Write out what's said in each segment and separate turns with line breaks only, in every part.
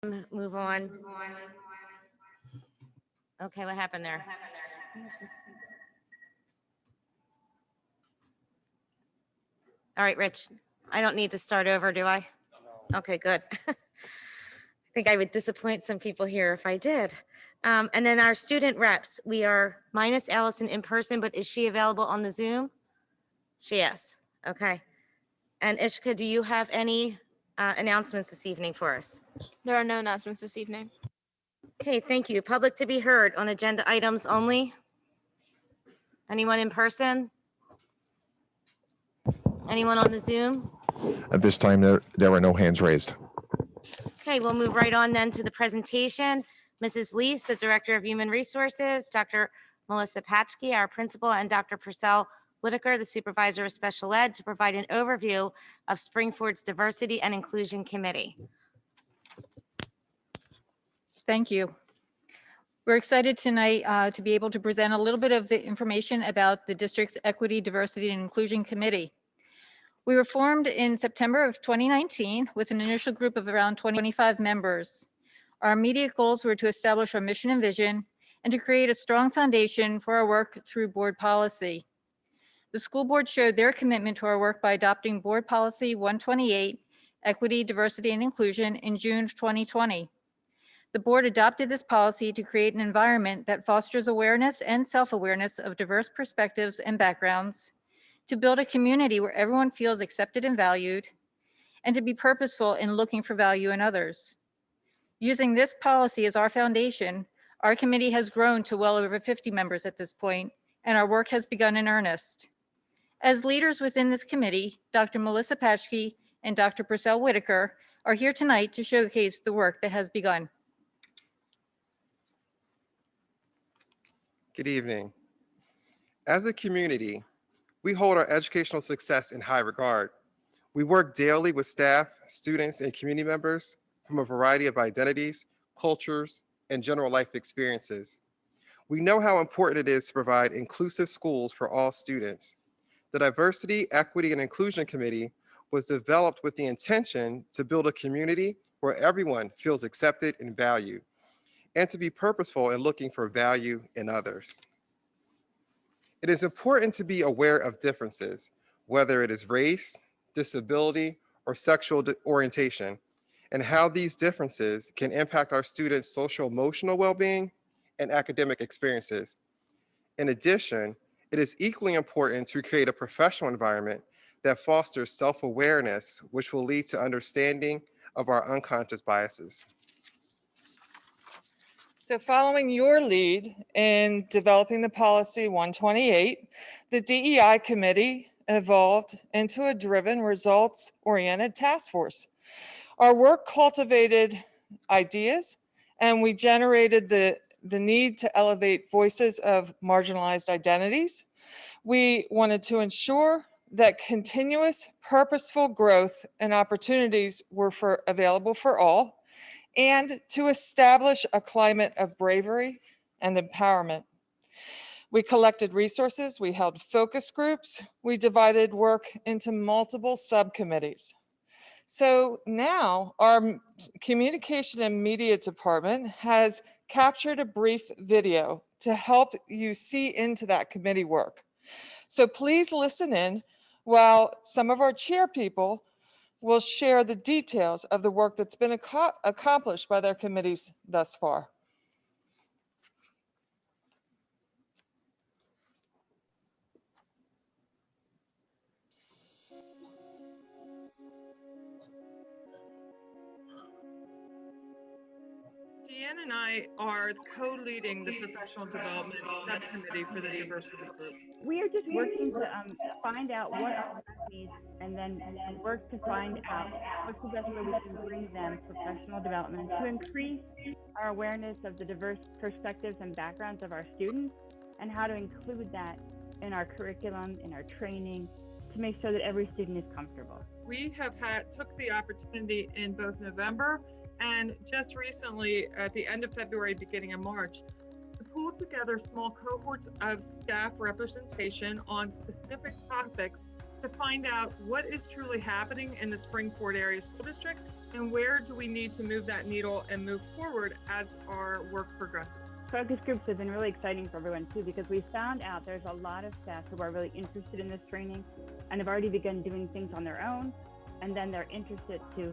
Move on. Okay, what happened there? All right, Rich, I don't need to start over, do I? Okay, good. I think I would disappoint some people here if I did. And then our student reps, we are minus Allison in person, but is she available on the Zoom? She is, okay. And Ishka, do you have any announcements this evening for us?
There are no announcements this evening.
Okay, thank you. Public to be heard on agenda items only? Anyone in person? Anyone on the Zoom?
At this time, there were no hands raised.
Okay, we'll move right on then to the presentation. Mrs. Lees, the Director of Human Resources, Dr. Melissa Patchke, our principal, and Dr. Purcell Whitaker, the Supervisor of Special Ed, to provide an overview of Springford's Diversity and Inclusion Committee.
Thank you. We're excited tonight to be able to present a little bit of the information about the district's Equity, Diversity, and Inclusion Committee. We were formed in September of 2019 with an initial group of around 25 members. Our immediate goals were to establish our mission and vision and to create a strong foundation for our work through board policy. The school board showed their commitment to our work by adopting Board Policy 128, Equity, Diversity, and Inclusion in June of 2020. The board adopted this policy to create an environment that fosters awareness and self-awareness of diverse perspectives and backgrounds, to build a community where everyone feels accepted and valued, and to be purposeful in looking for value in others. Using this policy as our foundation, our committee has grown to well over 50 members at this point, and our work has begun in earnest. As leaders within this committee, Dr. Melissa Patchke and Dr. Purcell Whitaker are here tonight to showcase the work that has begun.
Good evening. As a community, we hold our educational success in high regard. We work daily with staff, students, and community members from a variety of identities, cultures, and general life experiences. We know how important it is to provide inclusive schools for all students. The Diversity, Equity, and Inclusion Committee was developed with the intention to build a community where everyone feels accepted and valued, and to be purposeful in looking for value in others. It is important to be aware of differences, whether it is race, disability, or sexual orientation, and how these differences can impact our students' social emotional well-being and academic experiences. In addition, it is equally important to create a professional environment that fosters self-awareness, which will lead to understanding of our unconscious biases.
So following your lead in developing the policy 128, the DEI committee evolved into a driven, results-oriented task force. Our work cultivated ideas, and we generated the need to elevate voices of marginalized identities. We wanted to ensure that continuous, purposeful growth and opportunities were available for all, and to establish a climate of bravery and empowerment. We collected resources, we held focus groups, we divided work into multiple subcommittees. So now our communication and media department has captured a brief video to help you see into that committee work. So please listen in while some of our chair people will share the details of the work that's been accomplished by their committees thus far. Deanne and I are co-leading the professional development subcommittee for the diversity group.
We are just working to find out what our needs and then work to find out what's the best way we can bring them professional development to increase our awareness of the diverse perspectives and backgrounds of our students and how to include that in our curriculum, in our training, to make sure that every student is comfortable.
We have took the opportunity in both November and just recently at the end of February, beginning of March, to pull together small cohorts of staff representation on specific topics to find out what is truly happening in the Springford area school district and where do we need to move that needle and move forward as our work progresses.
Focus groups have been really exciting for everyone too, because we found out there's a lot of staff who are really interested in this training and have already begun doing things on their own, and then they're interested to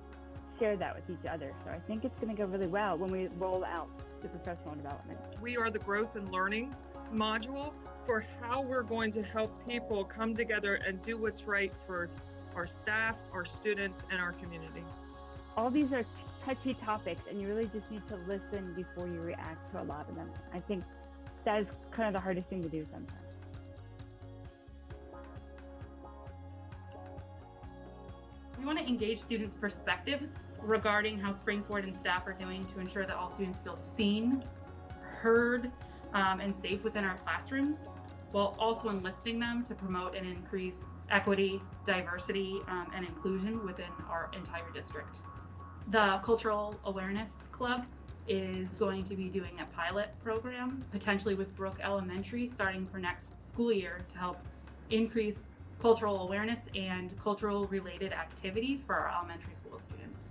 share that with each other. So I think it's going to go really well when we roll out the professional development.
We are the growth and learning module for how we're going to help people come together and do what's right for our staff, our students, and our community.
All these are touchy topics, and you really just need to listen before you react to a lot of them. I think that is kind of the hardest thing to do sometimes.
We want to engage students' perspectives regarding how Springford and staff are doing to ensure that all students feel seen, heard, and safe within our classrooms, while also enlisting them to promote and increase equity, diversity, and inclusion within our entire district. The Cultural Awareness Club is going to be doing a pilot program, potentially with Brook Elementary, starting for next school year to help increase cultural awareness and cultural related activities for our elementary school students.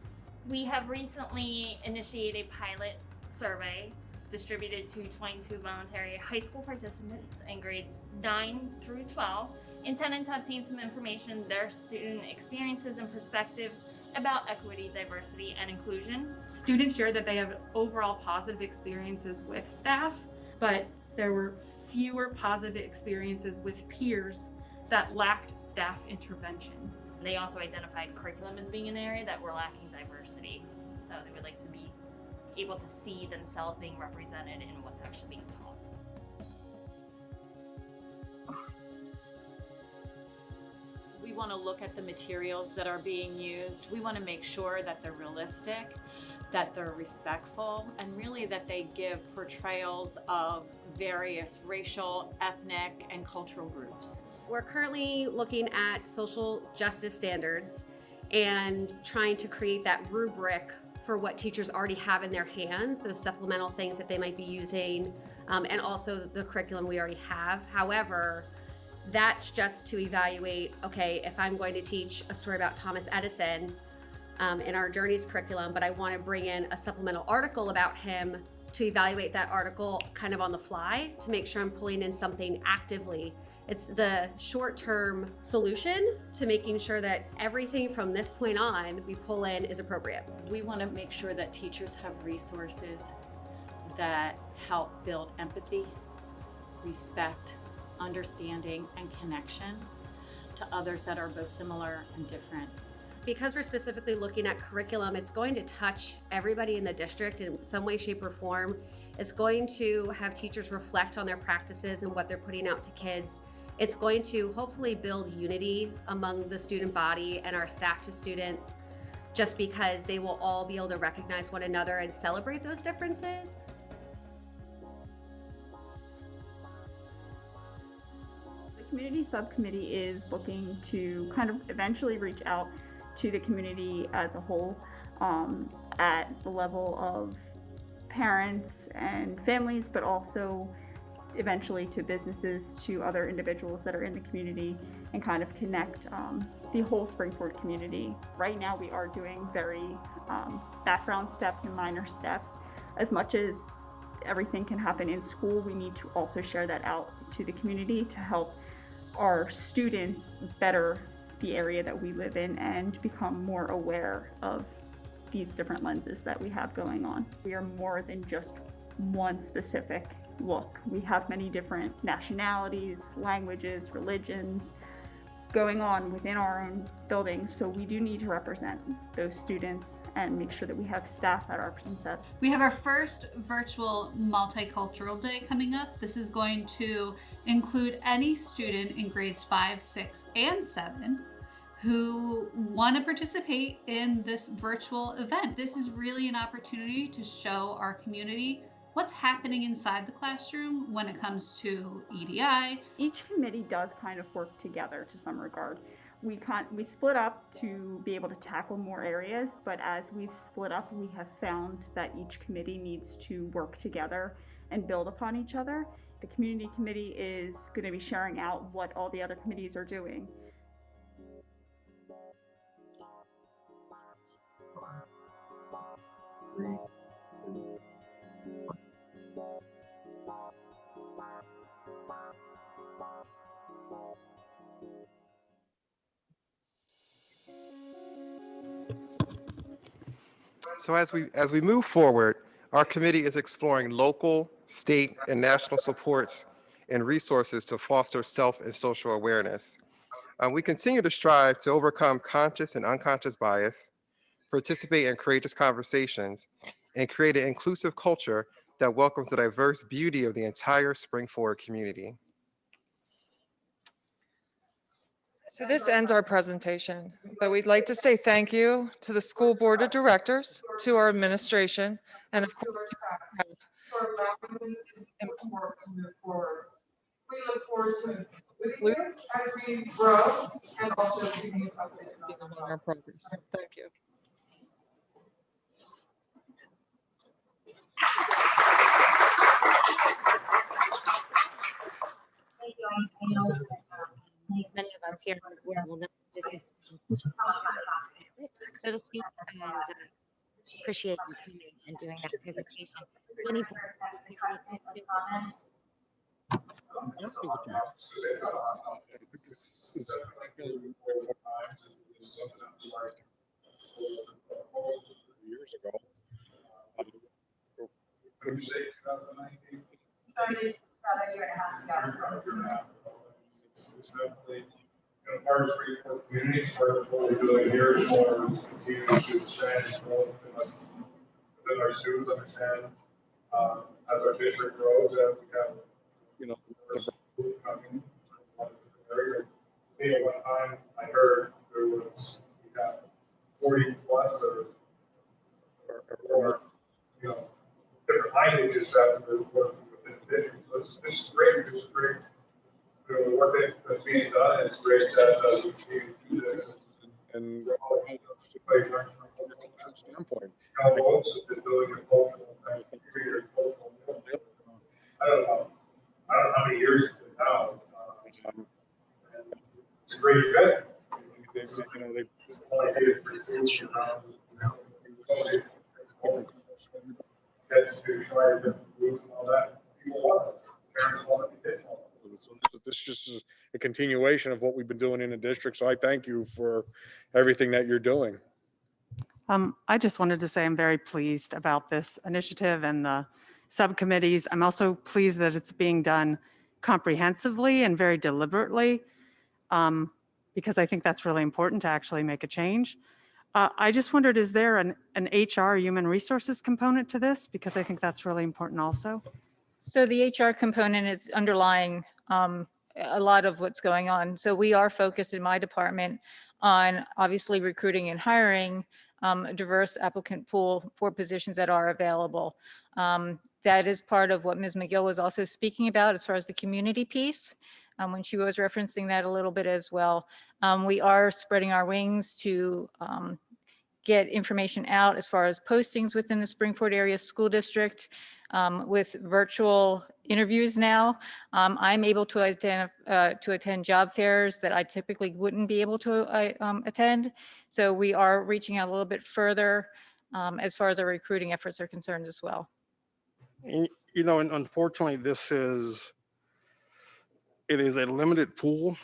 We have recently initiated a pilot survey distributed to 22 voluntary high school participants in grades 9 through 12, intended to obtain some information, their student experiences and perspectives about equity, diversity, and inclusion.
Students shared that they have overall positive experiences with staff, but there were fewer positive experiences with peers that lacked staff intervention.
They also identified curriculum as being an area that we're lacking diversity. So they would like to be able to see themselves being represented in what's actually being taught.
We want to look at the materials that are being used. We want to make sure that they're realistic, that they're respectful, and really that they give portrayals of various racial, ethnic, and cultural groups.
We're currently looking at social justice standards and trying to create that rubric for what teachers already have in their hands, those supplemental things that they might be using, and also the curriculum we already have. However, that's just to evaluate, okay, if I'm going to teach a story about Thomas Edison in our Journeys curriculum, but I want to bring in a supplemental article about him to evaluate that article kind of on the fly to make sure I'm pulling in something actively. It's the short-term solution to making sure that everything from this point on we pull in is appropriate.
We want to make sure that teachers have resources that help build empathy, respect, understanding, and connection to others that are both similar and different.
Because we're specifically looking at curriculum, it's going to touch everybody in the district in some way, shape, or form. It's going to have teachers reflect on their practices and what they're putting out to kids. It's going to hopefully build unity among the student body and our staff to students, just because they will all be able to recognize one another and celebrate those differences.
The community subcommittee is looking to kind of eventually reach out to the community as a whole at the level of parents and families, but also eventually to businesses, to other individuals that are in the community, and kind of connect the whole Springford community. Right now we are doing very background steps and minor steps. As much as everything can happen in school, we need to also share that out to the community to help our students better the area that we live in and become more aware of these different lenses that we have going on. We are more than just one specific look. We have many different nationalities, languages, religions going on within our own buildings, so we do need to represent those students and make sure that we have staff that represents that.
We have our first virtual Multicultural Day coming up. This is going to include any student in grades 5, 6, and 7 who want to participate in this virtual event. This is really an opportunity to show our community what's happening inside the classroom when it comes to EDI.
Each committee does kind of work together to some regard. We split up to be able to tackle more areas, but as we've split up, we have found that each committee needs to work together and build upon each other. The community committee is going to be sharing out what all the other committees are doing.
So as we move forward, our committee is exploring local, state, and national supports and resources to foster self and social awareness. We continue to strive to overcome conscious and unconscious bias, participate in courageous conversations, and create an inclusive culture that welcomes the diverse beauty of the entire Springford community.
So this ends our presentation, but we'd like to say thank you to the school board of directors, to our administration, and of course, to our staff for allowing this important to move forward. We look forward to with you as we grow and also keeping you updated on our progress. Thank you.
I know that many of us here on the board will know this is so to speak, and appreciate you coming and doing that presentation. Any comments?
Years ago. It's definitely part of Springford community. Part of what we're doing here is more continue to expand and grow within our students, understand as our district grows, that we have, the coming. At one time, I heard there was, we got 40 plus or different languages that we're working within the district. So this is great. This is great. So the work that's being done is great that we continue to do this. And from a cultural standpoint, how also building a cultural and cultural. I don't know how many years it's been now. It's a great event. That's to try to move all that. People want it. Parents want it. So this just is a continuation of what we've been doing in the district. So I thank you for everything that you're doing.
I just wanted to say I'm very pleased about this initiative and the subcommittees. I'm also pleased that it's being done comprehensively and very deliberately, because I think that's really important to actually make a change. I just wondered, is there an HR, human resources component to this? Because I think that's really important also.
So the HR component is underlying a lot of what's going on. So we are focused in my department on obviously recruiting and hiring a diverse applicant pool for positions that are available. That is part of what Ms. McGill was also speaking about as far as the community piece, when she was referencing that a little bit as well. We are spreading our wings to get information out as far as postings within the Springford area school district. With virtual interviews now, I'm able to attend job fairs that I typically wouldn't be able to attend. So we are reaching out a little bit further as far as our recruiting efforts are concerned as well.
And, and unfortunately, it is a limited pool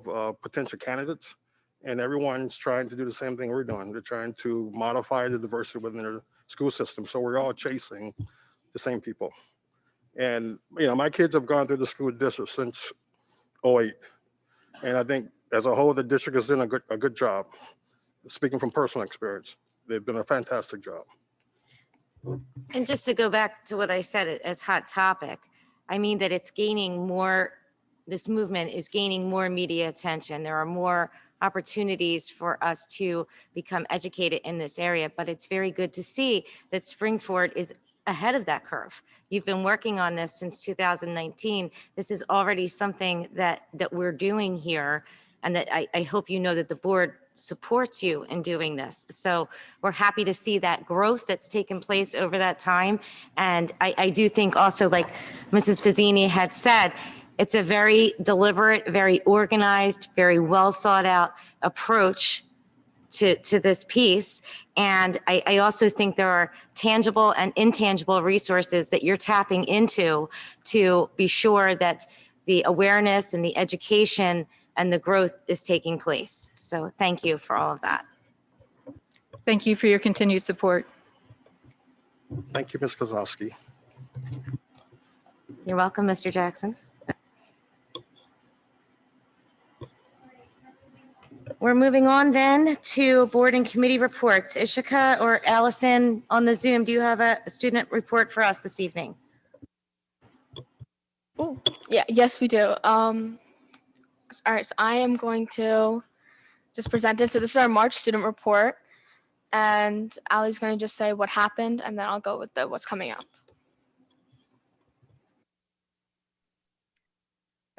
of potential candidates, and everyone's trying to do the same thing we're doing. They're trying to modify the diversity within their school system. So we're all chasing the same people. And, my kids have gone through the school district since 2008. And I think as a whole, the district has done a good job. Speaking from personal experience, they've done a fantastic job.
And just to go back to what I said as hot topic, I mean that it's gaining more, this movement is gaining more media attention. There are more opportunities for us to become educated in this area, but it's very good to see that Springford is ahead of that curve. You've been working on this since 2019. This is already something that we're doing here, and that I hope you know that the board supports you in doing this. So we're happy to see that growth that's taken place over that time. And I do think also, like Mrs. Fazzini had said, it's a very deliberate, very organized, very well thought out approach to this piece. And I also think there are tangible and intangible resources that you're tapping into to be sure that the awareness and the education and the growth is taking place. So thank you for all of that.
Thank you for your continued support.
Thank you, Ms. Kozlowski.
You're welcome, Mr. Jackson. We're moving on then to board and committee reports. Ishika or Allison on the Zoom, do you have a student report for us this evening?
Oh, yeah, yes, we do. All right, so I am going to just present it. So this is our March student report, and Allie's going to just say what happened, and then I'll go with the what's coming up.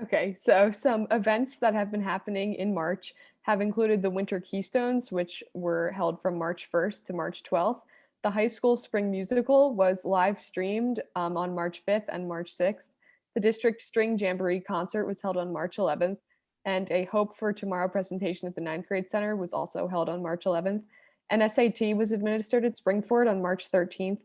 Okay, so some events that have been happening in March have included the Winter Keystones, which were held from March 1st to March 12th. The high school spring musical was live streamed on March 5th and March 6th. The district string jamboree concert was held on March 11th, and a Hope for Tomorrow presentation at the 9th grade center was also held on March 11th. An SAT was administered at Springford on March 13th.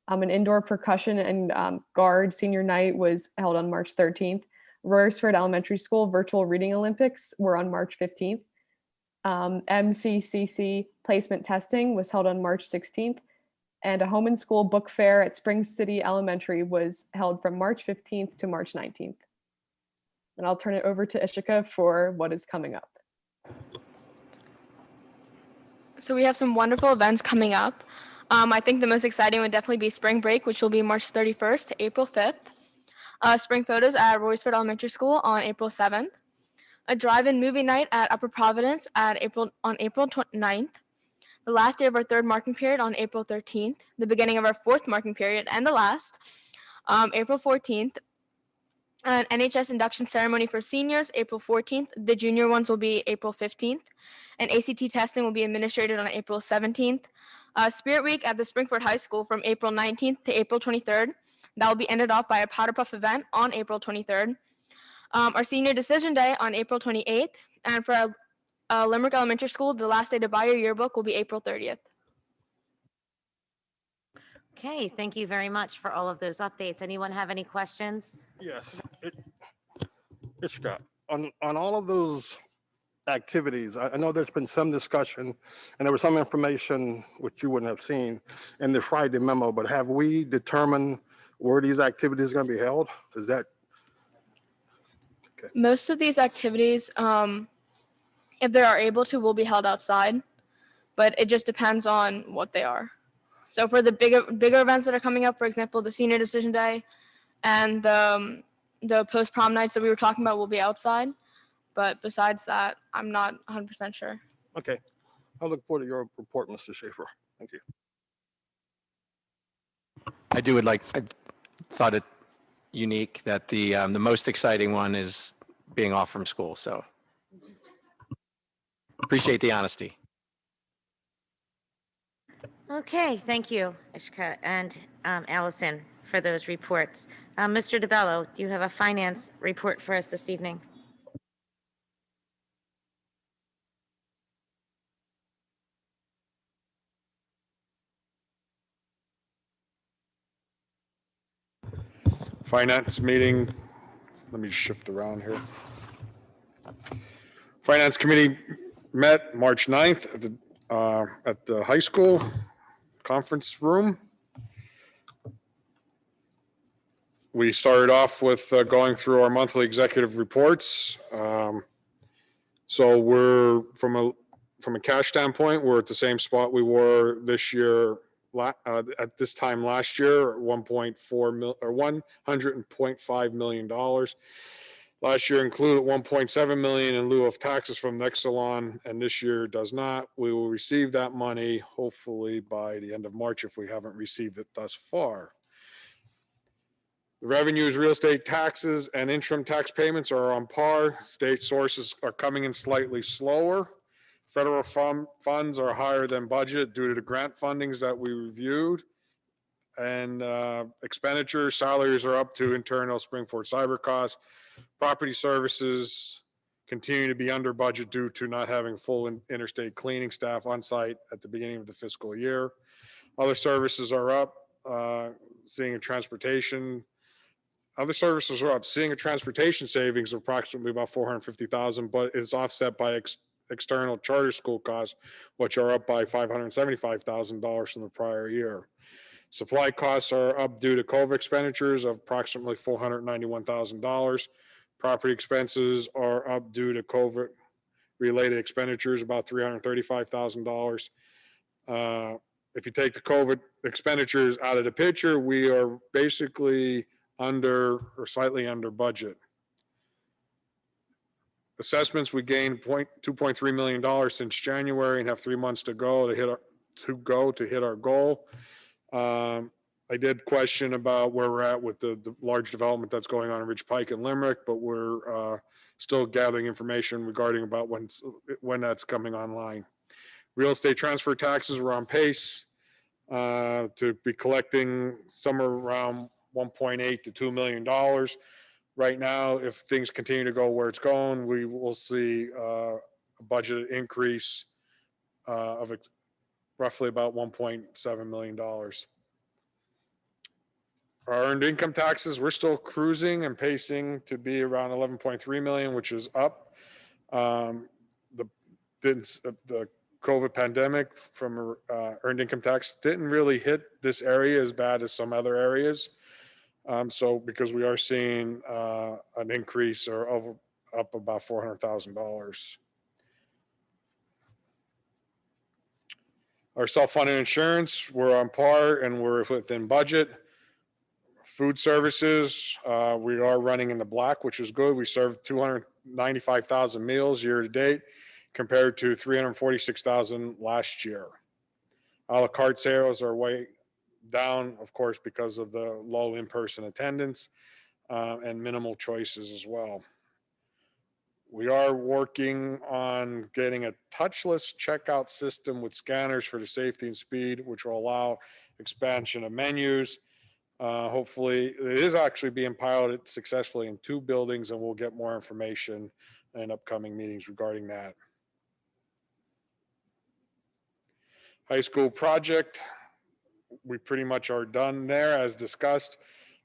An indoor percussion and guard senior night was held on March 13th. Royersfort Elementary School Virtual Reading Olympics were on March 15th. MCCC placement testing was held on March 16th. And a home and school book fair at Spring City Elementary was held from March 15th to March 19th. And I'll turn it over to Ishika for what is coming up.
So we have some wonderful events coming up. I think the most exciting would definitely be spring break, which will be March 31st to April 5th. Spring photos at Royersfort Elementary School on April 7th. A drive-in movie night at Upper Providence on April 9th. The last day of our third marking period on April 13th. The beginning of our fourth marking period and the last, April 14th. An NHS induction ceremony for seniors, April 14th. The junior ones will be April 15th. And ACT testing will be administered on April 17th. Spirit Week at the Springford High School from April 19th to April 23rd. That will be ended off by a Powder Puff event on April 23rd. Our Senior Decision Day on April 28th. And for Limerick Elementary School, the last day to buy your yearbook will be April 30th.
Okay, thank you very much for all of those updates. Anyone have any questions?
Yes. Ishka, on all of those activities, I know there's been some discussion and there was some information which you wouldn't have seen in the Friday memo, but have we determined where these activities are going to be held? Is that? Okay.
Most of these activities, if they are able to, will be held outside, but it just depends on what they are. So for the bigger events that are coming up, for example, the Senior Decision Day and the post-prom nights that we were talking about will be outside. But besides that, I'm not 100% sure.
Okay. I'll look forward to your report, Mr. Schaefer. Thank you.
I thought it unique that the most exciting one is being off from school. So appreciate the honesty.
Okay, thank you, Ishka and Allison, for those reports. Mr. DeBello, do you have a finance report for us this evening?
Finance meeting, let me shift around here. Finance committee met March 9th at the high school conference room. We started off with going through our monthly executive reports. So we're from a cash standpoint, we're at the same spot we were this year at this time last year, $100.5 million. Last year included $1.7 million in lieu of taxes from Nexelon, and this year does not. We will receive that money hopefully by the end of March if we haven't received it thus far. The revenues, real estate taxes, and interim tax payments are on par. State sources are coming in slightly slower. Federal funds are higher than budget due to the grant fundings that we reviewed. And expenditures, salaries are up to internal Springford cyber costs. Property services continue to be under budget due to not having full interstate cleaning staff on site at the beginning of the fiscal year. Other services are up, seeing a transportation. Other services are up, seeing a transportation savings of approximately about 450,000, but is offset by external charter school costs, which are up by $575,000 from the prior year. Supply costs are up due to COVID expenditures of approximately $491,000. Property expenses are up due to COVID-related expenditures, about $335,000. If you take the COVID expenditures out of the picture, we are basically under or slightly under budget. Assessments, we gained $2.3 million since January and have 3 months to go to hit our goal. I did question about where we're at with the large development that's going on in Ridge Pike and Limerick, but we're still gathering information regarding about when that's coming online. Real estate transfer taxes were on pace to be collecting somewhere around $1.8 to $2 million. Right now, if things continue to go where it's going, we will see a budget increase of roughly about $1.7 million. Our earned income taxes, we're still cruising and pacing to be around 11.3 million, which is up. The COVID pandemic from earned income tax didn't really hit this area as bad as some other areas. So because we are seeing an increase or up about $400,000. Our self-funded insurance, we're on par and we're within budget. Food services, we are running in the black, which is good. We served 295,000 meals year to date compared to 346,000 last year. A la carte sales are way down, of course, because of the low in-person attendance and minimal choices as well. We are working on getting a touchless checkout system with scanners for the safety and speed, which will allow expansion of menus. Hopefully, it is actually being piloted successfully in 2 buildings, and we'll get more information in upcoming meetings regarding that. High school project, we pretty much are done there as discussed,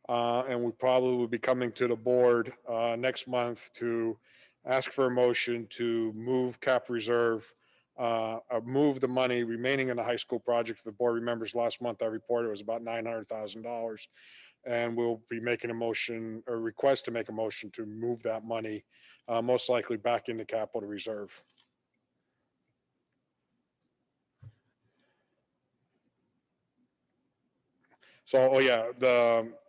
and we probably will be coming to the board next month to ask for a motion to move cap reserve, move the money remaining in the high school project. The board remembers last month I reported it was about $900,000, and we'll be making a motion or request to make a motion to move that money most likely back into capital reserve. So,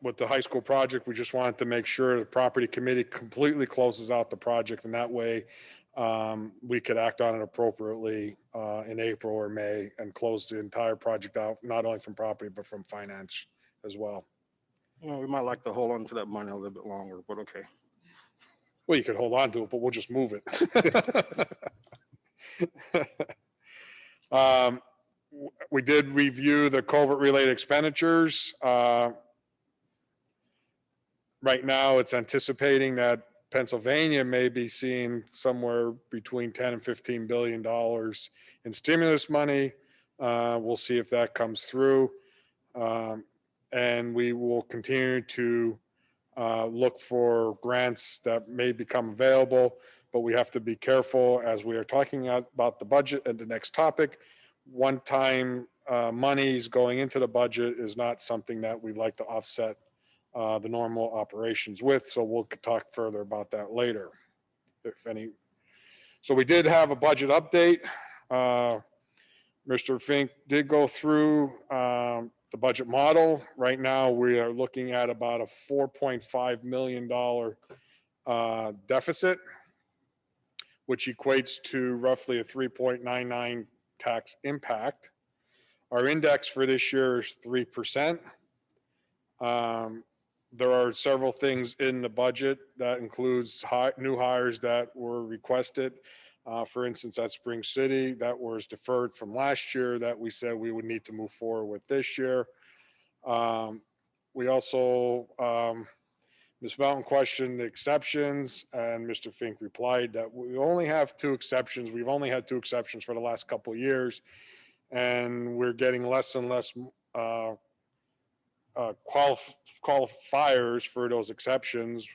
with the high school project, we just wanted to make sure the property committee completely closes out the project, and that way we could act on it appropriately in April or May and close the entire project out, not only from property, but from finance as well.
Well, we might like to hold on to that money a little bit longer, but okay.
Well, you could hold on to it, but we'll just move it. We did review the COVID-related expenditures. Right now, it's anticipating that Pennsylvania may be seeing somewhere between 10 and $15 billion in stimulus money. We'll see if that comes through. And we will continue to look for grants that may become available, but we have to be careful as we are talking about the budget and the next topic. One-time monies going into the budget is not something that we'd like to offset the normal operations with. So we'll talk further about that later, if any. So we did have a budget update. Mr. Fink did go through the budget model. Right now, we are looking at about a $4.5 million deficit, which equates to roughly a 3.99 tax impact. Our index for this year is 3%. There are several things in the budget that includes new hires that were requested. For instance, at Spring City, that was deferred from last year that we said we would need to move forward with this year. We also Ms. Mountain questioned the exceptions, and Mr. Fink replied that we only have 2 exceptions. We've only had 2 exceptions for the last couple of years, and we're getting less and less qualifiers for those exceptions,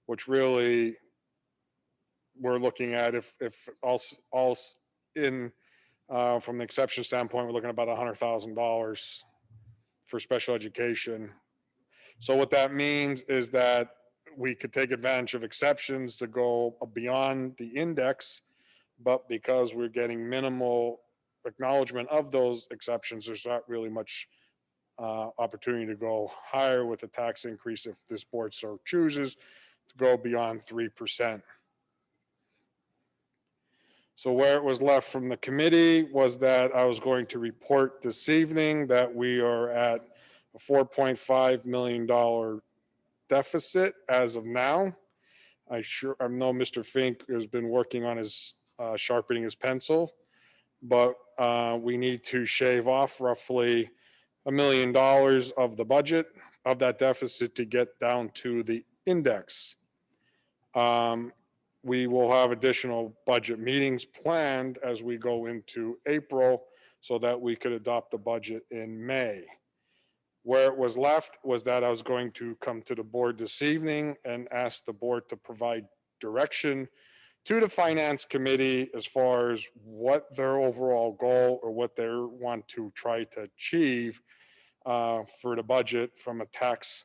which really we're looking at if all in from the exception standpoint, we're looking at about $100,000 for special education. So what that means is that we could take advantage of exceptions to go beyond the index, but because we're getting minimal acknowledgement of those exceptions, there's not really much opportunity to go higher with a tax increase if this board so chooses to go beyond 3%. So where it was left from the committee was that I was going to report this evening that we are at a $4.5 million deficit as of now. I know Mr. Fink has been working on his sharpening his pencil, but we need to shave off roughly $1 million of the budget of that deficit to get down to the index. We will have additional budget meetings planned as we go into April so that we could adopt the budget in May. Where it was left was that I was going to come to the board this evening and ask the board to provide direction to the finance committee as far as what their overall goal or what they want to try to achieve for the budget from a tax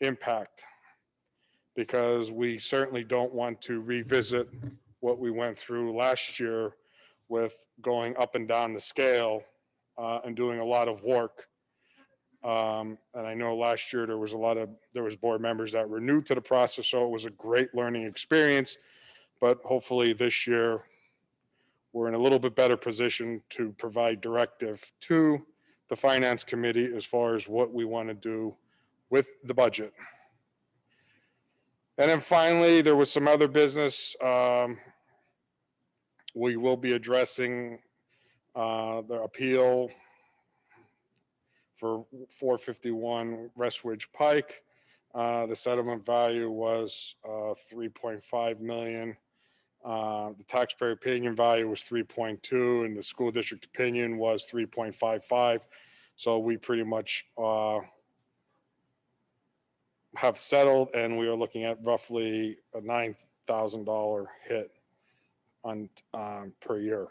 impact. Because we certainly don't want to revisit what we went through last year with going up and down the scale and doing a lot of work. And I know last year there was board members that were new to the process, so it was a great learning experience. But hopefully this year we're in a little bit better position to provide directive to the finance committee as far as what we want to do with the budget. And then finally, there was some other business. We will be addressing the appeal for 451 Westridge Pike. The settlement value was $3.5 million. The taxpayer opinion value was 3.2, and the school district opinion was 3.55. So we pretty much have settled, and we are looking at roughly a $9,000 hit on per year.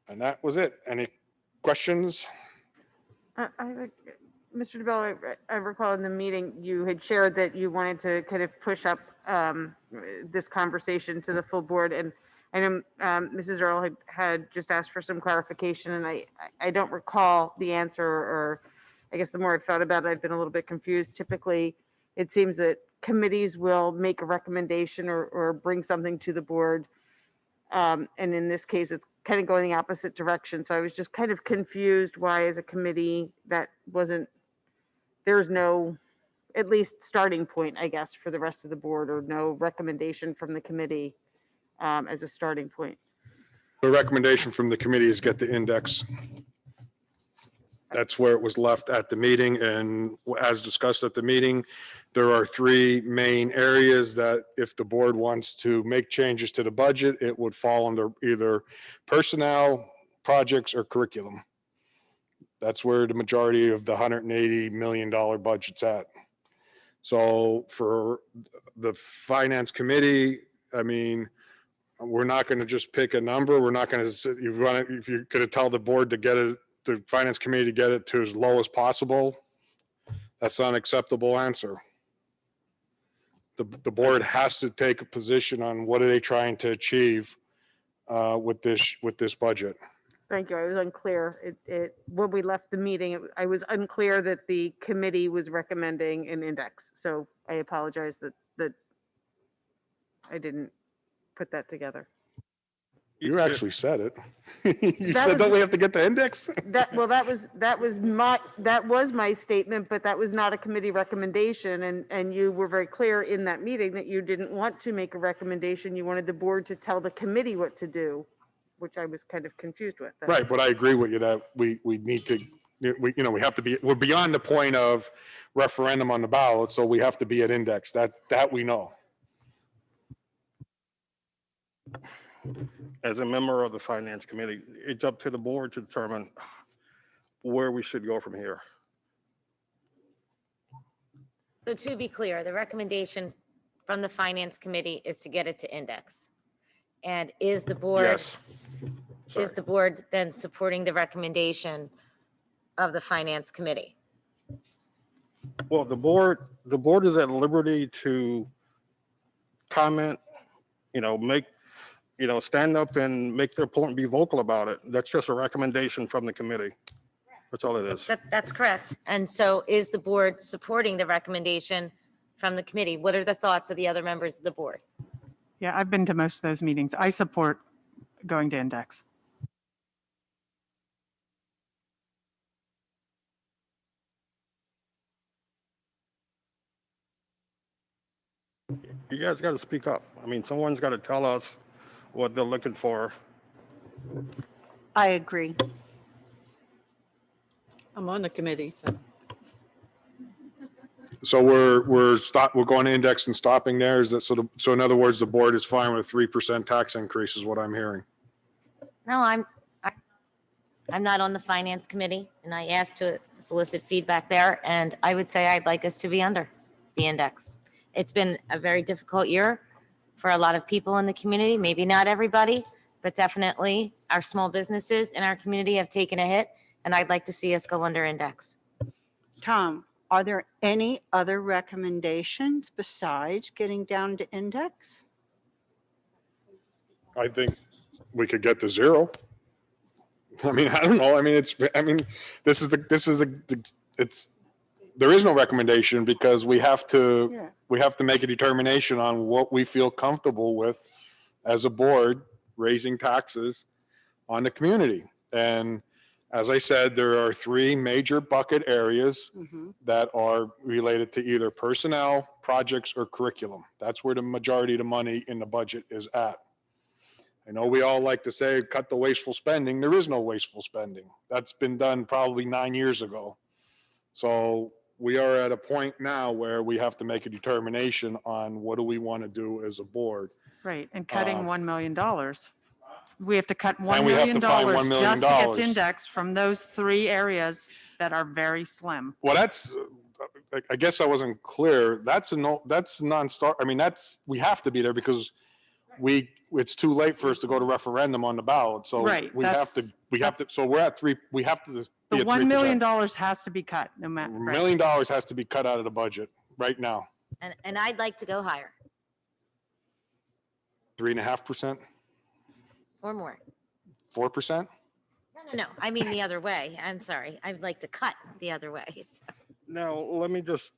And that was it. Any questions?
Mr. DeBello, I recall in the meeting you had shared that you wanted to kind of push up this conversation to the full board, and I know Mrs. Earl had just asked for some clarification, and I don't recall the answer, or I guess the more I've thought about it, I've been a little bit confused. Typically, it seems that committees will make a recommendation or bring something to the board, and in this case, it's kind of going the opposite direction. So I was just kind of confused why, as a committee, there's no, at least starting point, I guess, for the rest of the board, or no recommendation from the committee as a starting point.
The recommendation from the committee is get the index. That's where it was left at the meeting. And as discussed at the meeting, there are 3 main areas that if the board wants to make changes to the budget, it would fall under either personnel, projects, or curriculum. That's where the majority of the $180 million budget's at. So for the finance committee, I mean, we're not going to just pick a number. We're not going to sit, if you're going to tell the board to get it, the finance committee to get it to as low as possible, that's not an acceptable answer. The board has to take a position on what are they trying to achieve with this budget.
Thank you. I was unclear. When we left the meeting, I was unclear that the committee was recommending an index. So I apologize that I didn't put that together.
You actually said it. You said, don't we have to get the index?
That was my statement, but that was not a committee recommendation. And you were very clear in that meeting that you didn't want to make a recommendation. You wanted the board to tell the committee what to do, which I was kind of confused with.
Right, but I agree with you that we need to we have to be, we're beyond the point of referendum on the ballot, so we have to be at index. That we know.
As a member of the finance committee, it's up to the board to determine where we should go from here.
So to be clear, the recommendation from the finance committee is to get it to index. And is the board,
Yes.
is the board then supporting the recommendation of the finance committee?
Well, the board is at liberty to comment, make, stand up and make their point, be vocal about it. That's just a recommendation from the committee. That's all it is.
That's correct. And so is the board supporting the recommendation from the committee? What are the thoughts of the other members of the board?
Yeah, I've been to most of those meetings. I support going to index.
You guys got to speak up. I mean, someone's got to tell us what they're looking for.
I agree. I'm on the committee.
So we're going to index and stopping there. Is that so in other words, the board is fine with a 3% tax increase is what I'm hearing.
No, I'm not on the finance committee, and I asked to solicit feedback there, and I would say I'd like us to be under the index. It's been a very difficult year for a lot of people in the community, maybe not everybody, but definitely our small businesses in our community have taken a hit, and I'd like to see us go under index.
Tom, are there any other recommendations besides getting down to index?
I think we could get to 0. I mean, I don't know. I mean, there is no recommendation because we have to make a determination on what we feel comfortable with as a board raising taxes on the community. And as I said, there are 3 major bucket areas that are related to either personnel, projects, or curriculum. That's where the majority of the money in the budget is at. I know we all like to say, cut the wasteful spending. There is no wasteful spending. That's been done probably 9 years ago. So we are at a point now where we have to make a determination on what do we want to do as a board.
Right, and cutting $1 million. We have to cut $1
And we have
million
to find $1 million.
just to get to index from those 3 areas that are very slim.
Well, that's, I guess I wasn't clear. That's non-start. I mean, we have to be there because it's too late for us to go to referendum on the ballot. So
Right,
we have to, so we're at 3, we have to
The
be at
$1 million
3%.
has to be cut, no matter.
$1 million has to be cut out of the budget right now.
And I'd like to go higher
3.5%,
or more.
4%.
No, I mean the other way. I'm sorry. I'd like to cut the other way. So.
Now, let me just.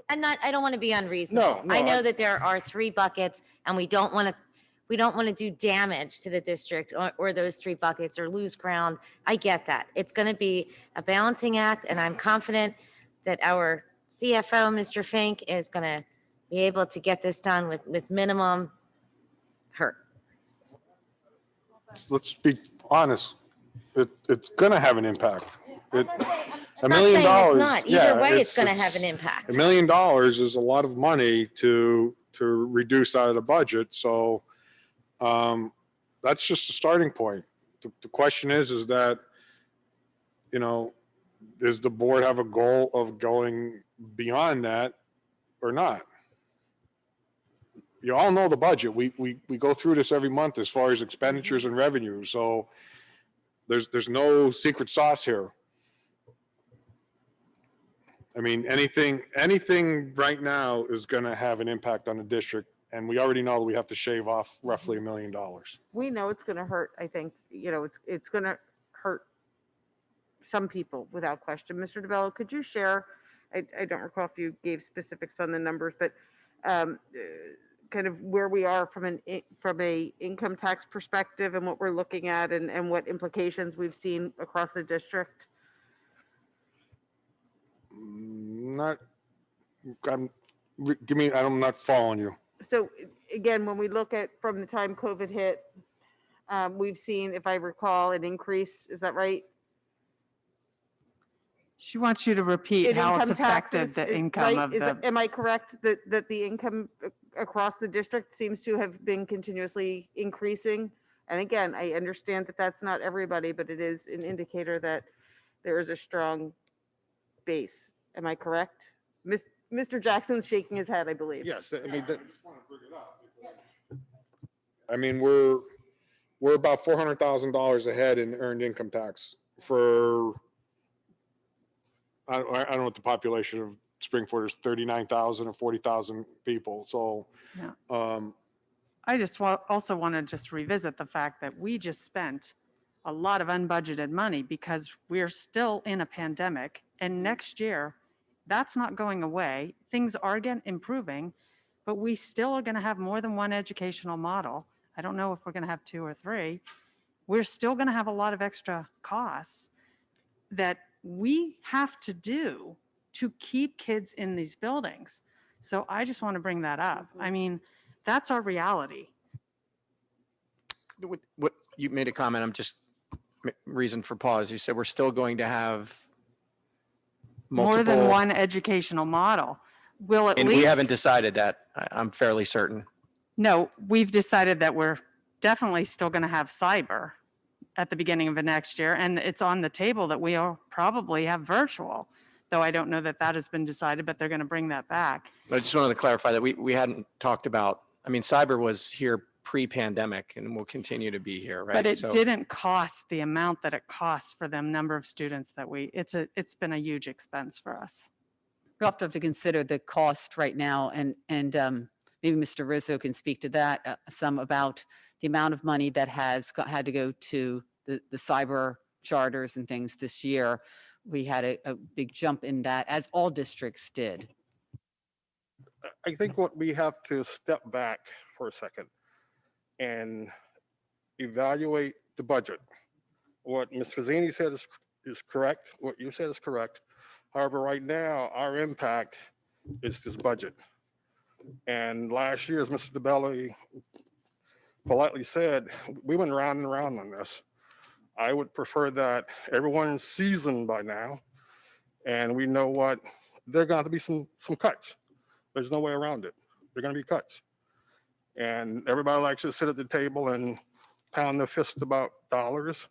I don't want to be unreasonable.
No,
I know that there are 3 buckets and we don't want to do damage to the district or those 3 buckets or lose ground. I get that. It's going to be a balancing act, and I'm confident that our CFO, Mr. Fink, is going to be able to get this done with minimum hurt.
Let's be honest. It's going to have an impact. $1
I'm
million.
not saying it's not. Either way, it's going to
it's-
have an impact.
$1 million is a lot of money to reduce out of the budget. So that's just a starting point. The question is that, does the board have a goal of going beyond that or not? You all know the budget. We go through this every month as far as expenditures and revenue. So there's no secret sauce here. I mean, anything right now is going to have an impact on the district, and we already know that we have to shave off roughly $1 million.
We know it's going to hurt. I think, it's going to hurt some people without question. Mr. DeBello, could you share, I don't recall if you gave specifics on the numbers, but kind of where we are from a income tax perspective and what we're looking at and what implications we've seen across the district?
I'm not following you.
So again, when we look at from the time COVID hit, we've seen, if I recall, an increase. Is that right?
She wants you to repeat
in
how it's
income
affected
taxes,
the
is-
income
right?
of
Is
the.
it- Am I correct that the income across the district seems to have been continuously increasing? And again, I understand that that's not everybody, but it is an indicator that there is a strong base. Am I correct? Mr. Jackson's shaking his head, I believe.
Yes, I mean,
I mean, we're about $400,000 ahead in earned income tax for, I don't know what the population of Springford is, 39,000 or 40,000 people. So,
Yeah.
um,
I just also want to just revisit the fact that we just spent a lot of unbudgeted money because we're still in a pandemic. And next year, that's not going away. Things are improving, but we still are going to have more than one educational model. I don't know if we're going to have 2 or 3. We're still going to have a lot of extra costs that we have to do to keep kids in these buildings. So I just want to bring that up. I mean, that's our reality.
What you made a comment, I'm just, reason for pause. You said we're still going to have
More
multiple.
than one educational model. Will at
And
least.
we haven't decided that. I'm fairly certain.
No, we've decided that we're definitely still going to have cyber at the beginning of the next year. And it's on the table that we'll probably have virtual, though I don't know that that has been decided, but they're going to bring that back.
I just wanted to clarify that we hadn't talked about, I mean, cyber was here pre-pandemic and will continue to be here, right?
But it
So-
didn't cost the amount that it costs for the number of students that it's been a huge expense for us.
We have to consider the cost right now, and maybe Mr. Rizzo can speak to that some about the amount of money that had to go to the cyber charters and things this year. We had a big jump in that, as all districts did.
I think what we have to step back for a second and evaluate the budget. What Ms. Fazzini said is correct. What you said is correct. However, right now, our impact is this budget. And last year, as Mr. DeBelli politely said, we went round and round on this. I would prefer that everyone's seasoned by now, and we know what, there are going to have to be some cuts. There's no way around it. There are going to be cuts. And everybody likes to sit at the table and pound their fist about dollars.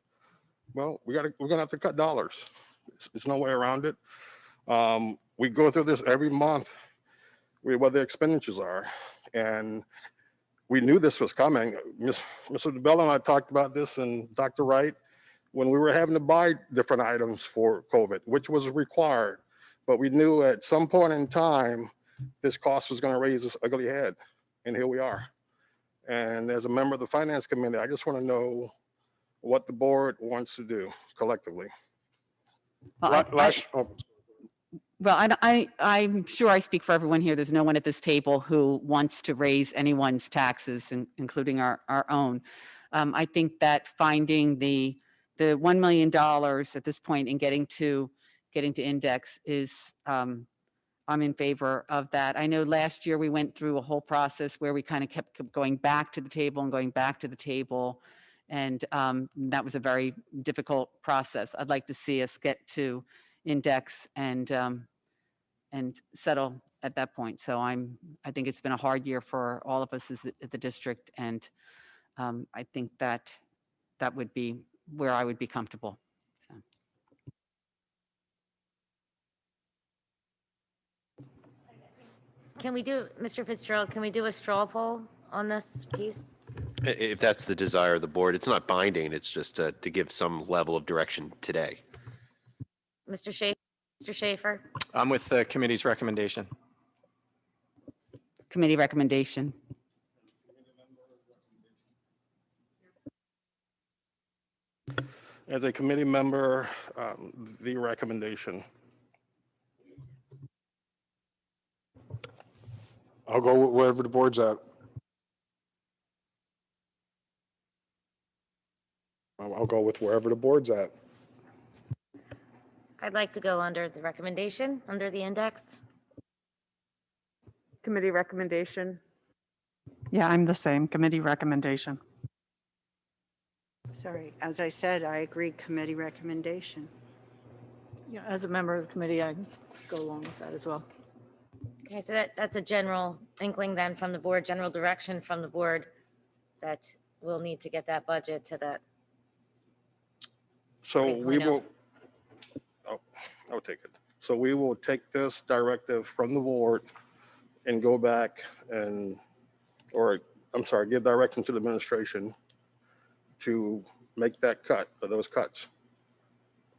Well, we're going to have to cut dollars. There's no way around it. We go through this every month, what the expenditures are. And we knew this was coming. Mr. DeBello and I talked about this, and Dr. Wright, when we were having to buy different items for COVID, which was required. But we knew at some point in time, this cost was going to raise its ugly head. And here we are. And as a member of the Finance Committee, I just want to know what the board wants to do collectively.
Well, I'm sure I speak for everyone here. There's no one at this table who wants to raise anyone's taxes, including our own. I think that finding the $1 million at this point and getting to index is, I'm in favor of that. I know last year we went through a whole process where we kind of kept going back to the table and going back to the table. And that was a very difficult process. I'd like to see us get to index and settle at that point. So I think it's been a hard year for all of us at the district. And I think that would be where I would be comfortable.
Can we do, Mr. Fitzgerald, can we do a straw poll on this piece?
If that's the desire of the board, it's not binding, it's just to give some level of direction today.
Mr. Schaefer?
I'm with the committee's recommendation.
Committee recommendation.
As a committee member, the recommendation.
I'll go wherever the board's at. I'll go with wherever the board's at.
I'd like to go under the recommendation, under the index.
Committee recommendation.
Yeah, I'm the same, committee recommendation.
Sorry, as I said, I agree, committee recommendation.
Yeah, as a member of the committee, I go along with that as well.
Okay, so that's a general inkling then from the board, general direction from the board that we'll need to get that budget to that.
So we
3.0.
will, oh, I'll take it. So we will take this directive from the board and go back and, or I'm sorry, give direction to the administration to make that cut or those cuts.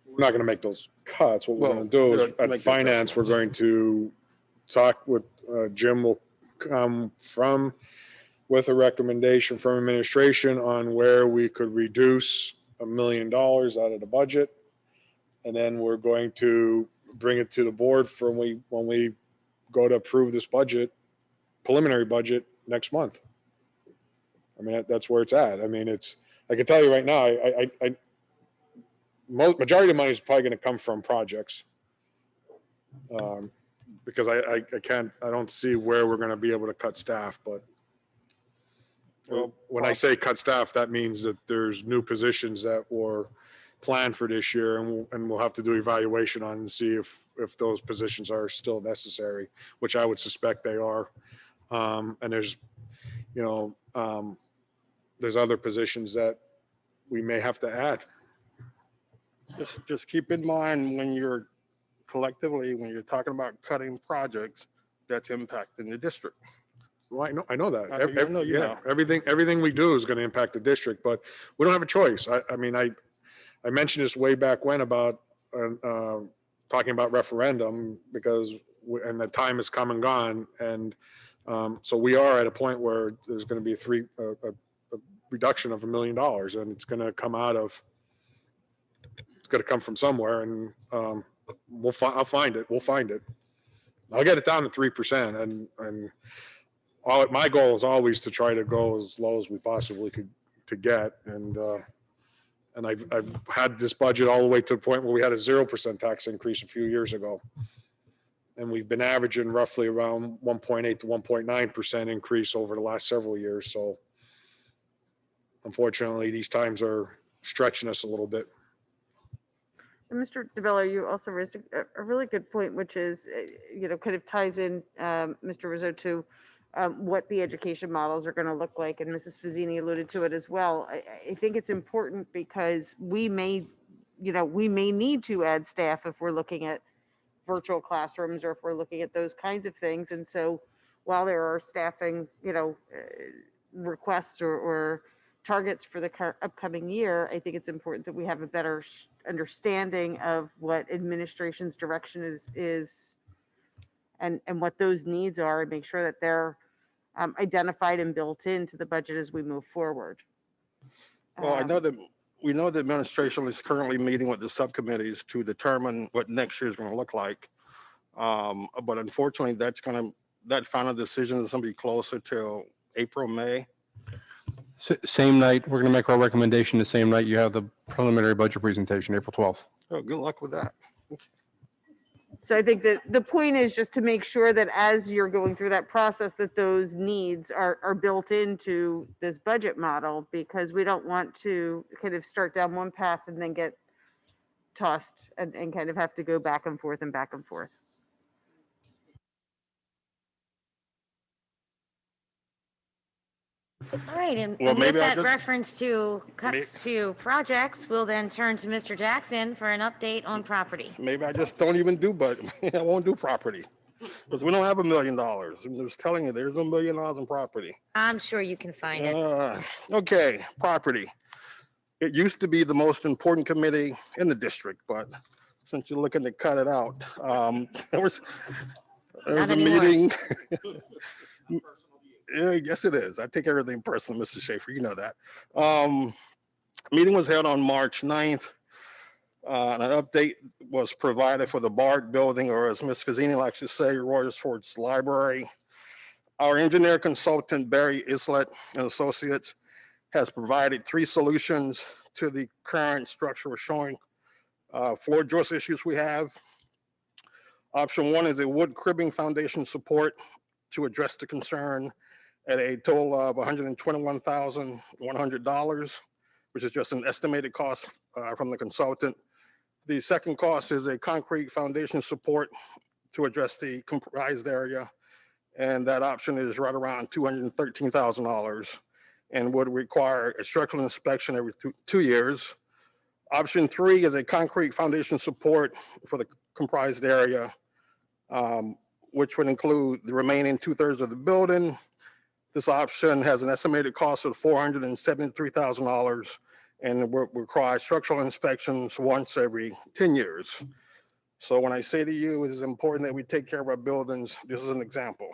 We're not going to make those cuts. What we're
Well,
going to do is
make
at
the
finance, we're
adjustments.
going to talk with, Jim will come with a recommendation from administration on where we could reduce $1 million out of the budget. And then we're going to bring it to the board for when we go to approve this budget, preliminary budget next month. I mean, that's where it's at. I mean, I can tell you right now, majority of the money is probably going to come from projects. Because I don't see where we're going to be able to cut staff, but
Well,
when I say cut staff, that means that there's new positions that were planned for this year, and we'll have to do evaluation on and see if those positions are still necessary, which I would suspect they are. And there's, there's other positions that we may have to add.
Just keep in mind when you're talking about cutting projects, that's impacting the district.
Well, I know that.
I know you know.
Everything we do is going to impact the district, but we don't have a choice. I mean, I mentioned this way back when about talking about referendum and the time has come and gone. And so we are at a point where there's going to be a reduction of $1 million, and it's going to come from somewhere, and I'll find it. We'll find it. I'll get it down to 3%, and my goal is always to try to go as low as we possibly could to get. And I've had this budget all the way to the point where we had a 0% tax increase a few years ago, and we've been averaging roughly around 1.8 to 1.9% increase over the last several years. So unfortunately, these times are stretching us a little bit.
And Mr. DeBello, you also raised a really good point, which is, kind of ties in, Mr. Rizzo, to what the education models are going to look like. And Mrs. Fazzini alluded to it as well. I think it's important because we may need to add staff if we're looking at virtual classrooms or if we're looking at those kinds of things. And so while there are staffing, requests or targets for the upcoming year, I think it's important that we have a better understanding of what administration's direction is and what those needs are, and make sure that they're identified and built into the budget as we move forward.
Well, we know the administration is currently meeting with the subcommittees to determine what next year is going to look like. But unfortunately, that final decision is going to be closer till April, May.
Same night, we're going to make our recommendation the same night you have the preliminary budget presentation, April 12th.
Oh, good luck with that.
So I think that the point is just to make sure that as you're going through that process, that those needs are built into this budget model, because we don't want to kind of start down one path and then get tossed and kind of have to go back and forth and back and forth.
All right, and
Well,
and with
maybe I
that
just-
reference to cuts to projects, we'll then turn to Mr. Jackson for an update on property.
Maybe I just don't even do, but I won't do property because we don't have $1 million. I'm just telling you, there's no $1 million in property.
I'm sure you can find it.
Okay, property. It used to be the most important committee in the district, but since you're looking to cut it out, there was
Not
a
anymore.
meeting. Yeah, yes, it is. I take everything personal, Mr. Schaefer. You know that. Meeting was held on March 9th. And an update was provided for the BART building, or as Ms. Fazzini likes to say, Royersfort Library. Our engineer consultant, Barry Islett and Associates, has provided 3 solutions to the current structure we're showing. Floor joist issues we have. Option 1 is a wood cribbing foundation support to address the concern at a total of $121,100, which is just an estimated cost from the consultant. The second cost is a concrete foundation support to address the comprised area. And that option is right around $213,000 and would require a structural inspection every 2 years. Option 3 is a concrete foundation support for the comprised area, which would include the remaining 2/3 of the building. This option has an estimated cost of $473,000 and will require structural inspections once every 10 years. So when I say to you, it is important that we take care of our buildings, this is an example.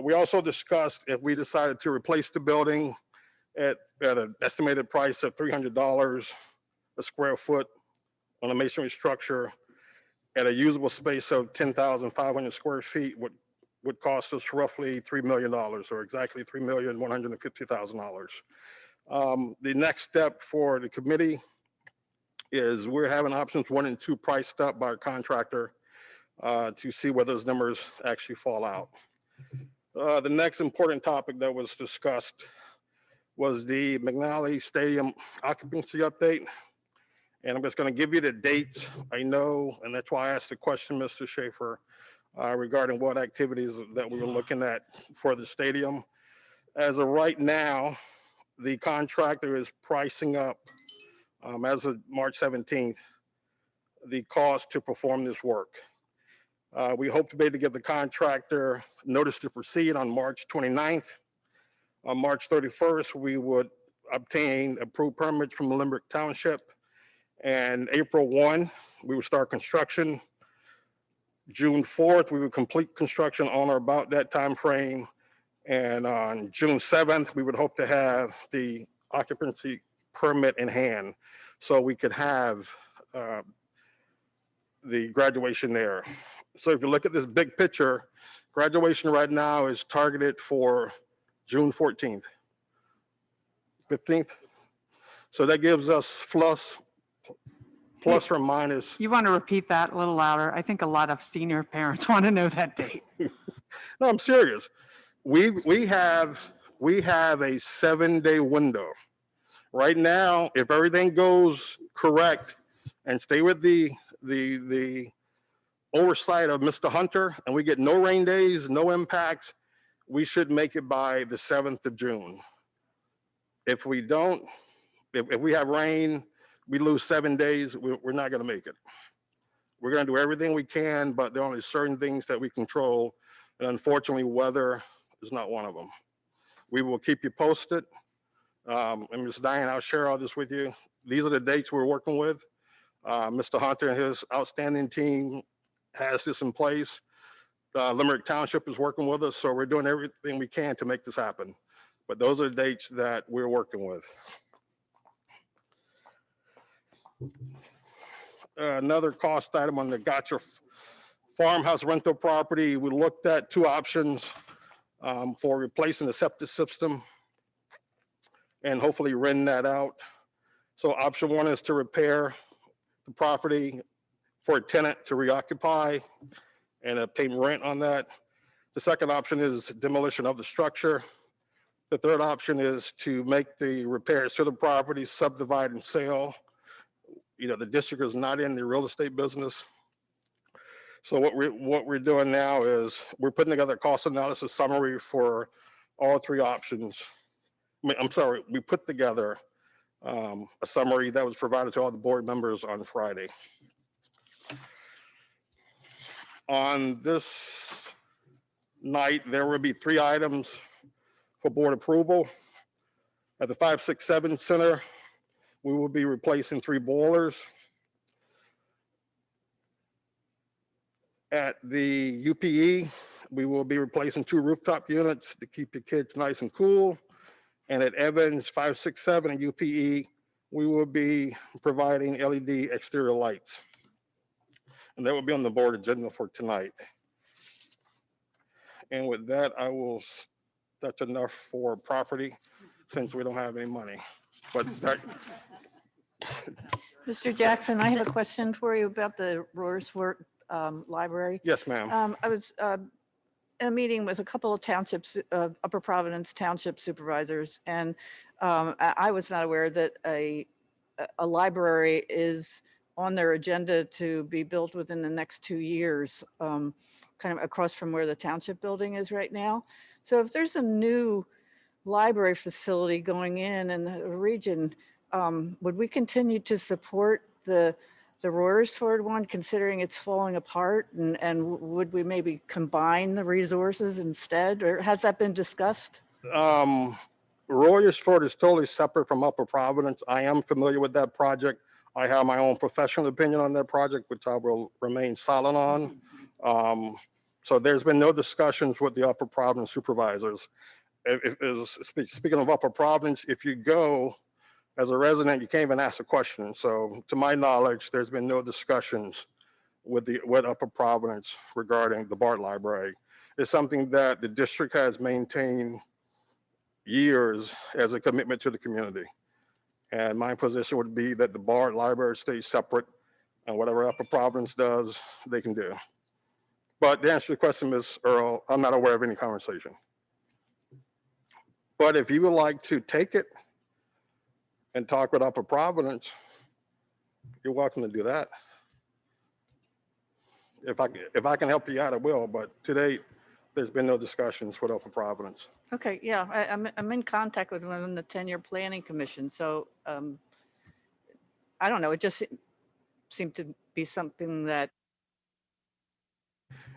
We also discussed if we decided to replace the building at an estimated price of $300 a square foot on a masonry structure at a usable space of 10,500 square feet would cost us roughly $3 million, or exactly $3,150,000. The next step for the committee is we're having options 1 and 2 priced up by our contractor to see where those numbers actually fall out. The next important topic that was discussed was the Mcnally Stadium occupancy update. And I'm just going to give you the dates. I know, and that's why I asked the question, Mr. Schaefer, regarding what activities that we were looking at for the stadium. As of right now, the contractor is pricing up, as of March 17th, the cost to perform this work. We hope to be able to give the contractor notice to proceed on March 29th. On March 31st, we would obtain approved permits from Limerick Township. And April 1, we would start construction. June 4th, we would complete construction on or about that time frame. And on June 7th, we would hope to have the occupancy permit in hand so we could have the graduation there. So if you look at this big picture, graduation right now is targeted for June 14th, 15th. So that gives us plus or minus.
You want to repeat that a little louder? I think a lot of senior parents want to know that date.
No, I'm serious. We have a 7-day window. Right now, if everything goes correct and stay with the oversight of Mr. Hunter and we get no rain days, no impacts, we should make it by the 7th of June. If we don't, if we have rain, we lose 7 days, we're not going to make it. We're going to do everything we can, but there are only certain things that we control. And unfortunately, weather is not one of them. We will keep you posted. And Ms. Diane, I'll share all this with you. These are the dates we're working with. Mr. Hunter and his outstanding team has this in place. Limerick Township is working with us, so we're doing everything we can to make this happen. But those are the dates that we're working with. Another cost item on the Gotcha farmhouse rental property, we looked at 2 options for replacing the septic system and hopefully rent that out. So option 1 is to repair the property for a tenant to reoccupy and pay rent on that. The second option is demolition of the structure. The third option is to make the repairs to the property, subdivide and sell. You know, the district is not in the real estate business. So what we're doing now is we're putting together a cost analysis summary for all 3 options. I'm sorry, we put together a summary that was provided to all the board members on Friday. On this night, there will be 3 items for board approval. At the 567 Center, we will be replacing 3 boilers. At the UPE, we will be replacing 2 rooftop units to keep the kids nice and cool. And at Evans 567 and UPE, we will be providing LED exterior lights. And that will be on the board agenda for tonight. And with that, that's enough for property since we don't have any money. But that,
Mr. Jackson, I have a question for you about the Royersfort Library.
yes, ma'am.
I was in a meeting with a couple of townships, Upper Providence Township supervisors, and I was not aware that a library is on their agenda to be built within the next 2 years, kind of across from where the township building is right now. So if there's a new library facility going in the region, would we continue to support the Royersfort one, considering it's falling apart? And would we maybe combine the resources instead, or has that been discussed?
Royersfort is totally separate from Upper Providence. I am familiar with that project. I have my own professional opinion on that project, which I will remain silent on. So there's been no discussions with the Upper Providence supervisors. Speaking of Upper Providence, if you go as a resident, you can't even ask a question. So to my knowledge, there's been no discussions with Upper Providence regarding the Bart Library. It's something that the district has maintained years as a commitment to the community. And my position would be that the Bart Library stays separate, and whatever Upper Providence does, they can do. But to answer your question, Ms. Earl, I'm not aware of any conversation. But if you would like to take it and talk with Upper Providence, you're welcome to do that. If I can help you out, I will, but to date, there's been no discussions with Upper Providence.
Okay, yeah, I'm in contact with them in the 10-year planning commission. So I don't know, it just seemed to be something that.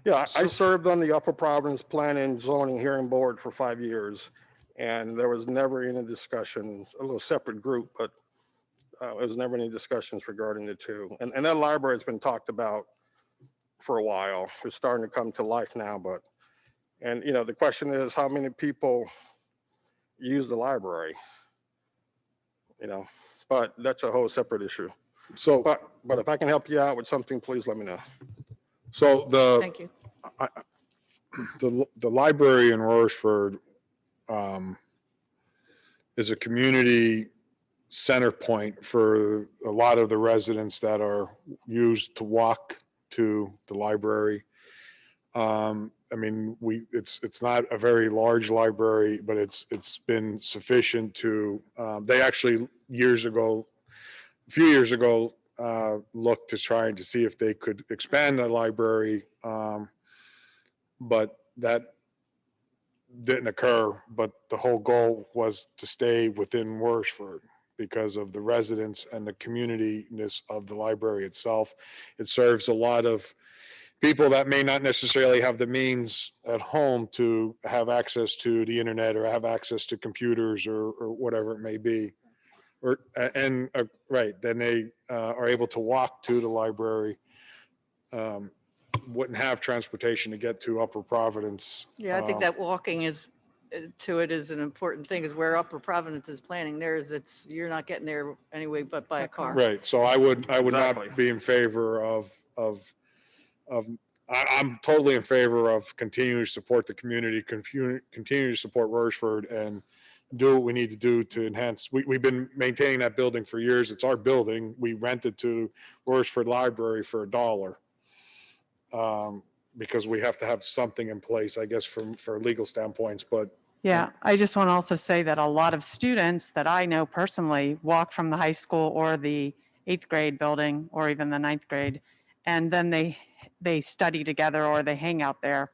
Yeah, I served on the Upper Providence Planning and Zoning Hearing Board for 5 years, and there was never any discussion, a little separate group, but there was never any discussions regarding the two. And that library has been talked about for a while. It's starting to come to life now, but, and you know, the question is how many people use the library, you know, but that's a whole separate issue.
So,
but if I can help you out with something, please let me know.
So
Thank you.
The library in Rorschford is a community center point for a lot of the residents that are used to walk to the library. I mean, it's not a very large library, but it's been sufficient to. They actually a few years ago, looked to trying to see if they could expand the library, but that didn't occur. But the whole goal was to stay within Rorschford because of the residents and the community-ness of the library itself. It serves a lot of people that may not necessarily have the means at home to have access to the internet or have access to computers or whatever it may be. Right, then they are able to walk to the library, wouldn't have transportation to get to Upper Providence.
Yeah, I think that walking to it is an important thing, is where Upper Providence is planning theirs. You're not getting there anyway, but by a car.
Right, so I would
Exactly.
not be in favor of I'm totally in favor of continuing to support the community, continue to support Rorschford, and do what we need to do to enhance. We've been maintaining that building for years. It's our building. We rented to Royersfort Library for $1 because we have to have something in place, I guess, for legal standpoints. But
Yeah, I just want to also say that a lot of students that I know personally walk from the high school or the 8th grade building or even the 9th grade, and then they study together or they hang out there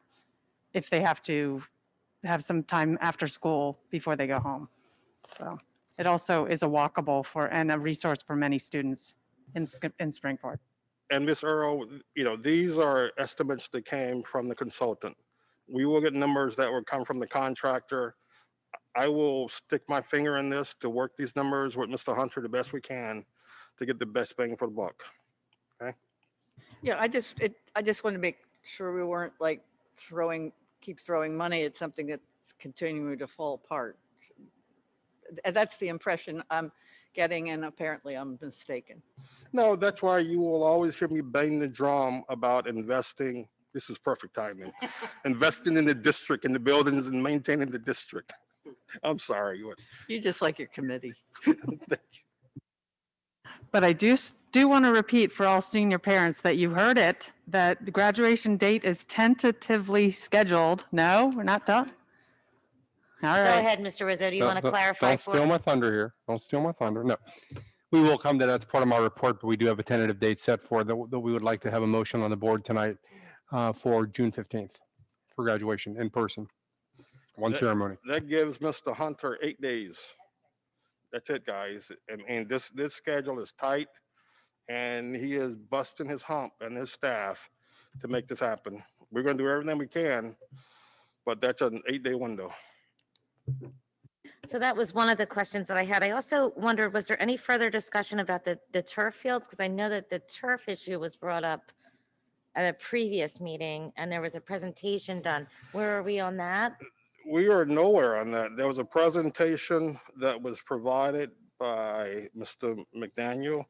if they have to have some time after school before they go home. So it also is a walkable and a resource for many students in Springford.
And Ms. Earl, you know, these are estimates that came from the consultant. We will get numbers that will come from the contractor. I will stick my finger in this to work these numbers with Mr. Hunter the best we can to get the best bang for the buck. Okay.
Yeah, I just want to make sure we weren't like keep throwing money at something that's continuing to fall apart. And that's the impression I'm getting, and apparently I'm mistaken.
No, that's why you will always hear me bang the drum about investing. This is perfect timing. Investing in the district, in the buildings, and maintaining the district. I'm sorry.
You just like your committee.
But I do want to repeat for all senior parents that you heard it, that the graduation date is tentatively scheduled. No, we're not done. All
Go
right.
ahead, Mr. Rizzo. Do you want to clarify
Don't
for
steal
us?
my thunder here. Don't steal my thunder. No. We will come to that. That's part of my report, but we do have a tentative date set for that we would like to have a motion on the board tonight for June 15th for graduation in person. One
That-
ceremony.
That gives Mr. Hunter 8 days. That's it, guys. And this schedule is tight, and he is busting his hump and his staff to make this happen. We're going to do everything we can, but that's an 8-day window.
So that was one of the questions that I had. I also wondered, was there any further discussion about the turf fields? Because I know that the turf issue was brought up at a previous meeting and there was a presentation done. Where are we on that?
We are nowhere on that. There was a presentation that was provided by Mr. Mcnally,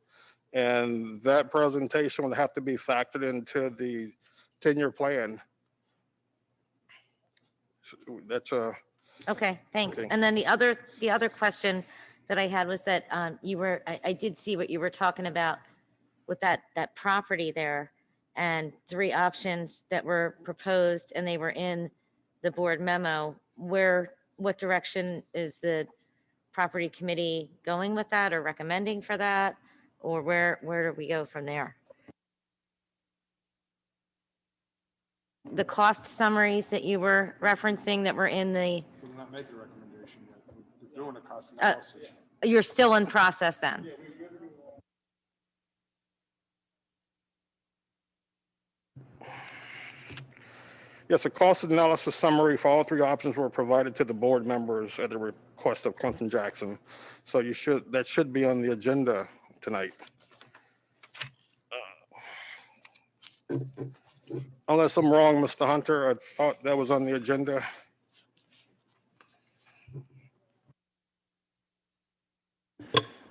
and that presentation would have to be factored into the 10-year plan. That's a
Okay, thanks.
Okay.
And then the other question that I had was that I did see what you were talking about with that property there and 3 options that were proposed and they were in the board memo. What direction is the property committee going with that or recommending for that? Or where do we go from there? The cost summaries that you were referencing that were in the,
We're not making a recommendation yet. We're doing a cost
analysis. You're still in process then?
Yes, a cost analysis summary for all 3 options were provided to the board members at the request of Clinton Jackson. So that should be on the agenda tonight. Unless I'm wrong, Mr. Hunter, I thought that was on the agenda.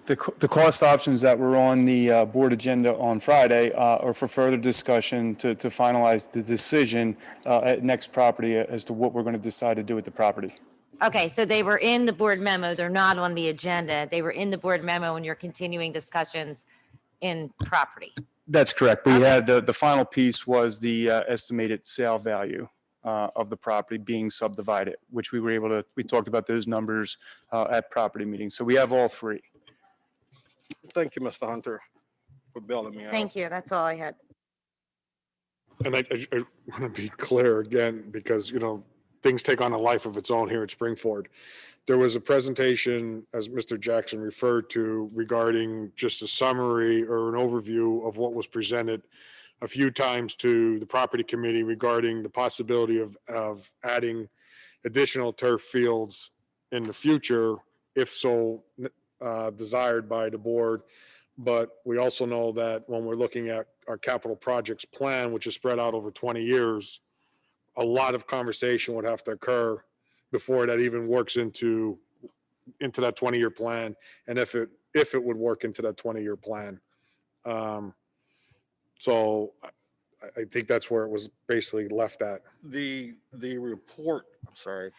The cost options that were on the board agenda on Friday are for further discussion to finalize the decision at next property as to what we're going to decide to do with the property.
Okay, so they were in the board memo. They're not on the agenda. They were in the board memo and you're continuing discussions in property.
That's correct. We had the final piece was the estimated sale value of the property being subdivided, which we talked about those numbers at property meetings. So we have all 3.
Thank you, Mr. Hunter, for bailing me out.
Thank you. That's all I had.
And I want to be clear again, because, things take on a life of its own here at Springford. There was a presentation, as Mr. Jackson referred to, regarding just a summary or an overview of what was presented a few times to the property committee regarding the possibility of adding additional turf fields in the future, if so desired by the board. But we also know that when we're looking at our capital projects plan, which is spread out over 20 years, a lot of conversation would have to occur before that even works into that 20-year plan, and if it would work into that 20-year plan. So I think that's where it was basically left at.
The report, I'm sorry,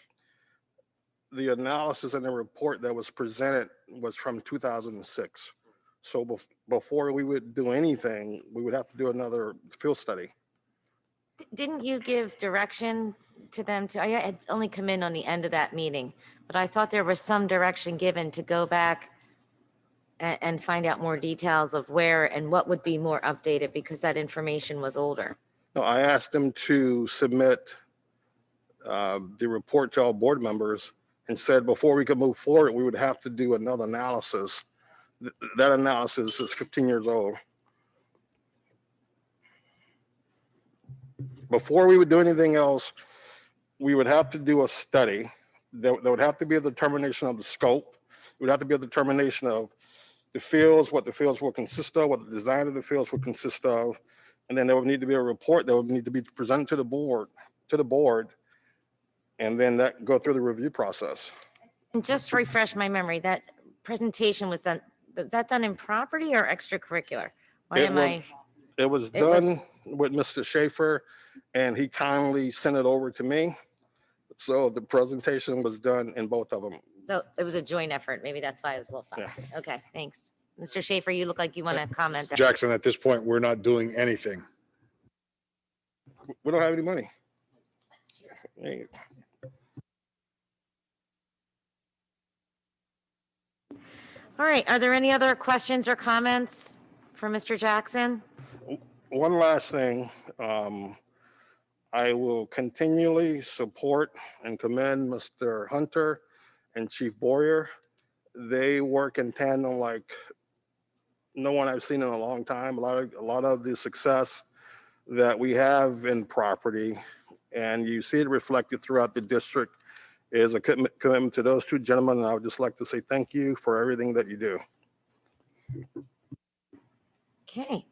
the analysis in the report that was presented was from 2006. So before we would do anything, we would have to do another field study.
Didn't you give direction to them I had only come in on the end of that meeting, but I thought there was some direction given to go back and find out more details of where and what would be more updated because that information was older.
No, I asked them to submit the report to all board members and said before we could move forward, we would have to do another analysis. That analysis is 15 years old. Before we would do anything else, we would have to do a study. There would have to be a determination of the scope. It would have to be a determination of the fields, what the fields will consist of, what the design of the fields will consist of. And then there would need to be a report that would need to be presented to the board, and then that go through the review process.
And just to refresh my memory, that presentation was that done in property or extracurricular?
It was done with Mr. Schaefer, and he kindly sent it over to me. So the presentation was done in both of them.
So it was a joint effort. Maybe that's why it was a little fun.
Yeah.
Okay, thanks. Mr. Schaefer, you look like you want to comment.
Jackson, at this point, we're not doing anything.
We don't have any money.
All right, are there any other questions or comments for Mr. Jackson?
One last thing, I will continually support and commend Mr. Hunter and Chief Boyer. They work in tandem like no one I've seen in a long time. A lot of the success that we have in property, and you see it reflected throughout the district, is a commitment to those two gentlemen. And I would just like to say thank you for everything that you do.
Okay.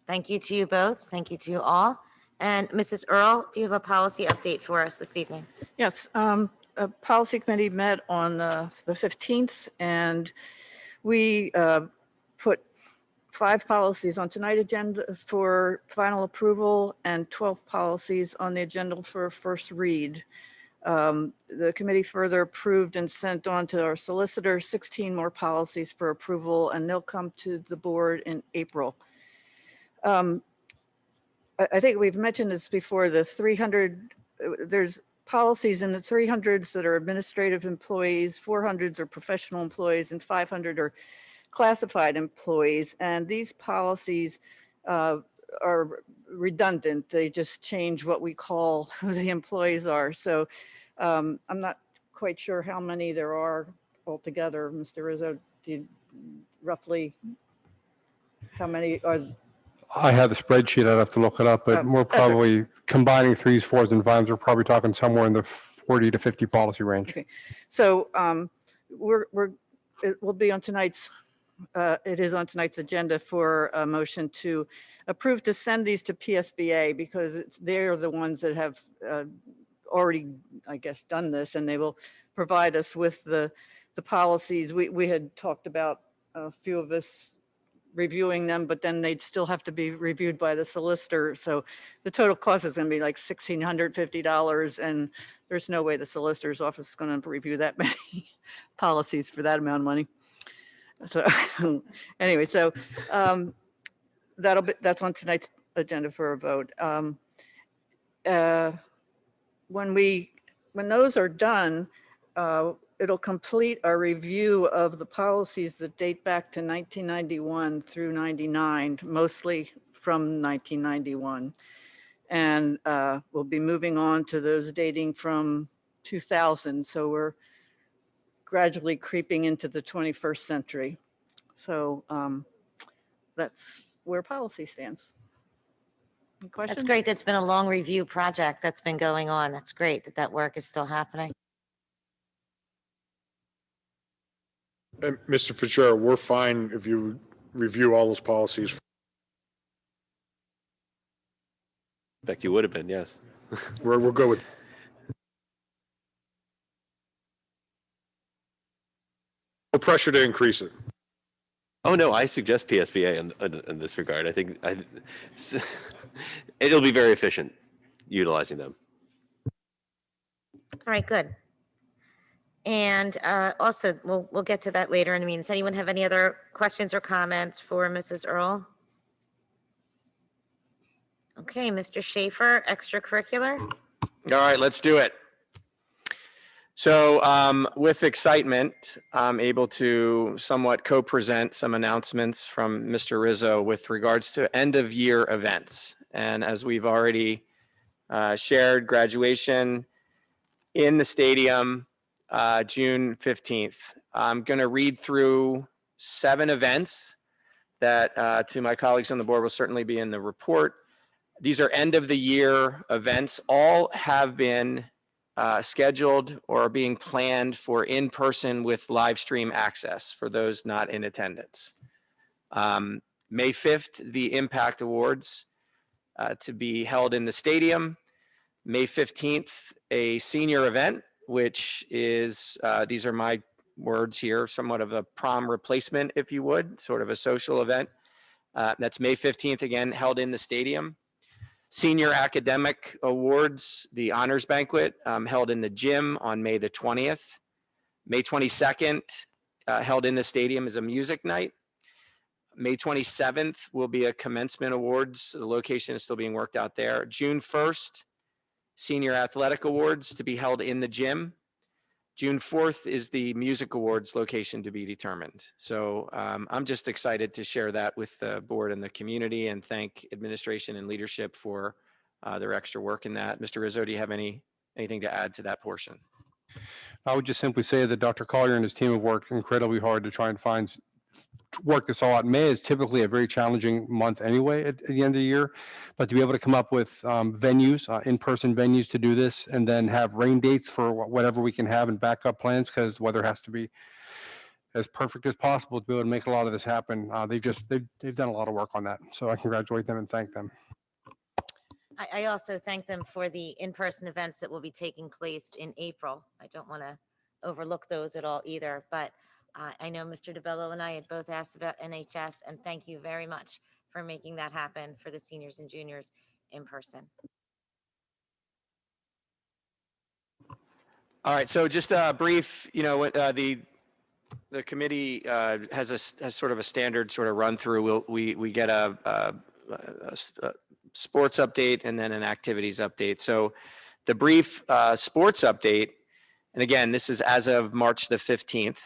Thank you to you both. Thank you to you all. And Mrs. Earl, do you have a policy update for us this evening?
Yes, a policy committee met on the 15th, and we put 5 policies on tonight's agenda for final approval and 12 policies on the agenda for first read. The committee further approved and sent on to our solicitor 16 more policies for approval, and they'll come to the board in April. I think we've mentioned this before, there's policies in the 300s that are administrative employees, 400s are professional employees, and 500 are classified employees. And these policies are redundant. They just change what we call who the employees are. So I'm not quite sure how many there are altogether. Mr. Rizzo, do you roughly, how many are?
I have the spreadsheet. I'd have to look it up, but we're probably combining 3s, 4s, and 5s. We're probably talking somewhere in the 40 to 50 policy range.
Okay. So it will be on tonight's, it is on tonight's agenda for a motion to approve to send these to PSBA, because they're the ones that have already, I guess, done this, and they will provide us with the policies. We had talked about a few of us reviewing them, but then they'd still have to be reviewed by the solicitor. So the total cost is going to be like $1,650, and there's no way the solicitor's office is going to review that many policies for that amount of money. So anyway, so that's on tonight's agenda for a vote. When those are done, it'll complete our review of the policies that date back to 1991 through 99, mostly from 1991. And we'll be moving on to those dating from 2000. So we're gradually creeping into the 21st century. So that's where policy stands. Any questions?
That's great. That's been a long review project that's been going on. That's great that that work is still happening.
And Mr. Fitzgerald, we're fine if you review all those policies.
In fact, you would have been, yes.
We're good with. No pressure to increase it.
Oh, no, I suggest PSBA in this regard. I think it'll be very efficient utilizing them.
All right, good. And also, we'll get to that later in the meeting. Does anyone have any other questions or comments for Mrs. Earl? Okay, Mr. Schaefer, extracurricular.
All right, let's do it. So with excitement, I'm able to somewhat co-present some announcements from Mr. Rizzo with regards to end of year events. And as we've already shared, graduation in the stadium, June 15th. I'm going to read through 7 events that to my colleagues on the board will certainly be in the report. These are end of the year events. All have been scheduled or are being planned for in-person with live stream access for those not in attendance. May 5th, the Impact Awards to be held in the stadium. May 15th, a senior event, which is, these are my words here, somewhat of a prom replacement, if you would, sort of a social event. That's May 15th, again, held in the stadium. Senior Academic Awards, the Honors Banquet, held in the gym on May the 20th. May 22nd, held in the stadium, is a music night. May 27th will be a commencement awards. The location is still being worked out there. June 1st, Senior Athletic Awards to be held in the gym. June 4th is the Music Awards location to be determined. So I'm just excited to share that with the board and the community and thank administration and leadership for their extra work in that. Mr. Rizzo, do you have anything to add to that portion?
I would just simply say that Dr. Collier and his team have worked incredibly hard to try and work this all out. May is typically a very challenging month anyway at the end of the year, but to be able to come up with venues, in-person venues to do this, and then have rain dates for whatever we can have and backup plans, because weather has to be as perfect as possible to be able to make a lot of this happen. They've done a lot of work on that. So I congratulate them and thank them.
I also thank them for the in-person events that will be taking place in April. I don't want to overlook those at all either, but I know Mr. DeBello and I had both asked about NHS, and thank you very much for making that happen for the seniors and juniors in person.
All right, so just a brief, the committee has sort of a standard sort of run through. We get a sports update and then an activities update. So the brief sports update, and again, this is as of March the 15th.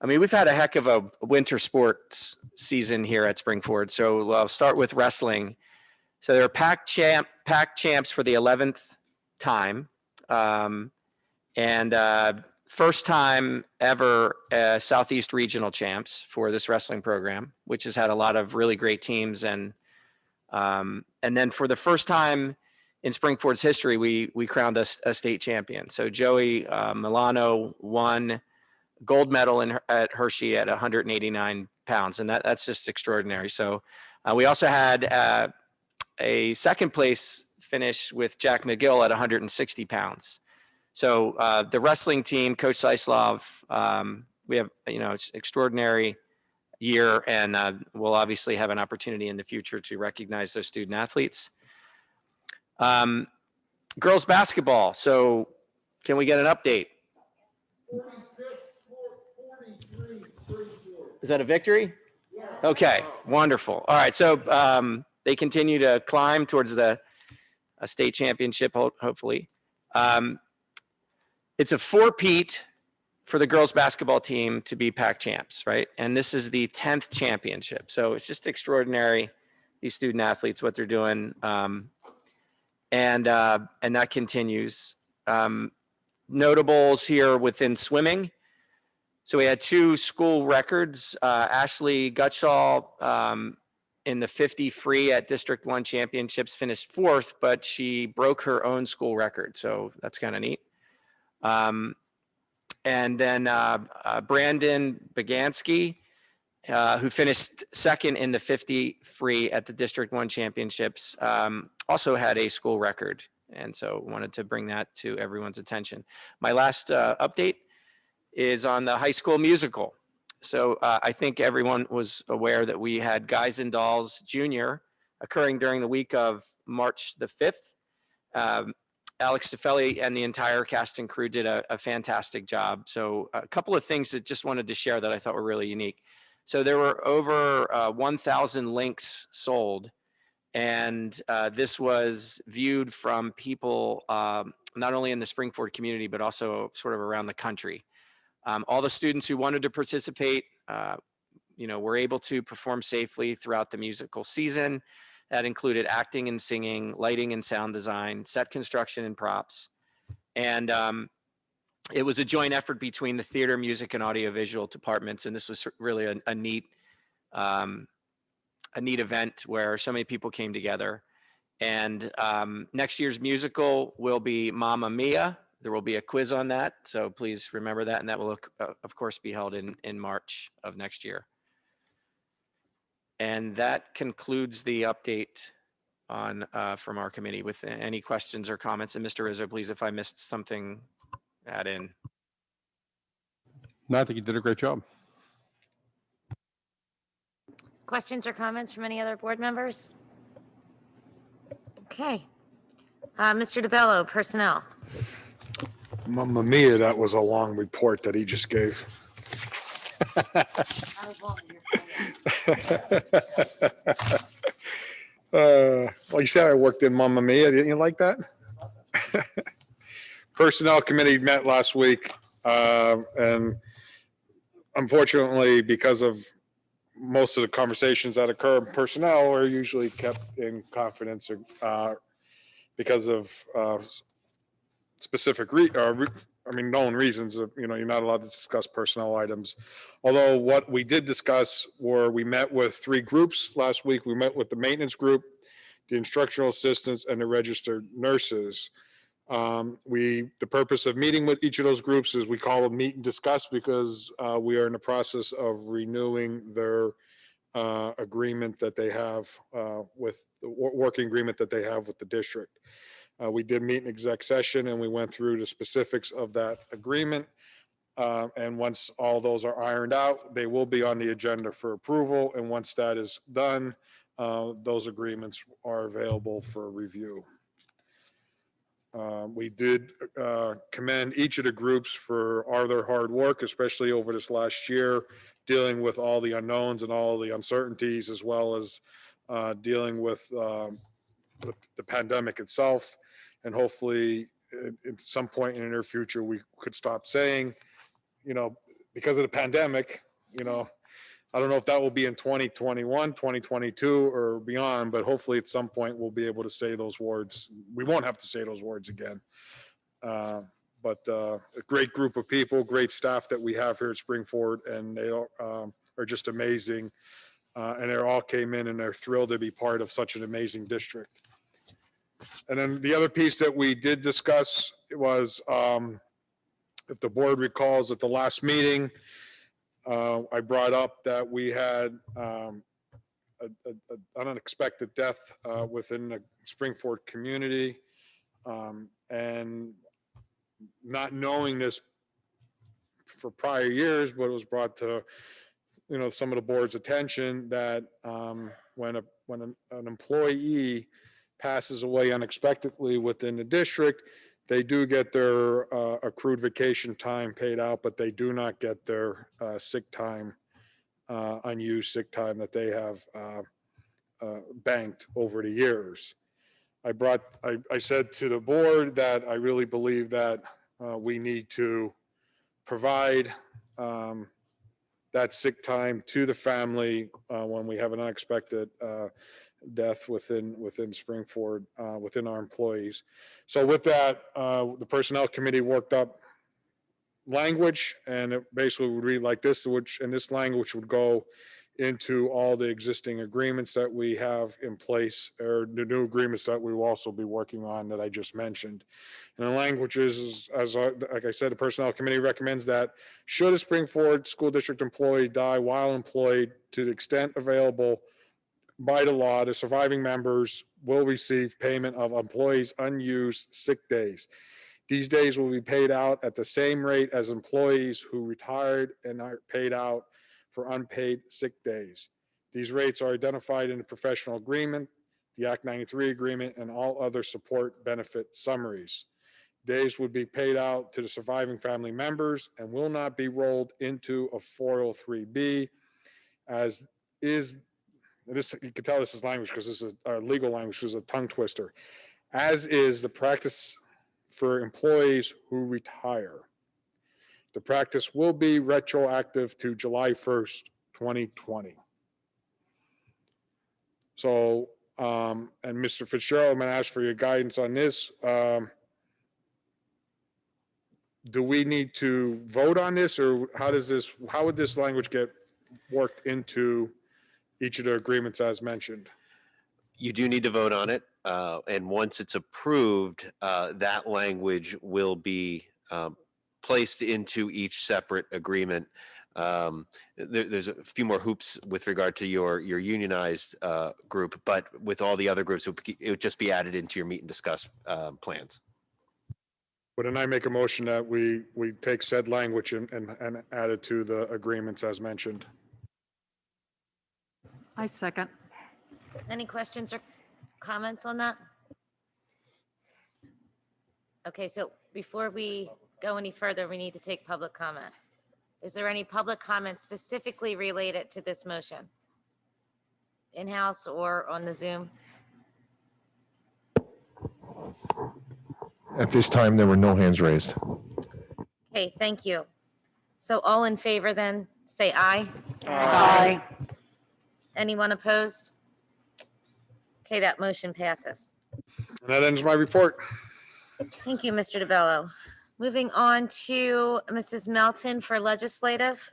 We've had a heck of a winter sports season here at Springford. So I'll start with wrestling. So they're pack champs for the 11th time. First time ever Southeast Regional champs for this wrestling program, which has had a lot of really great teams. And then for the first time in Springford's history, we crowned a state champion. So Joey Milano won gold medal at Hershey at 189 pounds. And that's just extraordinary. So we also had a second place finish with Jack McGill at 160 pounds. So the wrestling team, Coach Seislov, we have, it's extraordinary year, and we'll obviously have an opportunity in the future to recognize those student athletes. Girls basketball. So can we get an update?
46-43.
Is that a victory? Yeah. Okay, wonderful. All right, so they continue to climb towards a state championship, hopefully. It's a four-peat for the girls basketball team to be PAC champs, right? And this is the 10th championship. So it's just extraordinary, these student athletes, what they're doing. And that continues. Notables here within swimming. So we had two school records. Ashley Gutschall in the 50 free at District 1 championships finished 4th, but she broke her own school record. So that's kind of neat. And then Brandon Bagansky, who finished 2nd in the 50 free at the District 1 championships, also had a school record. And so wanted to bring that to everyone's attention. My last update is on the high school musical. So I think everyone was aware that we had Guys and Dolls Junior occurring during the week of March the 5th. Alex Stefelli and the entire cast and crew did a fantastic job. So a couple of things that just wanted to share that I thought were really unique. So there were over 1,000 links sold. And this was viewed from people not only in the Springford community, but also sort of around the country. All the students who wanted to participate, were able to perform safely throughout the musical season. That included acting and singing, lighting and sound design, set construction and props. And it was a joint effort between the theater, music, and audiovisual departments. And this was really a neat event where so many people came together. And next year's musical will be Mamma Mia. There will be a quiz on that. So please remember that. And that will, of course, be held in March of next year. And that concludes the update on from our committee. With any questions or comments, and Mr. Rizzo, please, if I missed something, add in.
No, I think you did a great job.
Questions or comments from any other board members? Okay. Mr. DeBello, personnel.
Mamma mia, that was a long report that he just gave. Like you said, I worked in Mamma Mia. Didn't you like that? Personnel Committee met last week, and unfortunately, because of most of the conversations that occur in personnel are usually kept in confidence because of specific known reasons of, you're not allowed to discuss personnel items. Although what we did discuss were, we met with 3 groups last week. We met with the maintenance group, the instructional assistants, and the registered nurses. The purpose of meeting with each of those groups is we call them meet and discuss, because we are in the process of renewing their agreement that they have with the working agreement that they have with the district. We did meet in exec session and we went through the specifics of that agreement. And once all those are ironed out, they will be on the agenda for approval. And once that is done, those agreements are available for review. We did commend each of the groups for all their hard work, especially over this last year, dealing with all the unknowns and all the uncertainties, as well as dealing with the pandemic itself. And hopefully at some point in the near future, we could stop saying, because of the pandemic, I don't know if that will be in 2021, 2022 or beyond, but hopefully at some point we'll be able to say those words. We won't have to say those words again. But a great group of people, great staff that we have here at Springford, and they are just amazing. And they all came in and they're thrilled to be part of such an amazing district. And then the other piece that we did discuss was, if the board recalls at the last meeting, I brought up that we had an unexpected death within the Springford community. And not knowing this for prior years, but it was brought to some of the board's attention that when an employee passes away unexpectedly within the district, they do get their accrued vacation time paid out, but they do not get their sick time, unused sick time that they have banked over the years. I said to the board that I really believe that we need to provide that sick time to the family when we have an unexpected death within Springford, within our employees. So with that, the Personnel Committee worked up language, and it basically would read like this, and this language would go into all the existing agreements that we have in place, or the new agreements that we will also be working on that I just mentioned. And the language is, like I said, the Personnel Committee recommends that should a Springford School District employee die while employed, to the extent available by the law, the surviving members will receive payment of employees' unused sick days. These days will be paid out at the same rate as employees who retired and are paid out for unpaid sick days. These rates are identified in the professional agreement, the Act 93 agreement, and all other support benefit summaries. Days would be paid out to the surviving family members and will not be rolled into a 403B, as is this. You can tell this is language because this is legal language, which is a tongue twister, as is the practice for employees who retire. The practice will be retroactive to July 1st, 2020. So, and Mr. Fitzgerald, I'm going to ask for your guidance on this. Do we need to vote on this, or how would this language get worked into each of the agreements as mentioned?
You do need to vote on it. And once it's approved, that language will be placed into each separate agreement. There's a few more hoops with regard to your unionized group, but with all the other groups, it would just be added into your meet and discuss plans.
But then I make a motion that we take said language and add it to the agreements as mentioned.
I second.
Any questions or comments on that? Okay, so before we go any further, we need to take public comment. Is there any public comment specifically related to this motion? In-house or on the Zoom?
At this time, there were no hands raised.
Okay, thank you. So all in favor then, say aye.
Aye.
Anyone opposed? Okay, that motion passes.
And that ends my report.
Thank you, Mr. DeBello. Moving on to Mrs. Melton for legislative.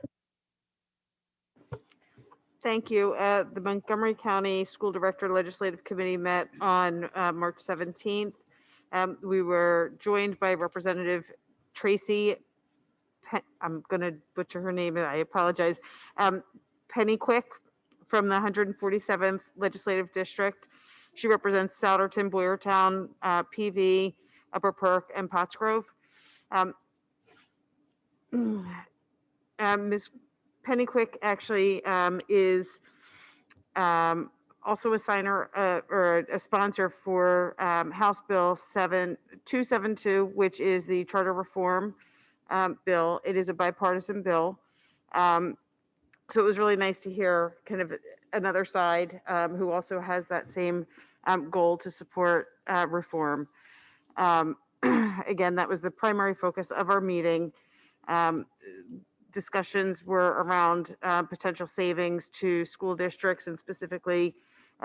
Thank you. The Montgomery County School Director Legislative Committee met on March 17th. We were joined by Representative Tracy, I'm going to butcher her name, I apologize, Pennyquick from the 147th Legislative District. She represents Souderton, Boyertown, PV, Upper Perk, and Pottsgrove. Ms. Pennyquick actually is also a signer or a sponsor for House Bill 272, which is the charter reform bill. It is a bipartisan bill. So it was really nice to hear kind of another side who also has that same goal to support reform. Again, that was the primary focus of our meeting. Discussions were around potential savings to school districts, and specifically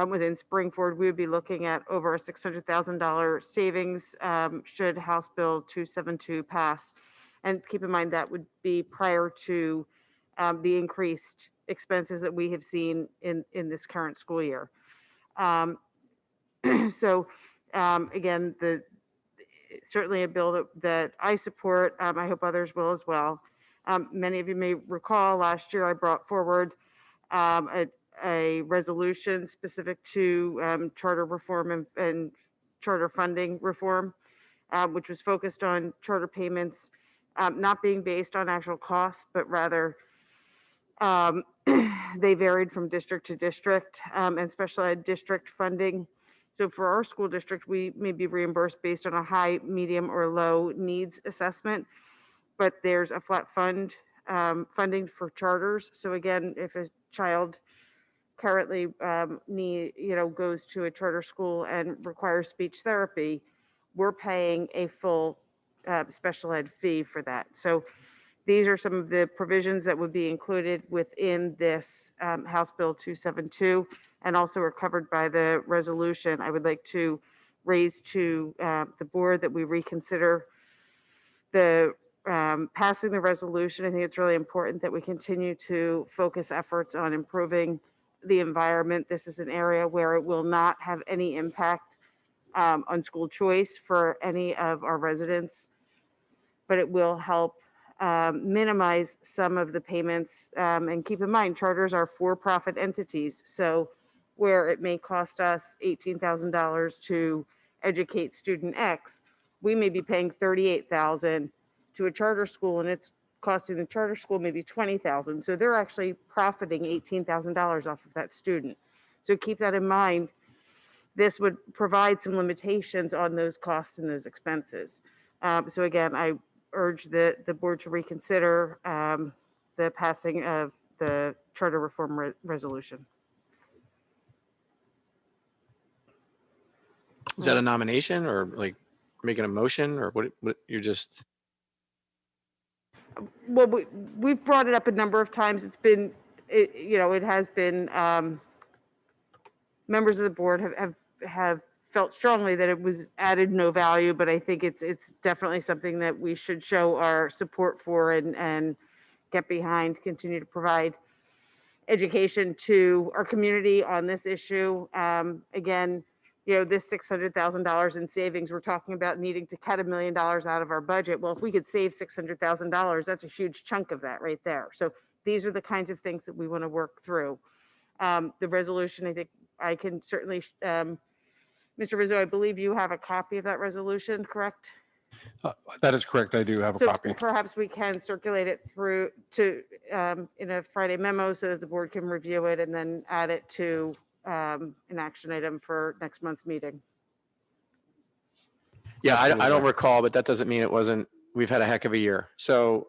within Springford, we would be looking at over a $600,000 savings should House Bill 272 pass. And keep in mind that would be prior to the increased expenses that we have seen in this current school year. So again, certainly a bill that I support. I hope others will as well. Many of you may recall last year I brought forward a resolution specific to charter reform and charter funding reform, which was focused on charter payments not being based on actual costs, but rather they varied from district to district, and special ed district funding. So for our school district, we may be reimbursed based on a high, medium, or low needs assessment, but there's a flat funding for charters. So again, if a child currently goes to a charter school and requires speech therapy, we're paying a full special ed fee for that. So these are some of the provisions that would be included within this House Bill 272 and also are covered by the resolution. I would like to raise to the board that we reconsider the passing the resolution. I think it's really important that we continue to focus efforts on improving the environment. This is an area where it will not have any impact on school choice for any of our residents, but it will help minimize some of the payments. And keep in mind, charters are for-profit entities. So where it may cost us $18,000 to educate student X, we may be paying $38,000 to a charter school, and it's costing the charter school maybe $20,000. So they're actually profiting $18,000 off of that student. So keep that in mind. This would provide some limitations on those costs and those expenses. So again, I urge the board to reconsider the passing of the charter reform resolution.
Is that a nomination or like making a motion or what you're just?
Well, we've brought it up a number of times. It's been, it has been, members of the board have felt strongly that it was added no value, but I think it's definitely something that we should show our support for and get behind, continue to provide education to our community on this issue. Again, this $600,000 in savings, we're talking about needing to cut $1 million out of our budget. Well, if we could save $600,000, that's a huge chunk of that right there. So these are the kinds of things that we want to work through. The resolution, I think I can certainly, Mr. Rizzo, I believe you have a copy of that resolution, correct?
That is correct. I do have a copy.
Perhaps we can circulate it through to in a Friday memo so that the board can review it and then add it to an action item for next month's meeting.
Yeah, I don't recall, but that doesn't mean it wasn't. We've had a heck of a year. So,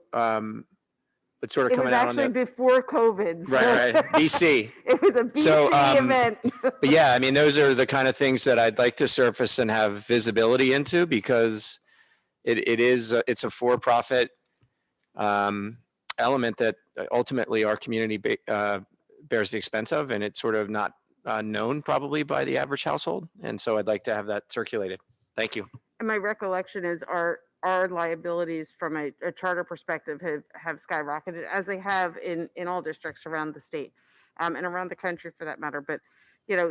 but sort of coming out on that.
It was actually before COVID. So
Right. BC.
It was a BC event.
But yeah, I mean, those are the kind of things that I'd like to surface and have visibility into because it's a for-profit element that ultimately our community bears the expense of, and it's sort of not known probably by the average household. And so I'd like to have that circulated. Thank you.
And my recollection is our liabilities from a charter perspective have skyrocketed, as they have in all districts around the state, and around the country for that matter. But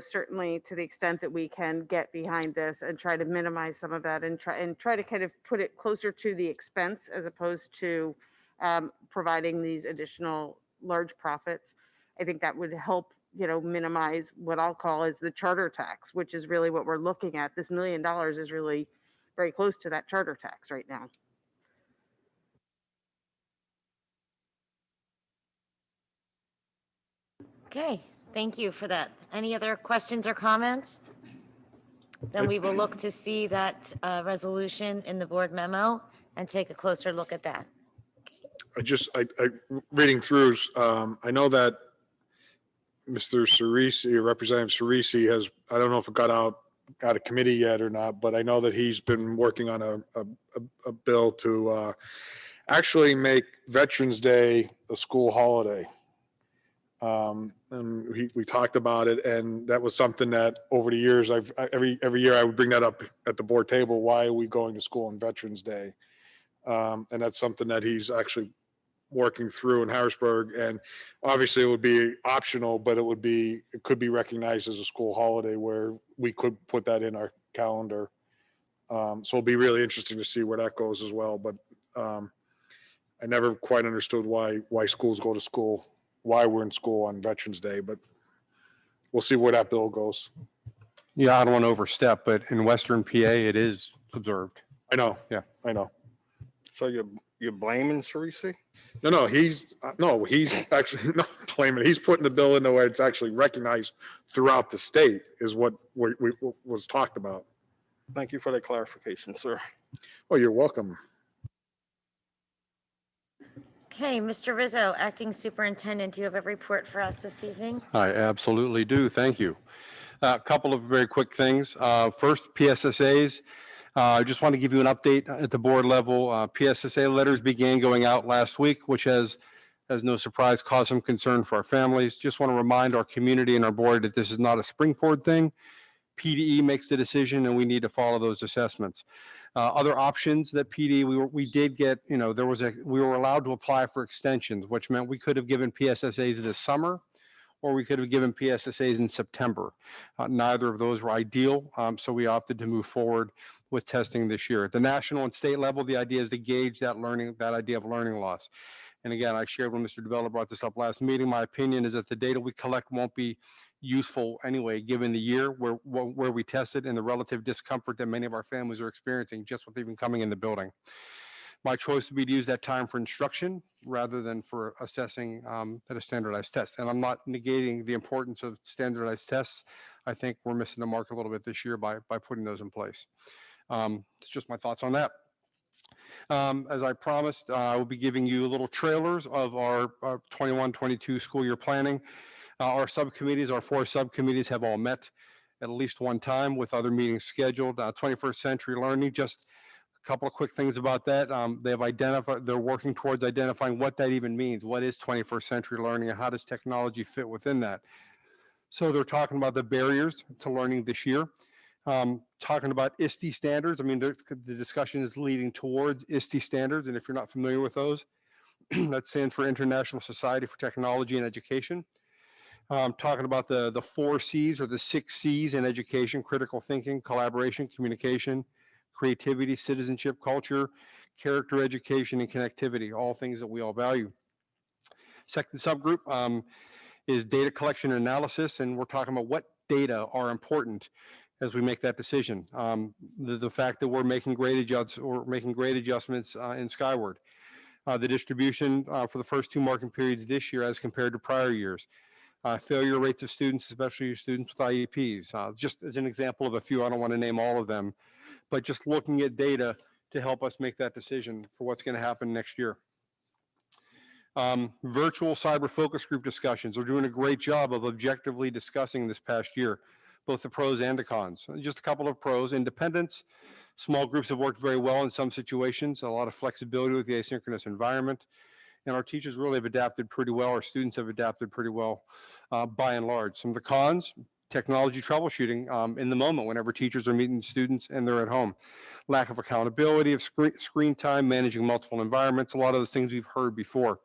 certainly to the extent that we can get behind this and try to minimize some of that, and try to kind of put it closer to the expense as opposed to providing these additional large profits, I think that would help minimize what I'll call is the charter tax, which is really what we're looking at. This $1 million is really very close to that charter tax right now.
Okay, thank you for that. Any other questions or comments? Then we will look to see that resolution in the board memo and take a closer look at that.
I reading through, I know that Mr. Cerisi, Representative Cerisi has, I don't know if it got out of committee yet or not, but I know that he's been working on a bill to actually make Veterans Day a school holiday. And we talked about it, and that was something that over the years, every year I would bring that up at the board table. Why are we going to school on Veterans Day? And that's something that he's actually working through in Harrisburg, and obviously it would be optional, but it could be recognized as a school holiday where we could put that in our calendar. So it'll be really interesting to see where that goes as well. But I never quite understood why schools go to school, why we're in school on Veterans Day, but we'll see where that bill goes.
Yeah, I don't want to overstep, but in Western PA, it is observed.
I know.
Yeah,
I know.
So you're blaming Cerisi?
No, he's actually not blaming. He's putting the bill in the way it's actually recognized throughout the state is what was talked about.
Thank you for that clarification, sir.
Oh, you're welcome.
Okay, Mr. Rizzo, Acting Superintendent, do you have a report for us this evening?
I absolutely do. Thank you. A couple of very quick things. First, PSSAs. I just want to give you an update at the board level. PSSA letters began going out last week, which has, as no surprise, caused some concern for our families. Just want to remind our community and our board that this is not a Springford thing. PDE makes the decision, and we need to follow those assessments. Other options that PD, we did get, we were allowed to apply for extensions, which meant we could have given PSSAs this summer, or we could have given PSSAs in September. Neither of those were ideal, so we opted to move forward with testing this year. At the national and state level, the idea is to gauge that idea of learning loss. And again, I shared when Mr. DeBella brought this up last meeting, my opinion is that the data we collect won't be useful anyway, given the year where we tested and the relative discomfort that many of our families are experiencing just with even coming in the building. My choice would be to use that time for instruction rather than for assessing at a standardized test. And I'm not negating the importance of standardized tests. I think we're missing the mark a little bit this year by putting those in place. It's just my thoughts on that. As I promised, I will be giving you little trailers of our 21-22 school year planning. Our subcommittees, our 4 subcommittees have all met at least one time with other meetings scheduled. 21st Century Learning, just a couple of quick things about that. They're working towards identifying what that even means. What is 21st century learning and how does technology fit within that? So they're talking about the barriers to learning this year. Talking about ISTE standards. I mean, the discussion is leading towards ISTE standards. And if you're not familiar with those, that stands for International Society for Technology and Education. Talking about the 4 C's or the 6 C's in education: critical thinking, collaboration, communication, creativity, citizenship, culture, character education, and connectivity, all things that we all value. Second subgroup is data collection and analysis, and we're talking about what data are important as we make that decision. The fact that we're making grade adjustments in Skyward. The distribution for the first 2 marking periods this year as compared to prior years. Failure rates of students, especially students with IEPs. Just as an example of a few, I don't want to name all of them, but just looking at data to help us make that decision for what's going to happen next year. Virtual cyber focus group discussions. We're doing a great job of objectively discussing this past year, both the pros and the cons. Just a couple of pros: independence, Small groups have worked very well in some situations, a lot of flexibility with the asynchronous environment. And our teachers really have adapted pretty well. Our students have adapted pretty well by and large. Some of the cons, technology troubleshooting in the moment whenever teachers are meeting students and they're at home. Lack of accountability of screen time, managing multiple environments, a lot of those things we've heard before.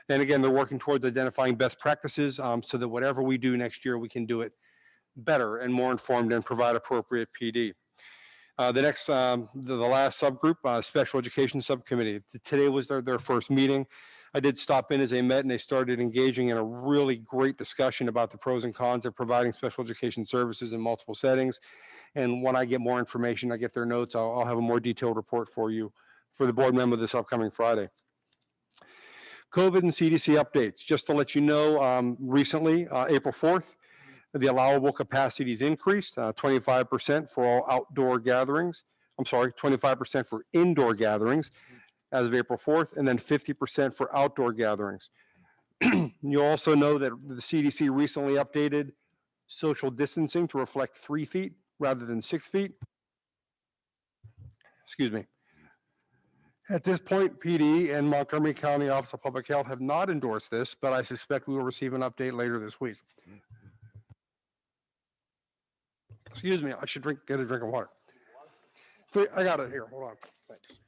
And again, they're working towards identifying best practices so that whatever we do next year, we can do it better and more informed and provide appropriate PD. The last subgroup, Special Education Subcommittee. Today was their first meeting. I did stop in as they met and they started engaging in a really great discussion about the pros and cons of providing special education services in multiple settings. And when I get more information, I get their notes, I'll have a more detailed report for you for the board member this upcoming Friday. COVID and CDC updates. Just to let you know, recently, April 4th, the allowable capacities increased 25% for all outdoor gatherings. I'm sorry, 25% for indoor gatherings as of April 4th, and then 50% for outdoor gatherings. You also know that the CDC recently updated social distancing to reflect 3 feet rather than 6 feet. Excuse me. At this point, PD and Montgomery County Office of Public Health have not endorsed this, but I suspect we will receive an update later this week. Excuse me, I should get a drink of water. I got it here, hold on, thanks.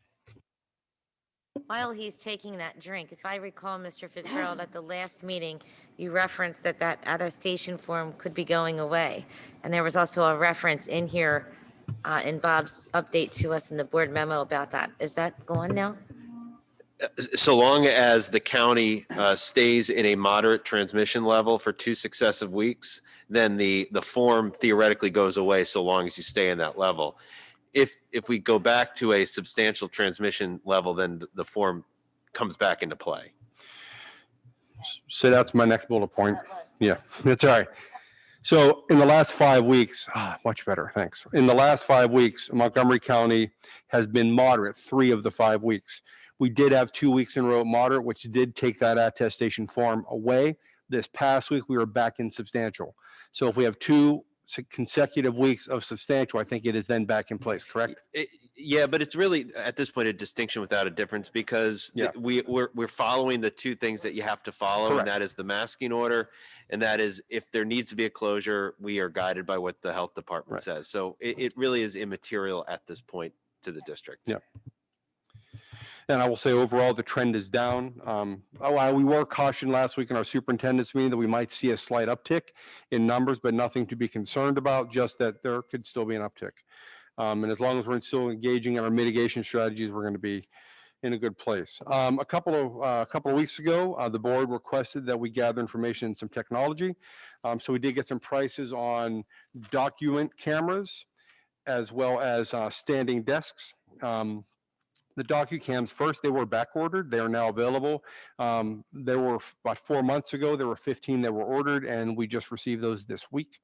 While he's taking that drink, if I recall, Mr. Fitzgerald, at the last meeting, you referenced that attestation form could be going away. And there was also a reference in here in Bob's update to us in the board memo about that. Is that gone now?
So long as the county stays in a moderate transmission level for 2 successive weeks, then the form theoretically goes away so long as you stay in that level. If we go back to a substantial transmission level, then the form comes back into play.
So that's my next bullet point. Yeah, that's all right. So in the last 5 weeks, much better, thanks. In the last 5 weeks, Montgomery County has been moderate 3 of the 5 weeks. We did have 2 weeks in a row moderate, which did take that attestation form away. This past week, we were back in substantial. So if we have 2 consecutive weeks of substantial, I think it is then back in place, correct?
Yeah, but it's really at this point a distinction without a difference because we're following the 2 things that you have to follow,
Correct.
and that is the masking order, and that is if there needs to be a closure, we are guided by what the health department says. So it really is immaterial at this point to the district.
Yeah. And I will say overall, the trend is down. We were cautioned last week in our superintendent's meeting that we might see a slight uptick in numbers, but nothing to be concerned about, just that there could still be an uptick. And as long as we're still engaging in our mitigation strategies, we're going to be in a good place. A couple of weeks ago, the board requested that we gather information in some technology. So we did get some prices on document cameras as well as standing desks. The DocuCams first, they were back ordered. They are now available. There were about 4 months ago, there were 15 that were ordered, and we just received those this week.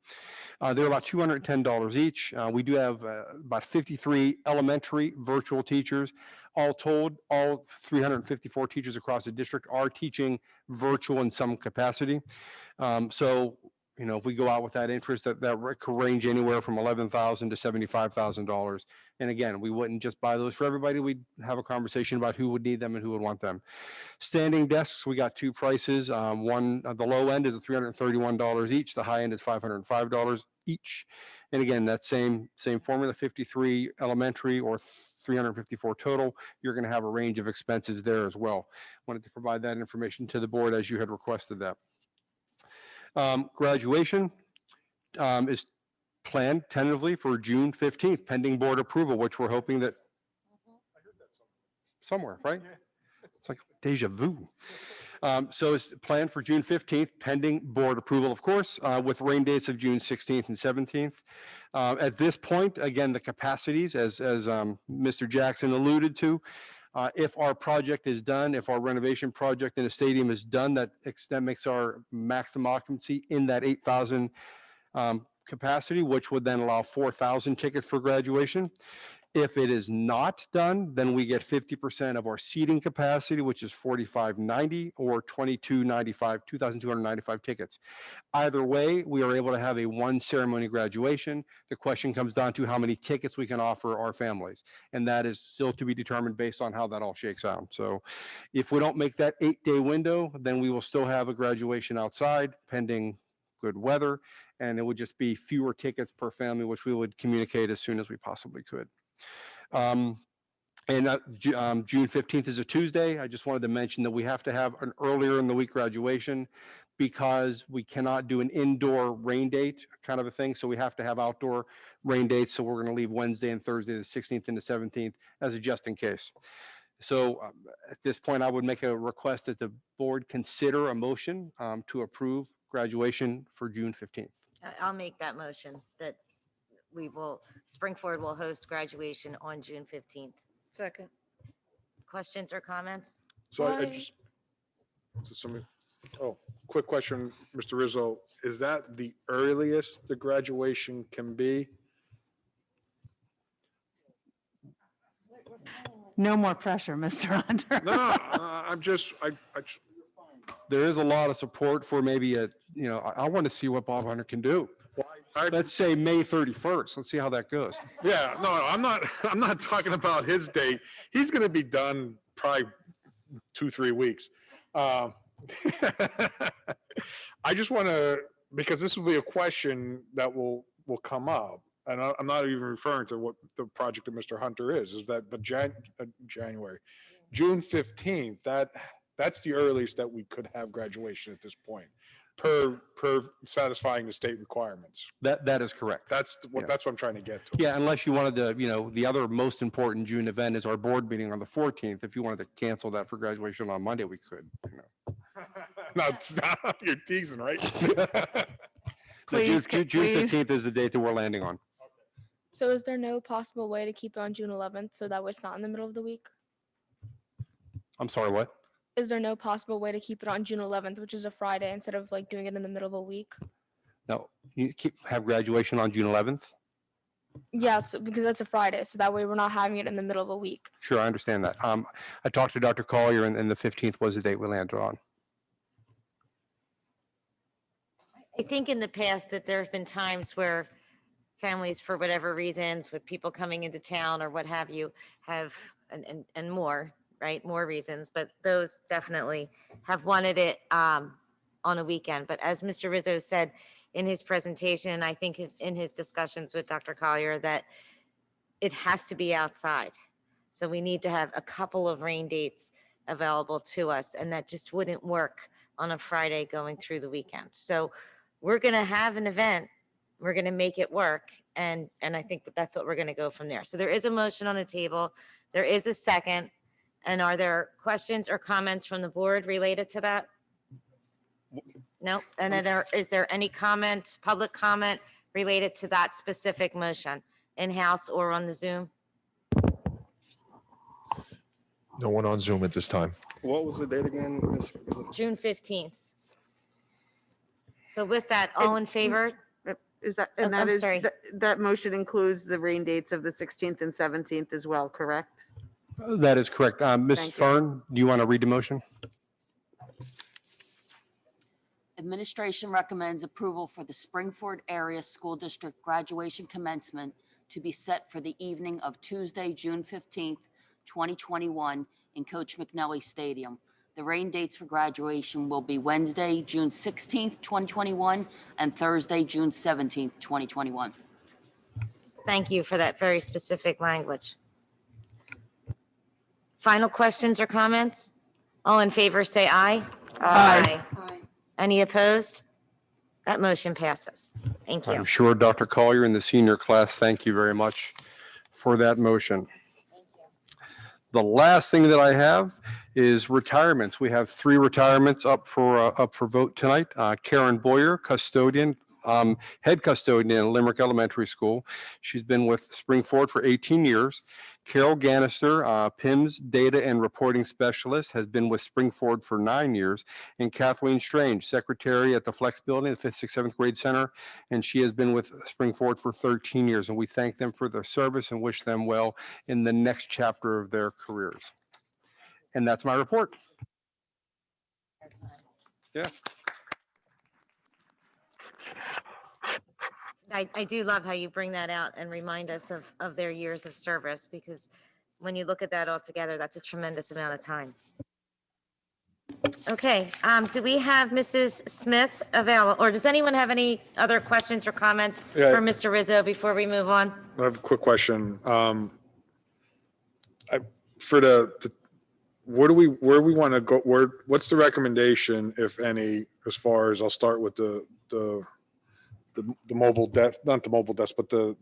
They're about $210 each. We do have about 53 elementary virtual teachers. All told, all 354 teachers across the district are teaching virtual in some capacity. So, you know, if we go out with that interest, that could range anywhere from $11,000 to $75,000. And again, we wouldn't just buy those for everybody. We'd have a conversation about who would need them and who would want them. Standing desks, we got 2 prices. One, the low end is $331 each. The high end is $505 each. And again, that same formula, 53 elementary or 354 total. You're going to have a range of expenses there as well. Wanted to provide that information to the board as you had requested that. Graduation is planned tentatively for June 15th, pending board approval, which we're hoping that somewhere, right? It's like deja vu. So it's planned for June 15th, pending board approval, of course, with rain dates of June 16th and 17th. At this point, again, the capacities, as Mr. Jackson alluded to, if our project is done, if our renovation project in the stadium is done, that makes our maximum occupancy in that 8,000 capacity, which would then allow 4,000 tickets for graduation. If it is not done, then we get 50% of our seating capacity, which is 4,590 or 2,295 tickets. Either way, we are able to have a one ceremony graduation. The question comes down to how many tickets we can offer our families. And that is still to be determined based on how that all shakes out. So if we don't make that 8-day window, then we will still have a graduation outside pending good weather. And it would just be fewer tickets per family, which we would communicate as soon as we possibly could. June 15th is a Tuesday. I just wanted to mention that we have to have an earlier in the week graduation because we cannot do an indoor rain date kind of a thing. So we have to have outdoor rain dates. So we're going to leave Wednesday and Thursday, the 16th and the 17th as a just in case. So at this point, I would make a request that the board consider a motion to approve graduation for June 15th.
I'll make that motion that Springford will host graduation on June 15th.
Second.
Questions or comments?
So I just, quick question, Mr. Rizzo, is that the earliest the graduation can be?
No more pressure, Mr. Hunter.
No, I just,
there is a lot of support for maybe I want to see what Bob Hunter can do. Let's say May 31st. Let's see how that goes.
Yeah, no, I'm not talking about his date. He's going to be done probably 2-3 weeks. I just want to, because this will be a question that will come up. And I'm not even referring to what the project of Mr. Hunter is that, but January, June 15th, that's the earliest that we could have graduation at this point, per satisfying the state requirements.
That is correct.
That's what I'm trying to get to.
Yeah, unless you wanted to, the other most important June event is our board meeting on the 14th. If you wanted to cancel that for graduation on Monday, we could.
No, it's not, you're teasing, right?
June 15th is the date that we're landing on.
So is there no possible way to keep it on June 11th so that way it's not in the middle of the week?
I'm sorry, what?
Is there no possible way to keep it on June 11th, which is a Friday, instead of like doing it in the middle of a week?
No, you have graduation on June 11th?
Yes, because that's a Friday, so that way we're not having it in the middle of a week.
Sure, I understand that. I talked to Dr. Collier and the 15th was the date we landed on.
I think in the past that there have been times where families, for whatever reasons, with people coming into town or what have you, have, and more, right? More reasons, but those definitely have wanted it on a weekend. But as Mr. Rizzo said in his presentation, I think in his discussions with Dr. Collier, that it has to be outside. So we need to have a couple of rain dates available to us, and that just wouldn't work on a Friday going through the weekend. So we're going to have an event. We're going to make it work. And I think that's what we're going to go from there. So there is a motion on the table. There is a second. And are there questions or comments from the board related to that? No. And then is there any comment, public comment related to that specific motion, in-house or on the Zoom?
No one on Zoom at this time.
What was the date again?
June 15th. So with that, all in favor?
Is that,
Oh,
and that
I'm
is,
sorry.
that motion includes the rain dates of the 16th and 17th as well, correct?
That is correct. Ms.
Thank you.
Fern, do you want to read the motion?
Administration recommends approval for the Springford Area School District graduation commencement to be set for the evening of Tuesday, June 15th, 2021 in Coach Mcnally Stadium. The rain dates for graduation will be Wednesday, June 16th, 2021 and Thursday, June 17th, 2021.
Thank you for that very specific language. Final questions or comments? All in favor, say aye.
Aye.
Any opposed? That motion passes. Thank you.
I'm sure Dr. Collier and the senior class, thank you very much for that motion. The last thing that I have is retirements. We have 3 retirements up for vote tonight. Karen Boyer, custodian, head custodian at Limerick Elementary School. She's been with Springford for 18 years. Carol Gannister, PIMS Data and Reporting Specialist, has been with Springford for 9 years. And Kathleen Strange, Secretary at the Flex Building, the 5th, 6th, 7th grade center, and she has been with Springford for 13 years. And we thank them for their service and wish them well in the next chapter of their careers. And that's my report. Yeah.
I do love how you bring that out and remind us of their years of service, because when you look at that all together, that's a tremendous amount of time. Okay, do we have Mrs. Smith available, or does anyone have any other questions or comments
Yeah.
for Mr. Rizzo before we move on?
I have a quick question. For where do we want to go? What's the recommendation, if any, as far as, I'll start with the mobile desk, not the mobile desk, but the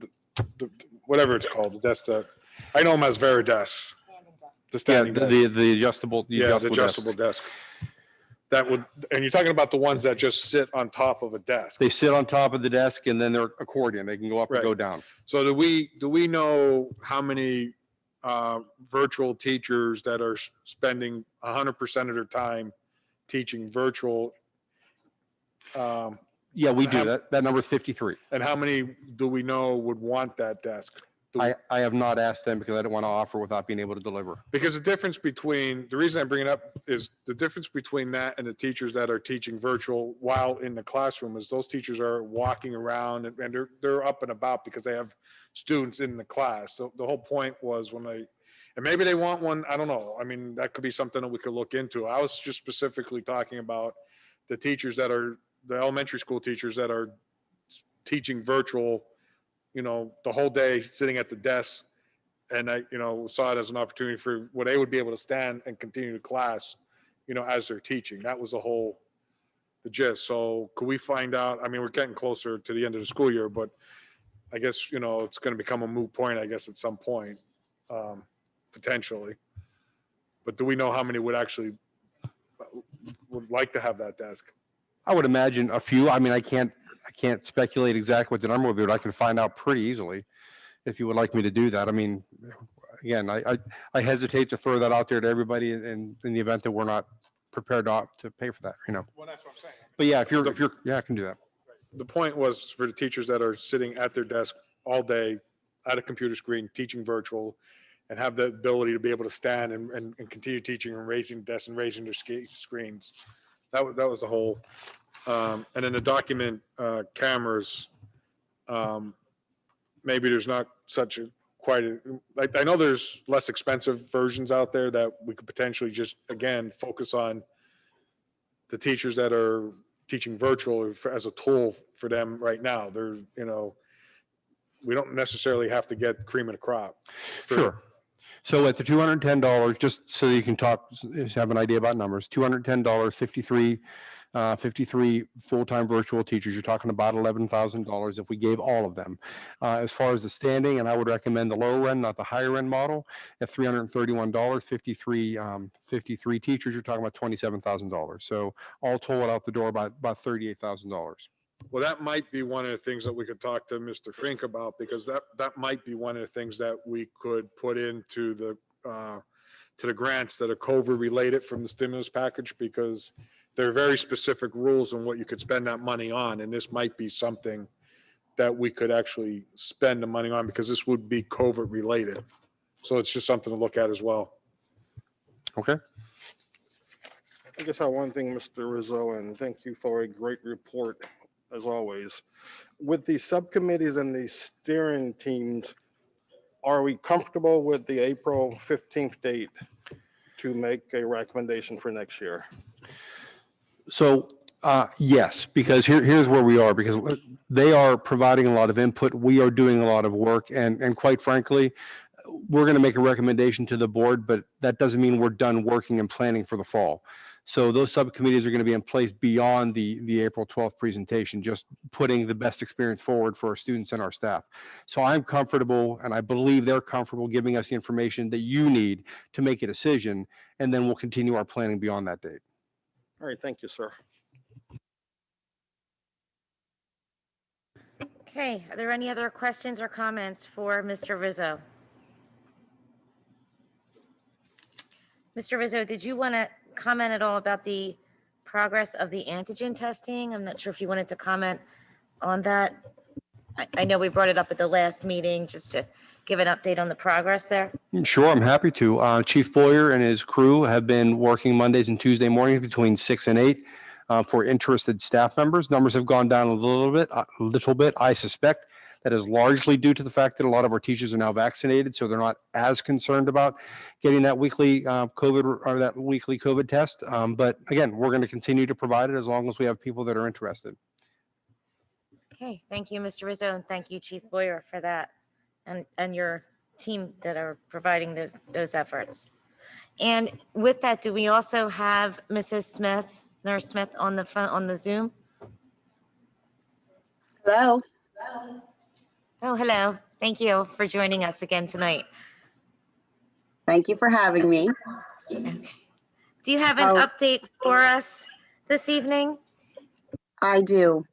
whatever it's called, the desk that, I know them as Veridesks. The standing desk.
The adjustable.
The adjustable desk. That would, and you're talking about the ones that just sit on top of a desk.
They sit on top of the desk and then they're accordion. They can go up and go down.
So do we know how many virtual teachers that are spending 100% of their time teaching virtual?
Yeah, we do. That number is 53.
And how many do we know would want that desk?
I have not asked them because I don't want to offer without being able to deliver.
Because the reason I bring it up is the difference between that and the teachers that are teaching virtual while in the classroom is those teachers are walking around and they're up and about because they have students in the class. So the whole point was and maybe they want one, I don't know. I mean, that could be something that we could look into. I was just specifically talking about the teachers that are, the elementary school teachers that are teaching virtual, the whole day sitting at the desk, and I, saw it as an opportunity for where they would be able to stand and continue the class, as they're teaching. That was the gist. So could we find out, I mean, we're getting closer to the end of the school year, but I guess, it's going to become a moot point, I guess, at some point, potentially. But do we know how many would actually would like to have that desk?
I would imagine a few. I mean, I can't speculate exactly what the number would be, but I can find out pretty easily if you would like me to do that. I mean, again, I hesitate to throw that out there to everybody in the event that we're not prepared to pay for that,
Well, that's what I'm saying.
But yeah, if you're, yeah, I can do that.
The point was for the teachers that are sitting at their desk all day at a computer screen, teaching virtual, and have the ability to be able to stand and continue teaching and raising desks and raising their screens. That was the whole. And then the document cameras, maybe there's not such I know there's less expensive versions out there that we could potentially just, again, focus on the teachers that are teaching virtual as a tool for them right now. They're, we don't necessarily have to get cream of the crop.
Sure. So at the $210, just so you can have an idea about numbers, $210, 53 full-time virtual teachers, you're talking about $11,000 if we gave all of them. As far as the standing, and I would recommend the lower end, not the higher end model, at $331, 53 teachers, you're talking about $27,000. So all told out the door about $38,000.
Well, that might be one of the things that we could talk to Mr. Fink about, because that might be one of the things that we could put into the grants that are COVID related from the stimulus package, because there are very specific rules on what you could spend that money on. And this might be something that we could actually spend the money on, because this would be COVID related. So it's just something to look at as well.
Okay.
I guess I have one thing, Mr. Rizzo, and thank you for a great report as always. With the subcommittees and the steering teams, are we comfortable with the April 15th date to make a recommendation for next year?
So yes, because here's where we are, because they are providing a lot of input. We are doing a lot of work, and quite frankly, we're going to make a recommendation to the board, but that doesn't mean we're done working and planning for the fall. So those subcommittees are going to be in place beyond the April 12th presentation, just putting the best experience forward for our students and our staff. So I'm comfortable, and I believe they're comfortable giving us the information that you need to make a decision, and then we'll continue our planning beyond that date.
All right, thank you, sir.
Okay, are there any other questions or comments for Mr. Rizzo? Mr. Rizzo, did you want to comment at all about the progress of the antigen testing? I'm not sure if you wanted to comment on that. I know we brought it up at the last meeting, just to give an update on the progress there.
Sure, I'm happy to. Chief Boyer and his crew have been working Mondays and Tuesday mornings between 6 and 8 for interested staff members. Numbers have gone down a little bit. I suspect that is largely due to the fact that a lot of our teachers are now vaccinated, so they're not as concerned about getting that weekly COVID test. But again, we're going to continue to provide it as long as we have people that are interested.
Okay, thank you, Mr. Rizzo, and thank you, Chief Boyer, for that, and your team that are providing those efforts. And with that, do we also have Mrs. Smith, Nurse Smith, on the phone, on the Zoom?
Hello.
Oh, hello. Thank you for joining us again tonight.
Thank you for having me.
Okay. Do you have an update for us this evening?
I do.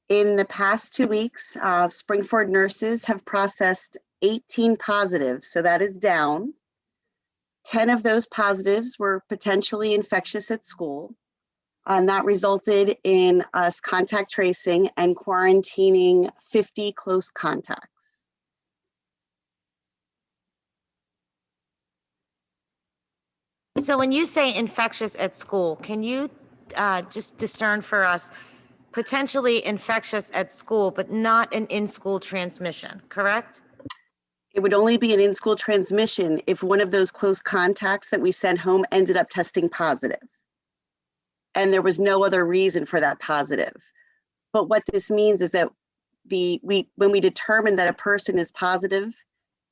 In the past 2 weeks, Springford nurses have processed 18 positives, so that is down. 10 of those positives were potentially infectious at school, and that resulted in us contact tracing and quarantining 50 close contacts.
So when you say infectious at school, can you just discern for us potentially infectious at school, but not an in-school transmission, correct?
It would only be an in-school transmission if one of those close contacts that we sent home ended up testing positive. And there was no other reason for that positive. But what this means is that when we determine that a person is positive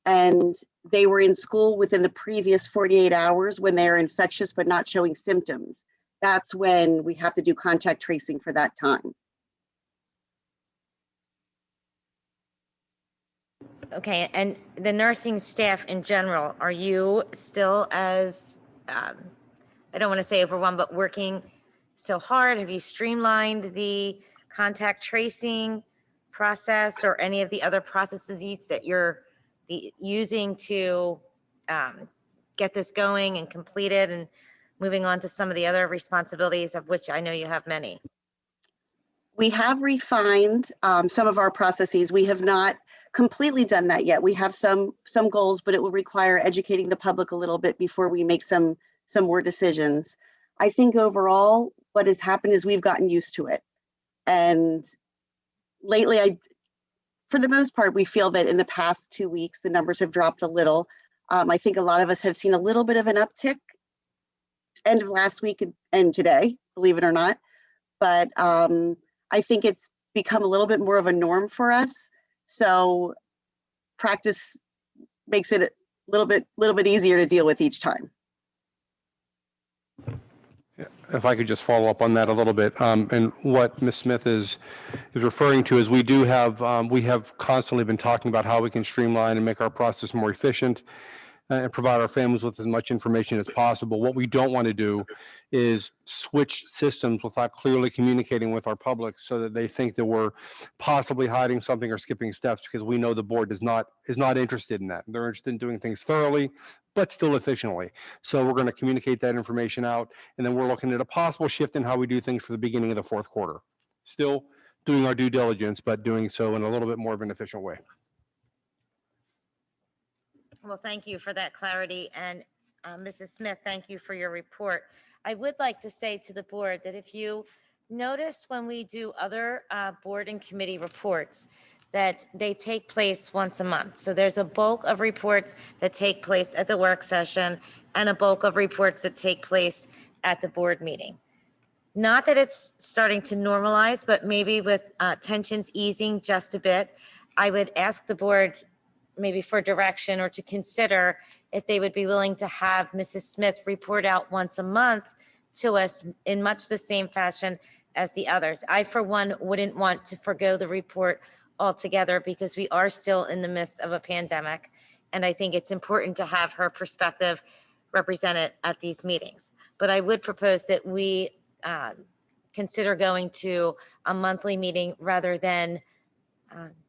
and they were in school within the previous 48 hours when they're infectious but not showing symptoms, that's when we have to do contact tracing for that time.
Okay, and the nursing staff in general, are you still as, I don't want to say overwhelmed, but working so hard? Have you streamlined the contact tracing process or any of the other processes that you're using to get this going and completed and moving on to some of the other responsibilities, of which I know you have many?
We have refined some of our processes. We have not completely done that yet. We have some goals, but it will require educating the public a little bit before we make some more decisions. I think overall, what has happened is we've gotten used to it. And lately, for the most part, we feel that in the past 2 weeks, the numbers have dropped a little. I think a lot of us have seen a little bit of an uptick end of last week and today, believe it or not. But I think it's become a little bit more of a norm for us. So practice makes it a little bit easier to deal with each time.
If I could just follow up on that a little bit, and what Ms. Smith is referring to is we have constantly been talking about how we can streamline and make our process more efficient and provide our families with as much information as possible. What we don't want to do is switch systems without clearly communicating with our public so that they think that we're possibly hiding something or skipping steps, because we know the board is not interested in that. They're interested in doing things thoroughly, but still efficiently. So we're going to communicate that information out, and then we're looking at a possible shift in how we do things for the beginning of the fourth quarter. Still doing our due diligence, but doing so in a little bit more of an efficient way.
Well, thank you for that clarity. And Mrs. Smith, thank you for your report. I would like to say to the board that if you notice when we do other board and committee reports, that they take place once a month. So there's a bulk of reports that take place at the work session and a bulk of reports that take place at the board meeting. Not that it's starting to normalize, but maybe with tensions easing just a bit, I would ask the board maybe for direction or to consider if they would be willing to have Mrs. Smith report out once a month to us in much the same fashion as the others. I, for one, wouldn't want to forgo the report altogether because we are still in the midst of a pandemic. And I think it's important to have her perspective represented at these meetings. But I would propose that we consider going to a monthly meeting rather than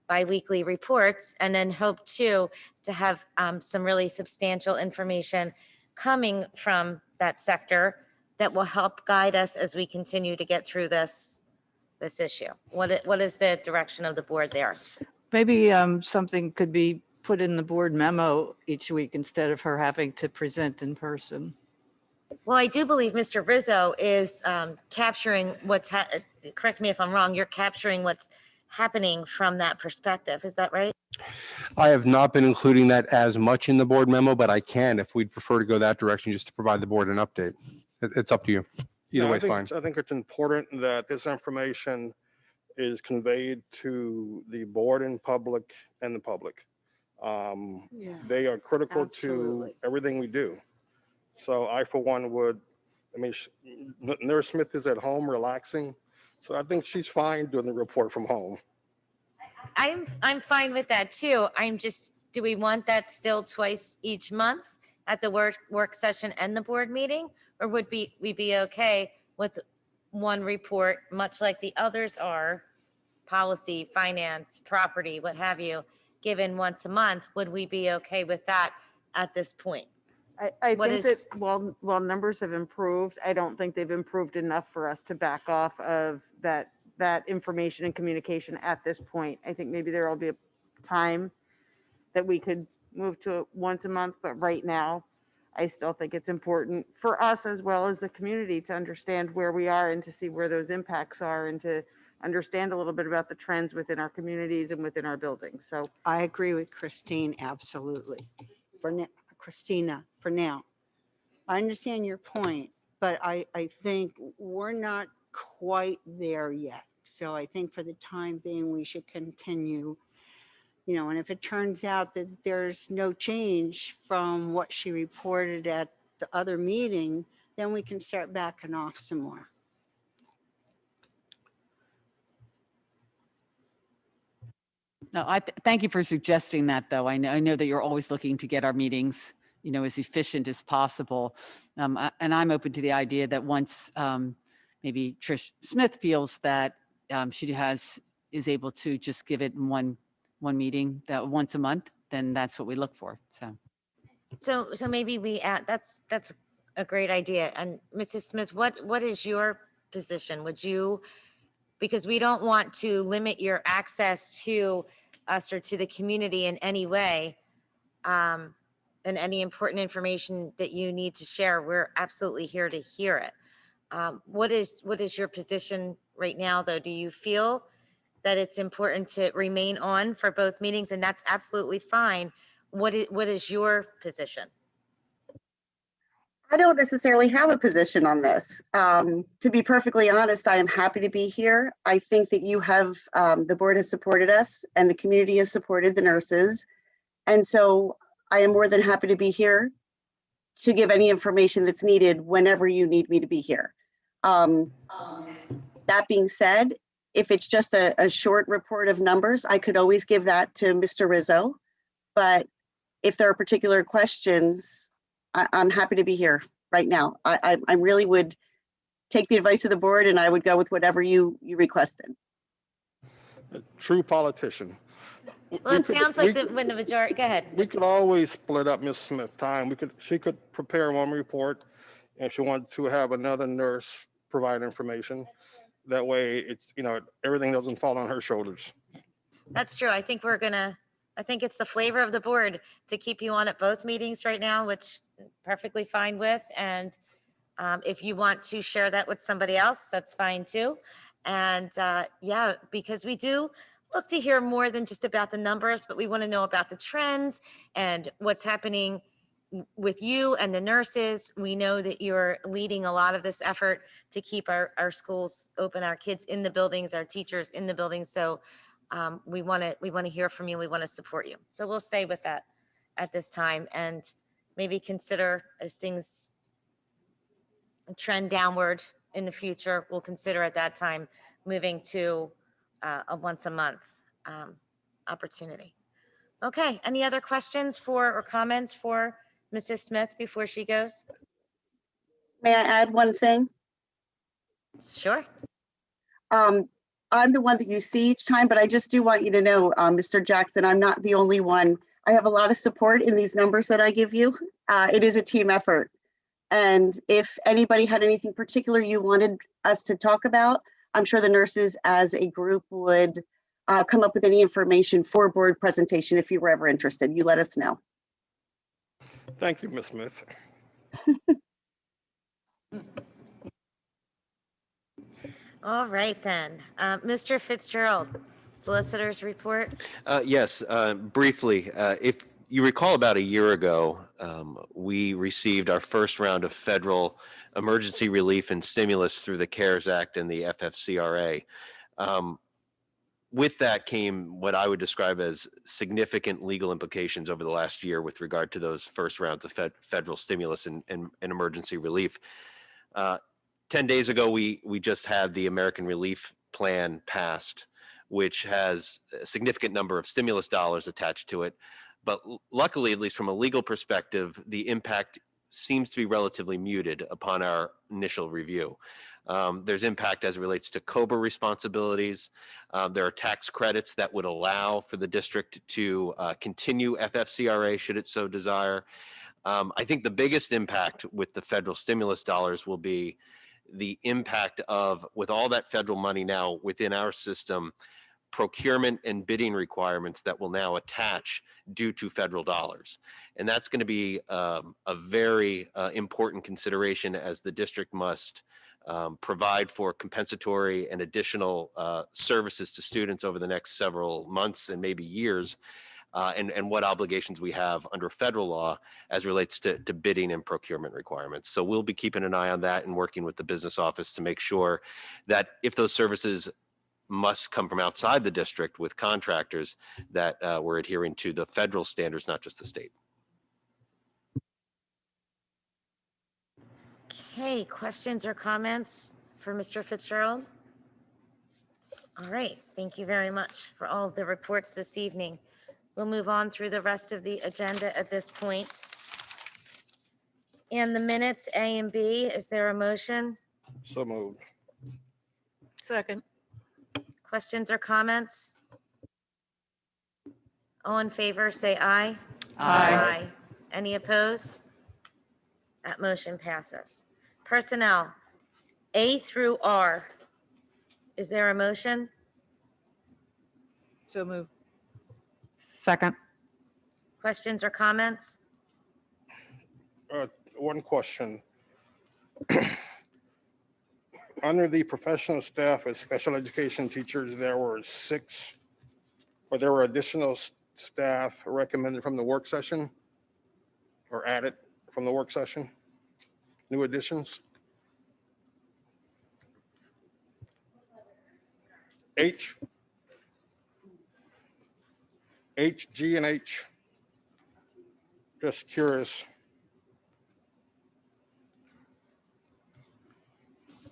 biweekly reports, and then hope to have some really substantial information coming from that sector that will help guide us as we continue to get through this issue? What is the direction of the board there?
Maybe something could be put in the board memo each week instead of her having to present in person.
Well, I do believe Mr. Rizzo is capturing correct me if I'm wrong, you're capturing what's happening from that perspective. Is that right?
I have not been including that as much in the board memo, but I can if we'd prefer to go that direction, just to provide the board an update. It's up to you. Either
No,
way is fine.
I think it's important that this information is conveyed to the board and public and the public. They are critical to everything we do. So I, for one, Nurse Smith is at home relaxing. So I think she's fine doing the report from home.
I'm fine with that too. Do we want that still twice each month at the work session and the board meeting? Or would we be okay with one report, much like the others are, policy, finance, property, what have you, given once a month? Would we be okay with that at this point?
I
What
think
is-
that while numbers have improved, I don't think they've improved enough for us to back off of that information and communication at this point. I think maybe there will be a time that we could move to once a month, but right now, I still think it's important for us as well as the community to understand where we are and to see where those impacts are and to understand a little bit about the trends within our communities and within our buildings. So
I agree with Christine, absolutely. Christina, for now. I understand your point, but I think we're not quite there yet. So I think for the time being, we should continue, and if it turns out that there's no change from what she reported at the other meeting, then we can start backing off some more.
No, thank you for suggesting that, though. I know that you're always looking to get our meetings, as efficient as possible. And I'm open to the idea that once maybe Trish Smith feels that she is able to just give it in one meeting, that once a month, then that's what we look for.
So maybe we add, that's a great idea. And Mrs. Smith, what is your position? Because we don't want to limit your access to us or to the community in any way, and any important information that you need to share, we're absolutely here to hear it. What is your position right now, though? Do you feel that it's important to remain on for both meetings? And that's absolutely fine. What is your position?
I don't necessarily have a position on this. To be perfectly honest, I am happy to be here. I think that the board has supported us and the community has supported the nurses. And so I am more than happy to be here to give any information that's needed whenever you need me to be here. That being said, if it's just a short report of numbers, I could always give that to Mr. Rizzo. But if there are particular questions, I'm happy to be here right now. I really would take the advice of the board and I would go with whatever you requested.
A true politician.
Well, it sounds like when the majority, go ahead.
We could always split up Ms. Smith's time. She could prepare one report and she wanted to have another nurse provide information. That way it's, everything doesn't fall on her shoulders.
That's true. I think it's the flavor of the board to keep you on at both meetings right now, which I'm perfectly fine with. And if you want to share that with somebody else, that's fine too. And because we do look to hear more than just about the numbers, but we want to know about the trends and what's happening with you and the nurses. We know that you're leading a lot of this effort to keep our schools open, our kids in the buildings, our teachers in the buildings. So we want to hear from you. We want to support you. So we'll stay with that at this time and maybe consider, as things trend downward in the future, we'll consider at that time moving to a once a month opportunity. Okay. Any other questions or comments for Mrs. Smith before she goes?
May I add one thing?
Sure.
I'm the one that you see each time, but I just do want you to know, Mr. Jackson, I'm not the only one I have a lot of support in these numbers that I give you. It is a team effort. And if anybody had anything particular you wanted us to talk about, I'm sure the nurses as a group would come up with any information for board presentation if you were ever interested. You let us know.
Thank you, Ms. Smith.
All right then. Mr. Fitzgerald, solicitor's report.
Yes, briefly, if you recall about a year ago, we received our first round of federal emergency relief and stimulus through the CARES Act and the FFCRA. With that came what I would describe as significant legal implications over the last year with regard to those first rounds of federal stimulus and emergency relief. 10 days ago, we just had the American Relief Plan passed, which has a significant number of stimulus dollars attached to it. But luckily, at least from a legal perspective, the impact seems to be relatively muted upon our initial review. There's impact as it relates to COBRA responsibilities. There are tax credits that would allow for the district to continue FFCRA should it so desire. I think the biggest impact with the federal stimulus dollars will be the impact of, with all that federal money now within our system, procurement and bidding requirements that will now attach due to federal dollars. And that's going to be a very important consideration as the district must provide for compensatory and additional services to students over the next several months and maybe years, and what obligations we have under federal law as relates to bidding and procurement requirements. So we'll be keeping an eye on that and working with the business office to make sure that if those services must come from outside the district with contractors, that we're adhering to the federal standards, not just the state.
Okay, questions or comments for Mr. Fitzgerald? All right, thank you very much for all of the reports this evening. We'll move on through the rest of the agenda at this point. And the minutes A and B, is there a motion?
So moved.
Second.
Questions or comments? All in favor, say aye. Aye. Any opposed? That motion passes. Personnel, A through R. Is there a motion?
So moved.
Second.
Questions or comments?
One question. Under the professional staff as special education teachers, there were 6, or there were additional staff recommended from the work session or added from the work session, new additions. H, G, and H. Just curious.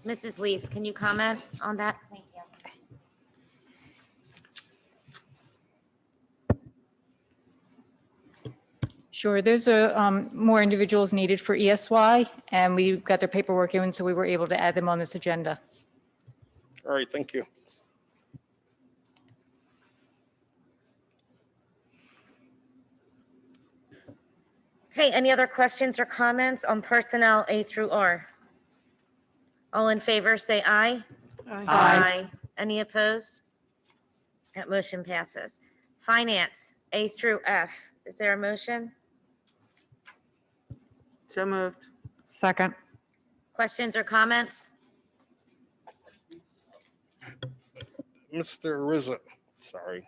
Mrs. Lees, can you comment on that? Thank you.
Sure, there's more individuals needed for ESY, and we got their paperwork in, so we were able to add them on this agenda.
All right, thank you.
Okay, any other questions or comments on personnel A through R? All in favor, say aye. Aye. Any opposed? That motion passes. Finance, A through F. Is there a motion?
So moved.
Second.
Questions or comments?
Mr. Rizzo, sorry.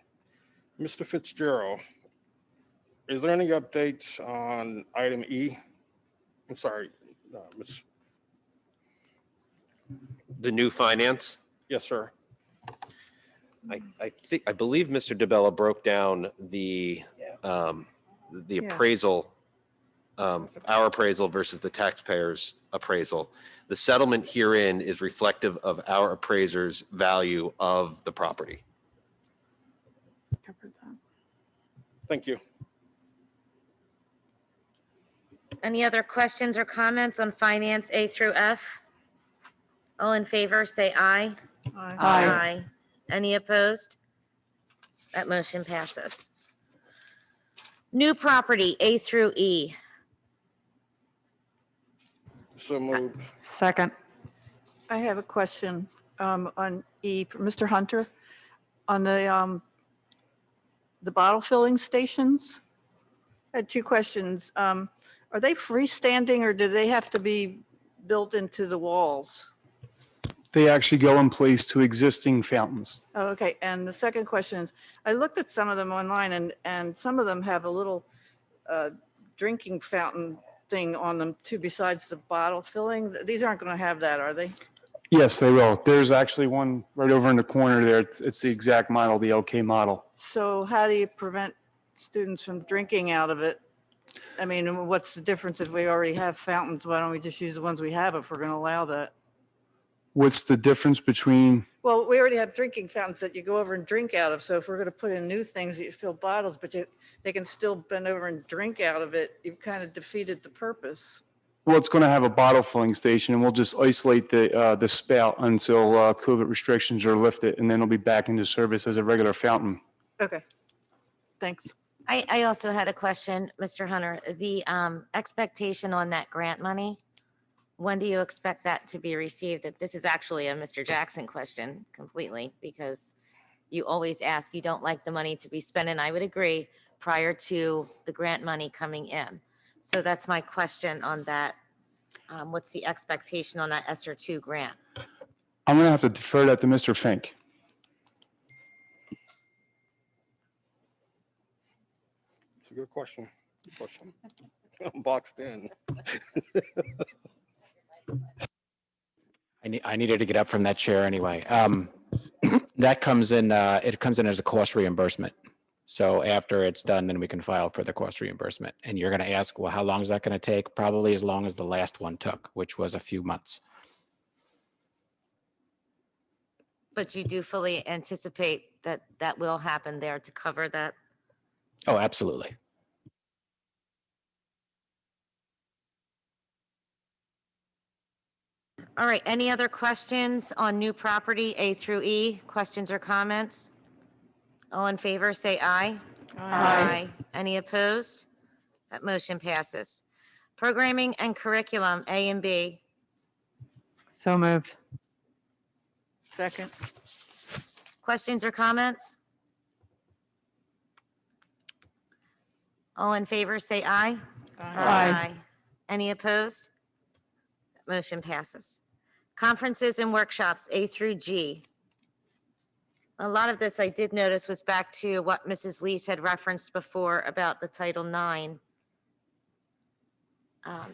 Mr. Fitzgerald, is there any updates on item E? I'm sorry, Ms.
The new finance?
Yes, sir.
I believe Mr. DeBella broke down the appraisal, our appraisal versus the taxpayer's appraisal. The settlement herein is reflective of our appraiser's value of the property.
Thank you.
Any other questions or comments on finance A through F? All in favor, say aye. Aye. Any opposed? That motion passes. New property, A through E.
So moved.
Second.
I have a question on E, for Mr. Hunter, on the bottle filling stations. I had two questions. Are they freestanding or do they have to be built into the walls?
They actually go in place to existing fountains.
Oh, okay. And the second question is, I looked at some of them online and some of them have a little drinking fountain thing on them too, besides the bottle filling. These aren't going to have that, are they?
Yes, they will. There's actually one right over in the corner there. It's the exact model, the OK model.
So how do you prevent students from drinking out of it? I mean, what's the difference if we already have fountains? Why don't we just use the ones we have if we're going to allow that?
What's the difference between,
Well, we already have drinking fountains that you go over and drink out of. So if we're going to put in new things that you fill bottles, but they can still bend over and drink out of it, you've kind of defeated the purpose.
well, it's going to have a bottle filling station, and we'll just isolate the spout until COVID restrictions are lifted, and then it'll be back into service as a regular fountain.
Okay, thanks.
I also had a question, Mr. Hunter. The expectation on that grant money, when do you expect that to be received? This is actually a Mr. Jackson question completely, because you always ask, you don't like the money to be spent, and I would agree, prior to the grant money coming in. So that's my question on that. What's the expectation on that ESSER 2 grant?
I'm going to have to defer that to Mr. Fink.
It's a good question. Good question. I'm boxed in.
I needed to get up from that chair anyway. That comes in, it comes in as a cost reimbursement. So after it's done, then we can file for the cost reimbursement. And you're going to ask, well, how long is that going to take? Probably as long as the last one took, which was a few months.
But you do fully anticipate that that will happen there to cover that?
Oh, absolutely.
All right, any other questions on new property, A through E? Questions or comments? All in favor, say aye. Aye. Any opposed? That motion passes. Programming and curriculum, A and B.
So moved.
Second.
Questions or comments? All in favor, say aye.
Aye.
Any opposed? That motion passes. Conferences and workshops, A through G. A lot of this I did notice was back to what Mrs. Lees had referenced before about the Title IX.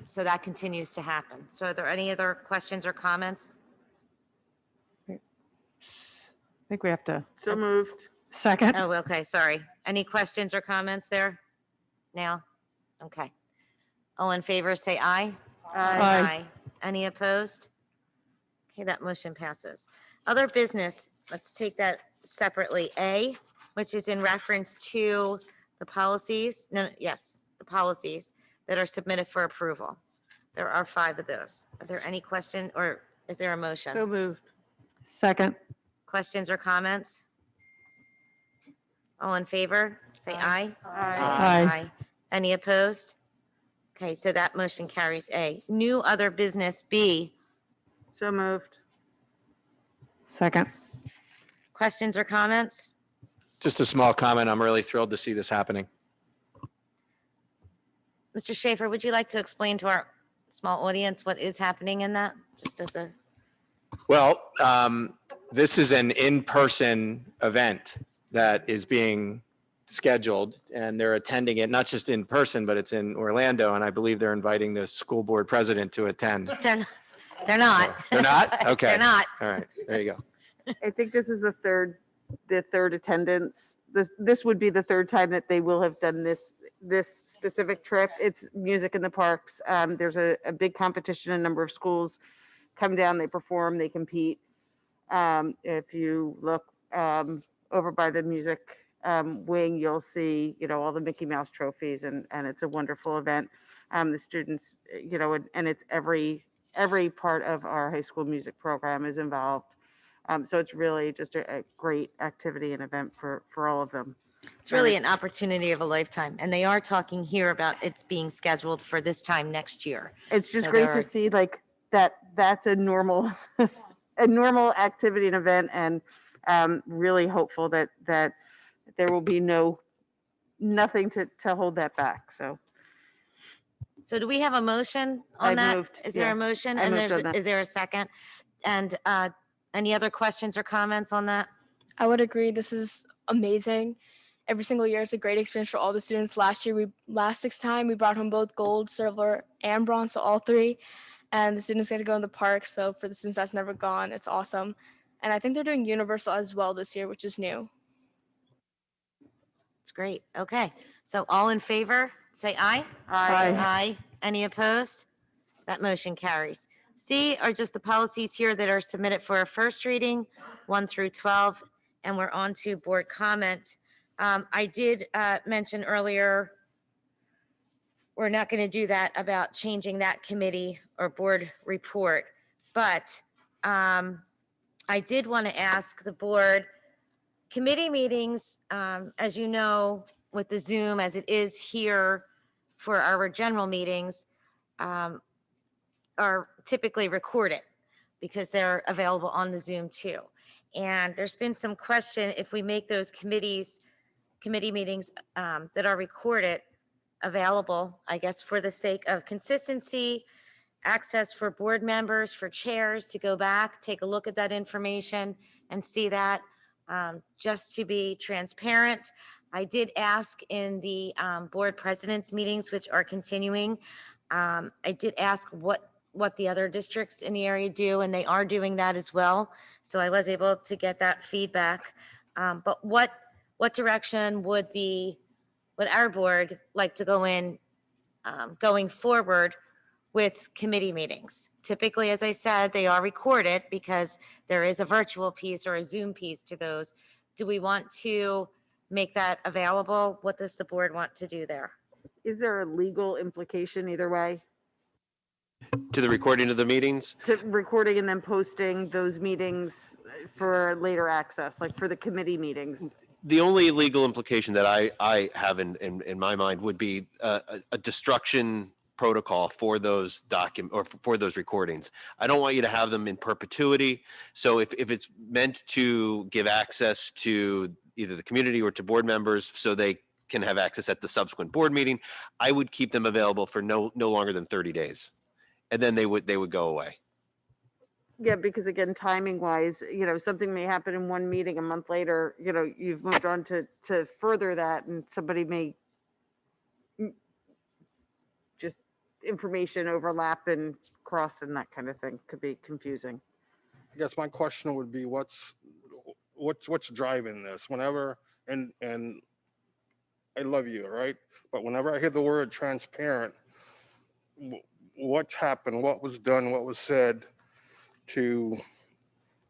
So that continues to happen. So are there any other questions or comments?
I think we have to.
So moved.
Second.
Oh, okay, sorry. Any questions or comments there now? Okay. All in favor, say aye.
Aye.
Any opposed? Okay, that motion passes. Other business, let's take that separately. A, which is in reference to the policies, the policies that are submitted for approval. There are 5 of those. Are there any questions or is there a motion?
So moved.
Second.
Questions or comments? All in favor, say aye.
Aye.
Any opposed? Okay, so that motion carries A. New other business, B.
So moved.
Second.
Questions or comments?
Just a small comment. I'm really thrilled to see this happening.
Mr. Schaefer, would you like to explain to our small audience what is happening in that? Just as a,
Well, this is an in-person event that is being scheduled, and they're attending it, not just in person, but it's in Orlando, and I believe they're inviting the school board president to attend.
they're not.
They're not? Okay.
They're not.
All right, there you go.
I think this is the third attendance. This would be the third time that they will have done this specific trip. It's Music in the Parks. There's a big competition. A number of schools come down, they perform, they compete. If you look over by the music wing, you'll see, all the Mickey Mouse trophies, and it's a wonderful event. The students, and it's every part of our high school music program is involved. So it's really just a great activity and event for all of them.
It's really an opportunity of a lifetime, and they are talking here about it's being scheduled for this time next year.
It's just
So
great
there
to
are-
see like that's a normal a normal activity and event, and really hopeful that there will be nothing to hold that back.
So do we have a motion
I
on that?
moved,
Is there
yeah.
a motion?
I
And
moved on that.
is there a second? And any other questions or comments on that?
I would agree. This is amazing. Every single year is a great experience for all the students. Last 6 time we brought home both gold, silver, and bronze, so all 3. And the students get to go in the park. So for the students that's never gone, it's awesome. And I think they're doing Universal as well this year, which is new.
It's great. Okay. So all in favor, say aye.
Aye.
Aye. Any opposed? That motion carries. C are just the policies here that are submitted for a first reading, 1 through 12, and we're on to board comment. I did mention earlier, we're not going to do that about changing that committee or board report, but I did want to ask the board, committee meetings, as you know, with the Zoom as it is here for our general meetings, are typically recorded because they're available on the Zoom too. And there's been some question if we make those committee meetings that are recorded available, I guess, for the sake of consistency, access for board members, for chairs to go back, take a look at that information and see that. Just to be transparent, I did ask in the board presidents meetings, which are continuing, I did ask what the other districts in the area do, and they are doing that as well. So I was able to get that feedback. But what direction would our board like to go in going forward with committee meetings? Typically, as I said, they are recorded because there is a virtual piece or a Zoom piece to those. Do we want to make that available? What does the board want to do there?
Is there a legal implication either way
To the recording of the meetings?
to recording and then posting those meetings for later access, like for the committee meetings?
The only legal implication that I have in my mind would be a destruction protocol for those for those recordings. I don't want you to have them in perpetuity. So if it's meant to give access to either the community or to board members so they can have access at the subsequent board meeting, I would keep them available for no longer than 30 days. And then they would go away.
Yeah, because again, timing wise, something may happen in one meeting a month later, you've moved on to further that, and somebody may just information overlap and cross and that kind of thing could be confusing.
I guess my question would be, what's driving this? Whenever, and I love you, right? But whenever I hear the word transparent, what's happened? What was done? What was said to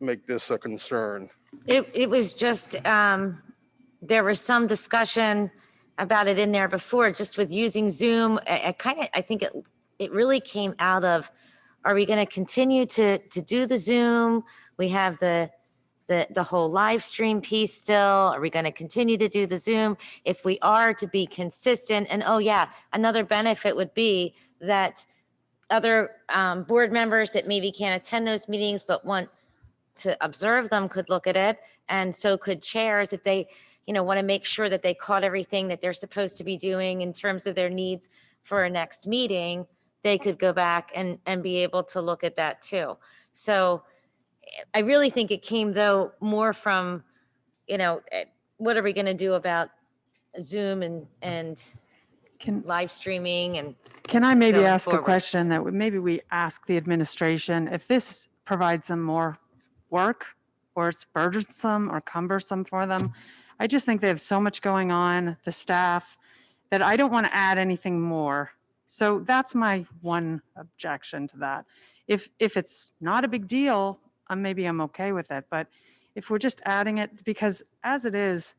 make this a concern?
It was just, there was some discussion about it in there before, just with using Zoom. I think it really came out of, are we going to continue to do the Zoom? We have the whole live stream piece still. Are we going to continue to do the Zoom? If we are, to be consistent. And oh yeah, another benefit would be that other board members that maybe can't attend those meetings but want to observe them could look at it, and so could chairs if they want to make sure that they caught everything that they're supposed to be doing in terms of their needs for a next meeting. They could go back and be able to look at that too. So I really think it came though more from what are we going to do about Zoom and live streaming, and
Can I maybe
going
ask
forward.
a question that maybe we ask the administration if this provides them more work or it's burdensome or cumbersome for them? I just think they have so much going on, the staff, that I don't want to add anything more. So that's my one objection to that. If it's not a big deal, maybe I'm okay with it. But if we're just adding it, because as it is,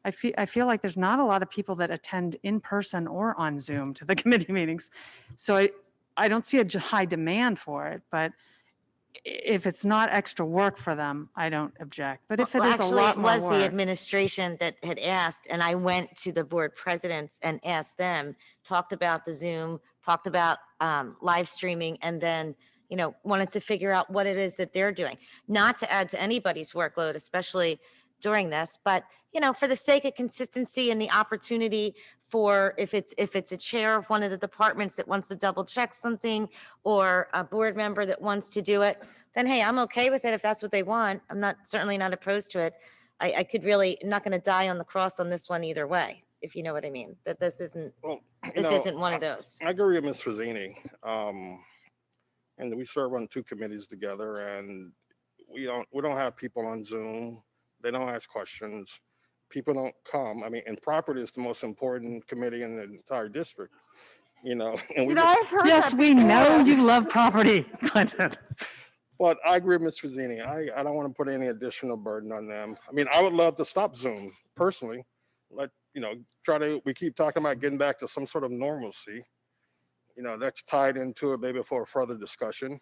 I feel like there's not a lot of people that attend in person or on Zoom to the committee meetings. So I don't see a high demand for it, but if it's not extra work for them, I don't object. But if it
Well,
is a
actually,
lot
it
more
was the
work,
administration that had asked, and I went to the board presidents and asked them, talked about the Zoom, talked about live streaming, and then, wanted to figure out what it is that they're doing. Not to add to anybody's workload, especially during this, but, for the sake of consistency and the opportunity for, if it's a chair of one of the departments that wants to double check something, or a board member that wants to do it, then hey, I'm okay with it if that's what they want. I'm certainly not opposed to it. I could really, I'm not going to die on the cross on this one either way, if you know what I mean. That this isn't one of those.
I agree with Ms. Frazzini. And we serve on 2 committees together, and we don't have people on Zoom. They don't ask questions. People don't come. I mean, and property is the most important committee in the entire district. And we
I've heard
yes,
that
we
before.
know you love property, Clinton.
But I agree with Ms. Frazzini. I don't want to put any additional burden on them. I mean, I would love to stop Zoom personally. We keep talking about getting back to some sort of normalcy. That's tied into it maybe for a further discussion.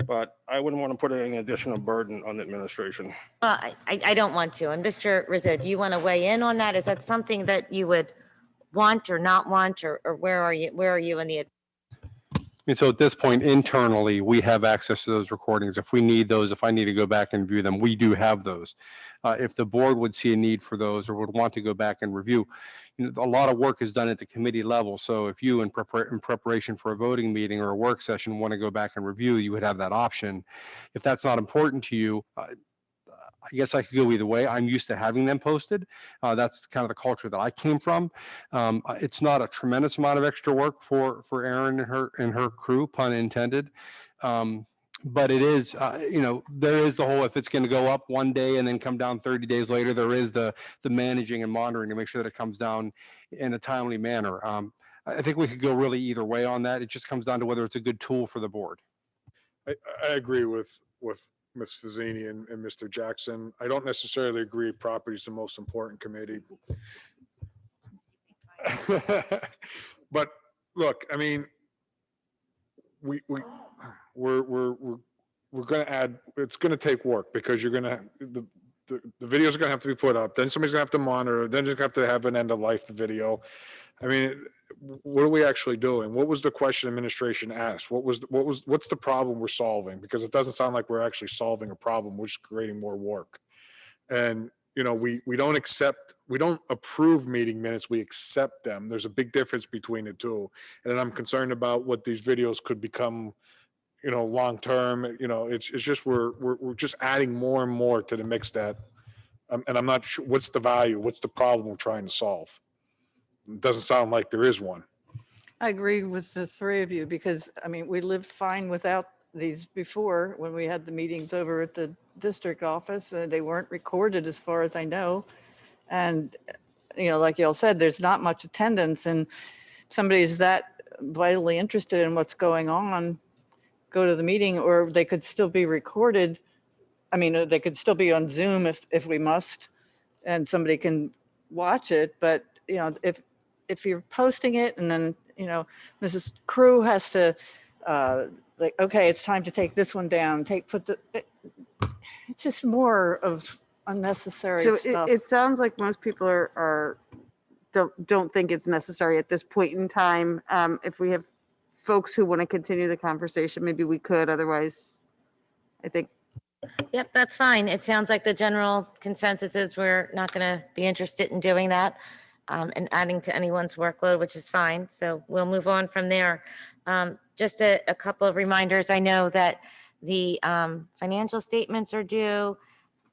But I wouldn't want to put any additional burden on the administration.
I don't want to. And Mr. Rizzo, do you want to weigh in on that? Is that something that you would want or not want, or where are you? Where are you in the?
And so at this point, internally, we have access to those recordings. If we need those, if I need to go back and view them, we do have those. If the board would see a need for those or would want to go back and review, a lot of work is done at the committee level. So if you, in preparation for a voting meeting or a work session, want to go back and review, you would have that option. If that's not important to you, I guess I could go either way. I'm used to having them posted. That's kind of the culture that I came from. It's not a tremendous amount of extra work for Erin and her crew, pun intended. But it is, there is the whole, if it's going to go up one day and then come down 30 days later, there is the managing and monitoring to make sure that it comes down in a timely manner. I think we could go really either way on that. It just comes down to whether it's a good tool for the board.
I agree with Ms. Fazzini and Mr. Jackson. I don't necessarily agree property is the most important committee. But look, I mean, we're going to add, it's going to take work because you're going to, the videos are going to have to be put up. Then somebody's going to have to monitor. Then you're going to have an end of life video. I mean, what are we actually doing? What was the question administration asked? What's the problem we're solving? Because it doesn't sound like we're actually solving a problem. We're just creating more work. And, we don't approve meeting minutes. We accept them. There's a big difference between the two. And I'm concerned about what these videos could become, long-term, it's just, we're just adding more and more to the mix that, and I'm not sure what's the value, what's the problem we're trying to solve. It doesn't sound like there is one.
I agree with the 3 of you because, I mean, we lived fine without these before when we had the meetings over at the district office. They weren't recorded as far as I know. And, like y'all said, there's not much attendance, and somebody's that vitally interested in what's going on, go to the meeting, or they could still be recorded. I mean, they could still be on Zoom if we must, and somebody can watch it. But, if you're posting it and then, Mrs. Crew has to, okay, it's time to take this one down, it's just more of unnecessary
So
stuff.
it sounds like most people don't think it's necessary at this point in time. If we have folks who want to continue the conversation, maybe we could. Otherwise, I think.
Yep, that's fine. It sounds like the general consensus is we're not going to be interested in doing that and adding to anyone's workload, which is fine. So we'll move on from there. Just a couple of reminders. I know that the financial statements are due.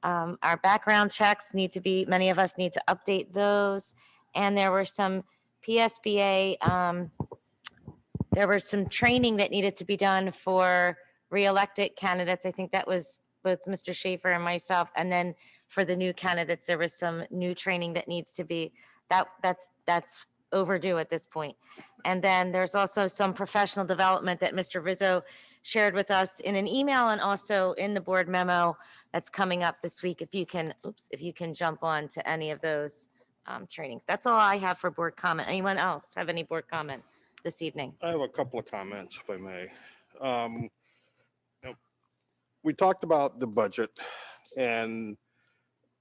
Our background checks many of us need to update those. And there were some PSBA, there was some training that needed to be done for re-elected candidates. I think that was both Mr. Schaefer and myself. And then for the new candidates, there was some new training that needs to be, that's overdue at this point. And then there's also some professional development that Mr. Rizzo shared with us in an email and also in the board memo that's coming up this week. If you can jump on to any of those trainings. That's all I have for board comment. Anyone else have any board comment this evening?
I have a couple of comments, if I may. we talked about the budget, and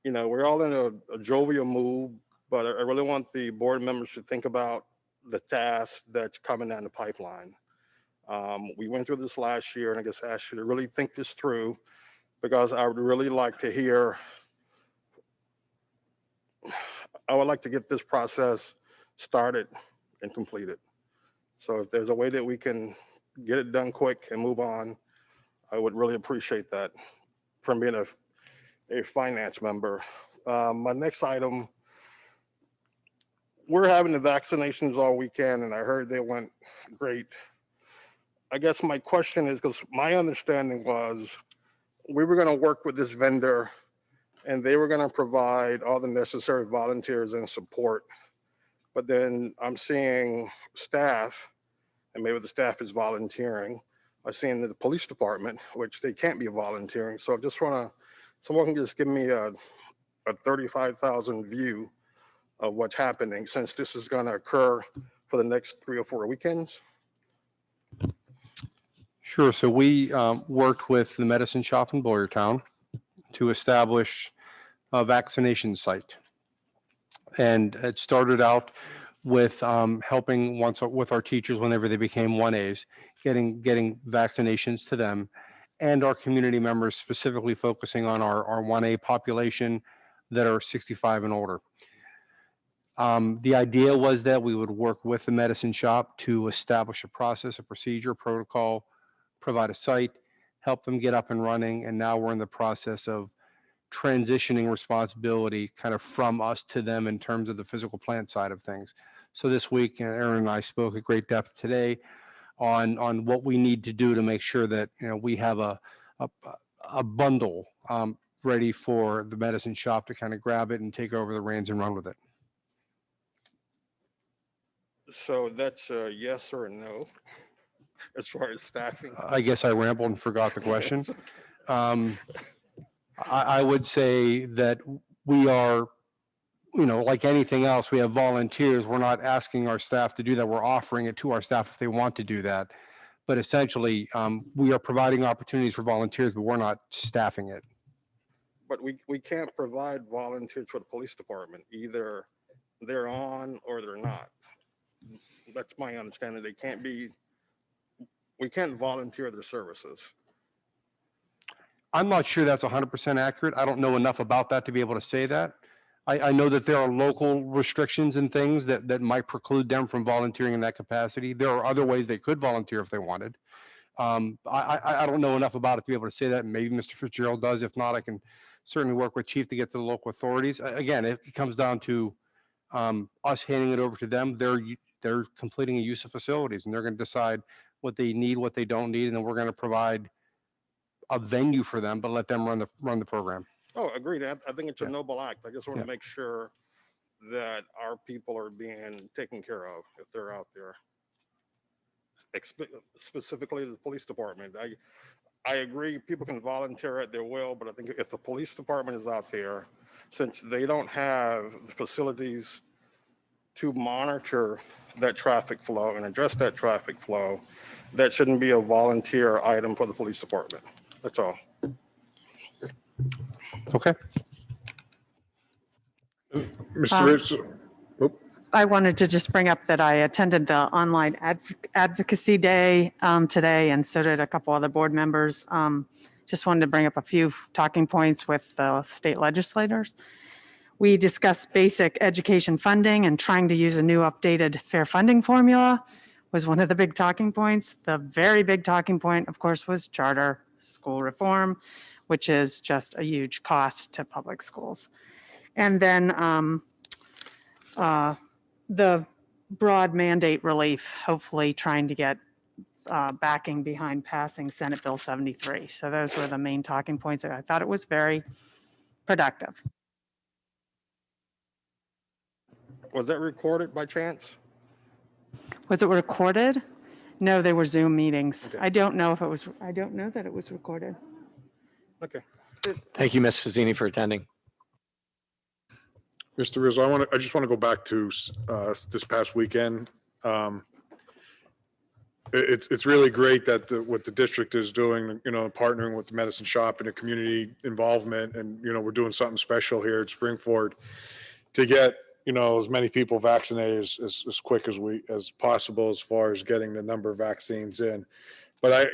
we're all in a jovial mood, but I really want the board members to think about the tasks that's coming down the pipeline. We went through this last year, and I guess I asked you to really think this through, because I would really like to hear, I would like to get this process started and completed. So if there's a way that we can get it done quick and move on, I would really appreciate that from being a finance member. My next item, we're having the vaccinations all weekend, and I heard they went great. I guess my question is, because my understanding was we were going to work with this vendor and they were going to provide all the necessary volunteers and support. But then I'm seeing staff, and maybe the staff is volunteering. I'm seeing the police department, which they can't be volunteering. So I just want to, someone can just give me a 35,000 view of what's happening, since this is going to occur for the next 3 or 4 weekends.
Sure. So we worked with the medicine shop in Boyertown to establish a vaccination site. And it started out with helping with our teachers whenever they became 1As, getting vaccinations to them, and our community members, specifically focusing on our 1A population that are 65 and older. The idea was that we would work with the medicine shop to establish a process, a procedure, protocol, provide a site, help them get up and running. And now we're in the process of transitioning responsibility kind of from us to them in terms of the physical plant side of things. So this week, Aaron and I spoke at great depth today on what we need to do to make sure that we have a bundle ready for the medicine shop to kind of grab it and take over the reins and run with it.
So that's a yes or a no as far as staffing?
I guess I rambled and forgot the question. I would say that we are, like anything else, we have volunteers. We're not asking our staff to do that. We're offering it to our staff if they want to do that. But essentially, we are providing opportunities for volunteers, but we're not staffing it.
But we can't provide volunteers for the police department. Either they're on or they're not. That's my understanding. We can't volunteer their services.
I'm not sure that's 100% accurate. I don't know enough about that to be able to say that. I know that there are local restrictions and things that might preclude them from volunteering in that capacity. There are other ways they could volunteer if they wanted. I don't know enough about it to be able to say that. Maybe Mr. Fitzgerald does. If not, I can certainly work with Chief to get to the local authorities. Again, it comes down to us handing it over to them. They're completing a use of facilities, and they're going to decide what they need, what they don't need, and then we're going to provide a venue for them, but let them run the program.
Oh, agreed. I think it's a noble act. I just want to make sure that our people are being taken care of if they're out there. Specifically the police department. I agree people can volunteer at their will, but I think if the police department is out there, since they don't have the facilities to monitor that traffic flow and address that traffic flow, that shouldn't be a volunteer item for the police department. That's all.
Okay.
Mr. Rich.
I wanted to just bring up that I attended the online advocacy day today, and so did a couple other board members. Just wanted to bring up a few talking points with the state legislators. We discussed basic education funding, and trying to use a new updated fair funding formula was one of the big talking points. The very big talking point, of course, was charter school reform, which is just a huge cost to public schools. And then the broad mandate relief, hopefully trying to get backing behind passing Senate Bill 73. So those were the main talking points. I thought it was very productive.
Was that recorded by chance?
Was it recorded? No, they were Zoom meetings. Okay. I don't know that it was recorded.
Okay.
Thank you, Ms. Fazzini, for attending.
Mr. Rizzo, I just want to go back to this past weekend. It it's really great that what the district is doing, partnering with the medicine shop and the community involvement. And, we're doing something special here at Springford to get, as many people vaccinated as quick as possible as far as getting the number of vaccines in. But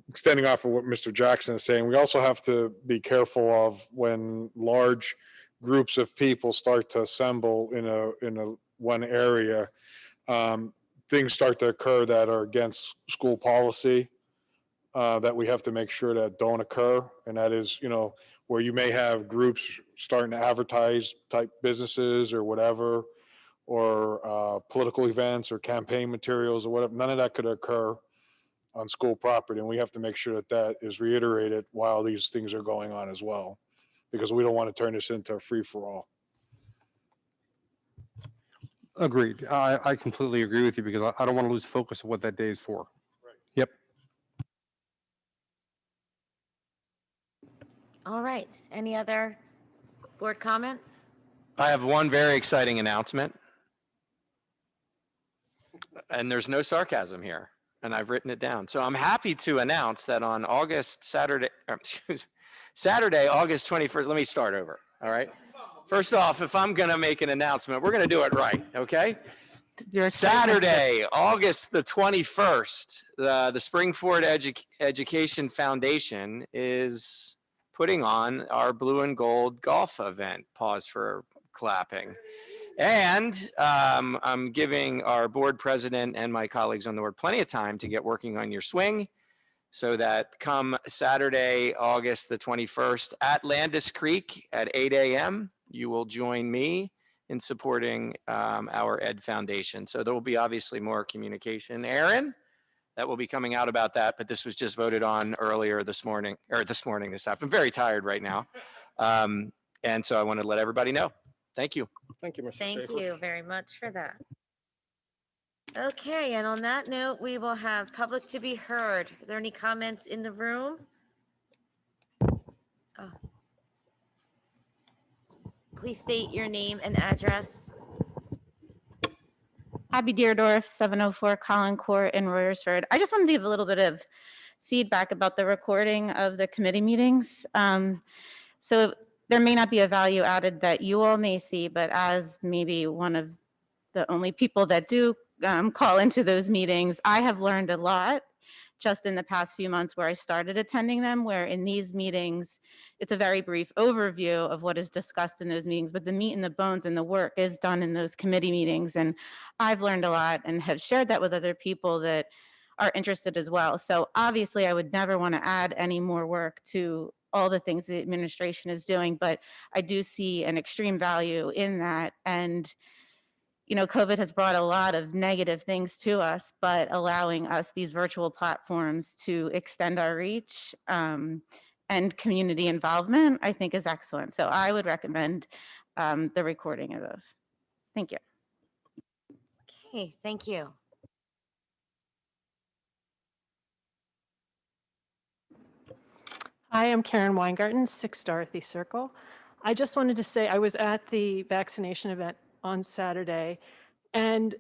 extending off of what Mr. Jackson is saying, we also have to be careful of when large groups of people start to assemble in a one area. Things start to occur that are against school policy that we have to make sure that don't occur. And that is, where you may have groups starting to advertise type businesses or whatever, or political events or campaign materials or whatever. None of that could occur on school property. And we have to make sure that that is reiterated while these things are going on as well, because we don't want to turn this into a free for all.
Agreed. I completely agree with you because I don't want to lose focus of what that day is for.
Right.
Yep.
All right. Any other board comment?
I have one very exciting announcement. And there's no sarcasm here, and I've written it down. So I'm happy to announce that on Saturday, August 21st, let me start over, all right? First off, if I'm gonna make an announcement, we're gonna do it right, okay? Saturday, August the 21st, the Springford Education Foundation is putting on our blue and gold golf event. Pause for clapping. And I'm giving our board president and my colleagues on the board plenty of time to get working on your swing so that come Saturday, August the 21st at Landis Creek at 8 a.m., you will join me in supporting our Ed Foundation. So there will be obviously more communication, Aaron, that will be coming out about that, but this was just voted on earlier this morning, this afternoon. I'm very tired right now. And so I wanted to let everybody know. Thank you.
Thank you, Mr.
Thank
Schaefer.
you very much for that. Okay, and on that note, we will have public to be heard. Are there any comments in the room? Oh. Please state your name and address.
Abby Deerdorf, 704 Collin Court in Royersford. I just wanted to give a little bit of feedback about the recording of the committee meetings. So there may not be a value added that you all may see, but as maybe one of the only people that do call into those meetings, I have learned a lot just in the past few months where I started attending them, where in these meetings, it's a very brief overview of what is discussed in those meetings, but the meat and the bones and the work is done in those committee meetings. And I've learned a lot and have shared that with other people that are interested as well. So obviously I would never want to add any more work to all the things the administration is doing, but I do see an extreme value in that. And COVID has brought a lot of negative things to us, but allowing us these virtual platforms to extend our reach and community involvement, I think is excellent. So I would recommend the recording of those. Thank you.
Okay, thank you.
Hi, I'm Karen Weingarten, 6 Dorothy Circle. I just wanted to say I was at the vaccination event on Saturday, and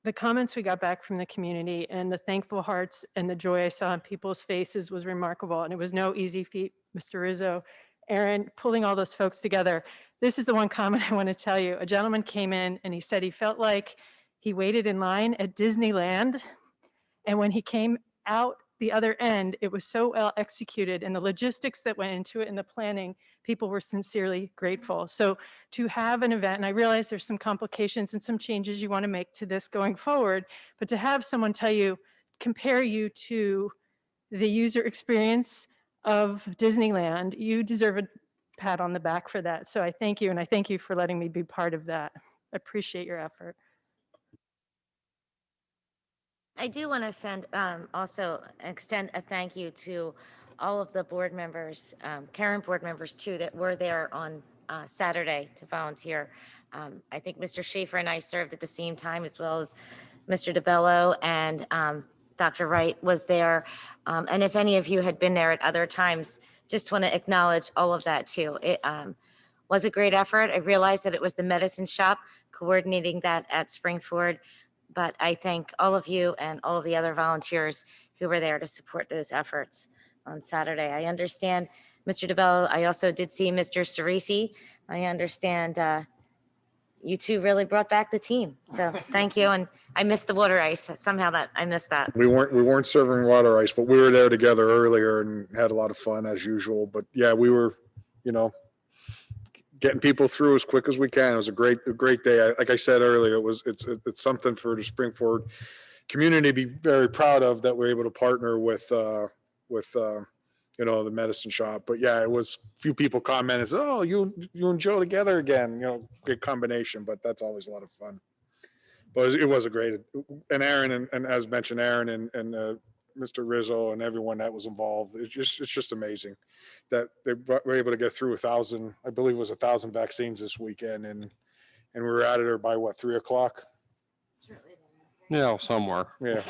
the comments we got back from the community and the thankful hearts and the joy I saw on people's faces was remarkable. And it was no easy feat, Mr. Rizzo, Aaron, pulling all those folks together. This is the one comment I want to tell you. A gentleman came in and he said he felt like he waited in line at Disneyland. And when he came out the other end, it was so well executed, and the logistics that went into it and the planning, people were sincerely grateful. So to have an event, and I realize there's some complications and some changes you want to make to this going forward, but to have someone tell you, compare you to the user experience of Disneyland, you deserve a pat on the back for that. So I thank you, and I thank you for letting me be part of that. I appreciate your effort.
I do want to also extend a thank you to all of the board members, Karen board members too, that were there on Saturday to volunteer. I think Mr. Schaefer and I served at the same time, as well as Mr. DeBello, and Dr. Wright was there. And if any of you had been there at other times, just want to acknowledge all of that too. It was a great effort. I realized that it was the medicine shop coordinating that at Springford, but I thank all of you and all of the other volunteers who were there to support those efforts on Saturday. I understand, Mr. DeBello, I also did see Mr. Cerisi. I understand you two really brought back the team. So thank you. And I missed the water ice. Somehow that I missed that.
We weren't serving water ice, but we were there together earlier and had a lot of fun as usual. But yeah, we were, getting people through as quick as we can. It was a great day. Like I said earlier, it's something for the Springford community to be very proud of, that we're able to partner with the medicine shop. But yeah, it was a few people commented, "Oh, you and Joe together again." Great combination. But that's always a lot of fun. But it was a great, and Aaron and as mentioned, Aaron and Mr. Rizzo and everyone that was involved. It's just amazing that they were able to get through 1,000. I believe it was 1,000 vaccines this weekend, and we were out of there by what, 3:00?
Yeah, somewhere.
Yeah.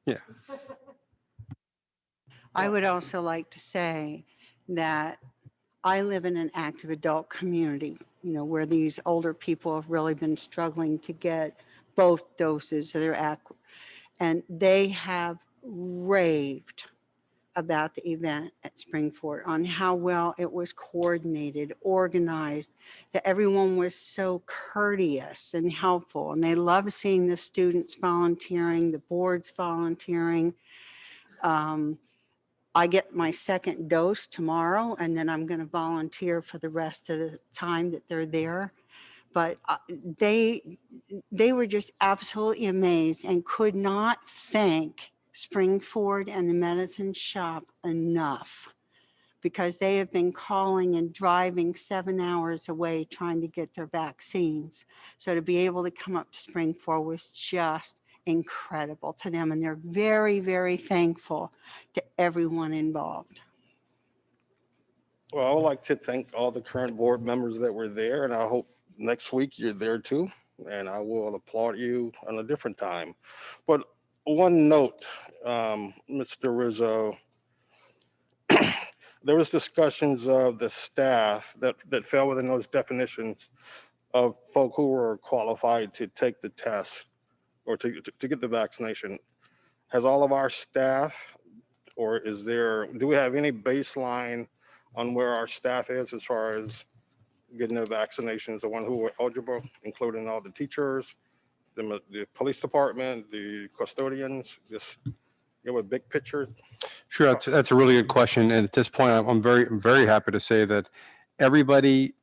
Yeah.
I would also like to say that I live in an active adult community, where these older people have really been struggling to get both doses of their and they have raved about the event at Springford, on how well it was coordinated, organized, that everyone was so courteous and helpful. And they love seeing the students volunteering, the boards volunteering. I get my second dose tomorrow, and then I'm going to volunteer for the rest of the time that they're there. But they were just absolutely amazed and could not thank Springford and the medicine shop enough, because they have been calling and driving 7 hours away trying to get their vaccines. So to be able to come up to Springford was just incredible to them. And they're very, very thankful to everyone involved.
Well, I would like to thank all the current board members that were there, and I hope next week you're there too, and I will applaud you on a different time. But one note, Mr. Rizzo, there was discussions of the staff that fell within those definitions of folk who were qualified to take the test or to get the vaccination. Has all of our staff, or do we have any baseline on where our staff is as far as getting the vaccinations, the one who were eligible, including all the teachers, the police department, the custodians, just give a big picture?
Sure, that's a really good question. And at this point, I'm very happy to say that everybody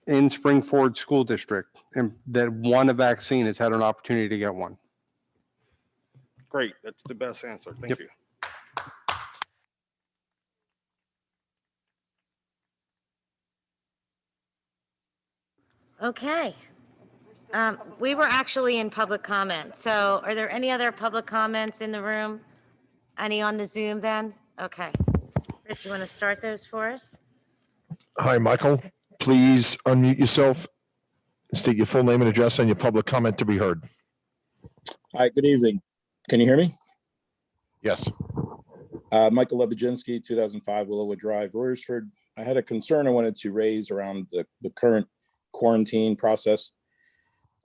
in Springford School District and that won a vaccine has had an opportunity to get one.
Great, that's the best answer. Thank
Yep.
you.
Okay. We were actually in public comment. So are there any other public comments in the room? Any on the Zoom then? Okay. Rich, you want to start those for us?
Hi, Michael. Please unmute yourself. State your full name and address and your public comment to be heard.
Hi, good evening. Can you hear me?
Yes.
Michael Lebedzinski, 2005 Willowwood Drive, Royersford. I had a concern I wanted to raise around the current quarantine process.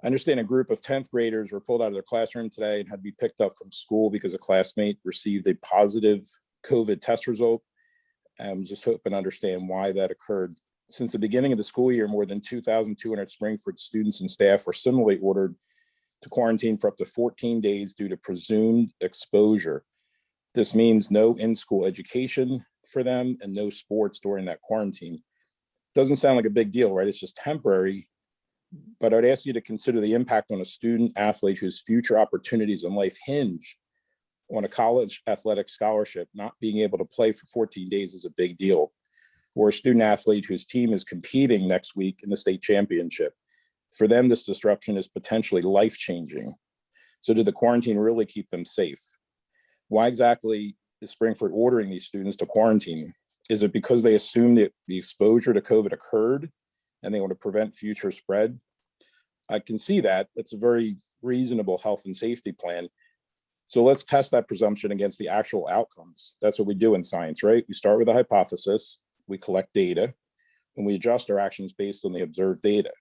I understand a group of 10th graders were pulled out of their classroom today and had to be picked up from school because a classmate received a positive COVID test result. I'm just hoping to understand why that occurred. Since the beginning of the school year, more than 2,200 Springford students and staff were similarly ordered to quarantine for up to 14 days due to presumed exposure. This means no in-school education for them and no sports during that quarantine. Doesn't sound like a big deal, right? It's just temporary, but I'd ask you to consider the impact on a student athlete whose future opportunities in life hinge on a college athletic scholarship. Not being able to play for 14 days is a big deal. Or a student athlete whose team is competing next week in the state championship. For them, this disruption is potentially life-changing. So did the quarantine really keep them safe? Why exactly is Springford ordering these students to quarantine? Is it because they assume that the exposure to COVID occurred and they want to prevent future spread? I can see that. It's a very reasonable health and safety plan. So let's test that presumption against the actual outcomes. That's what we do in science, right? We start with a hypothesis, we collect data, and we adjust our actions based on the observed data.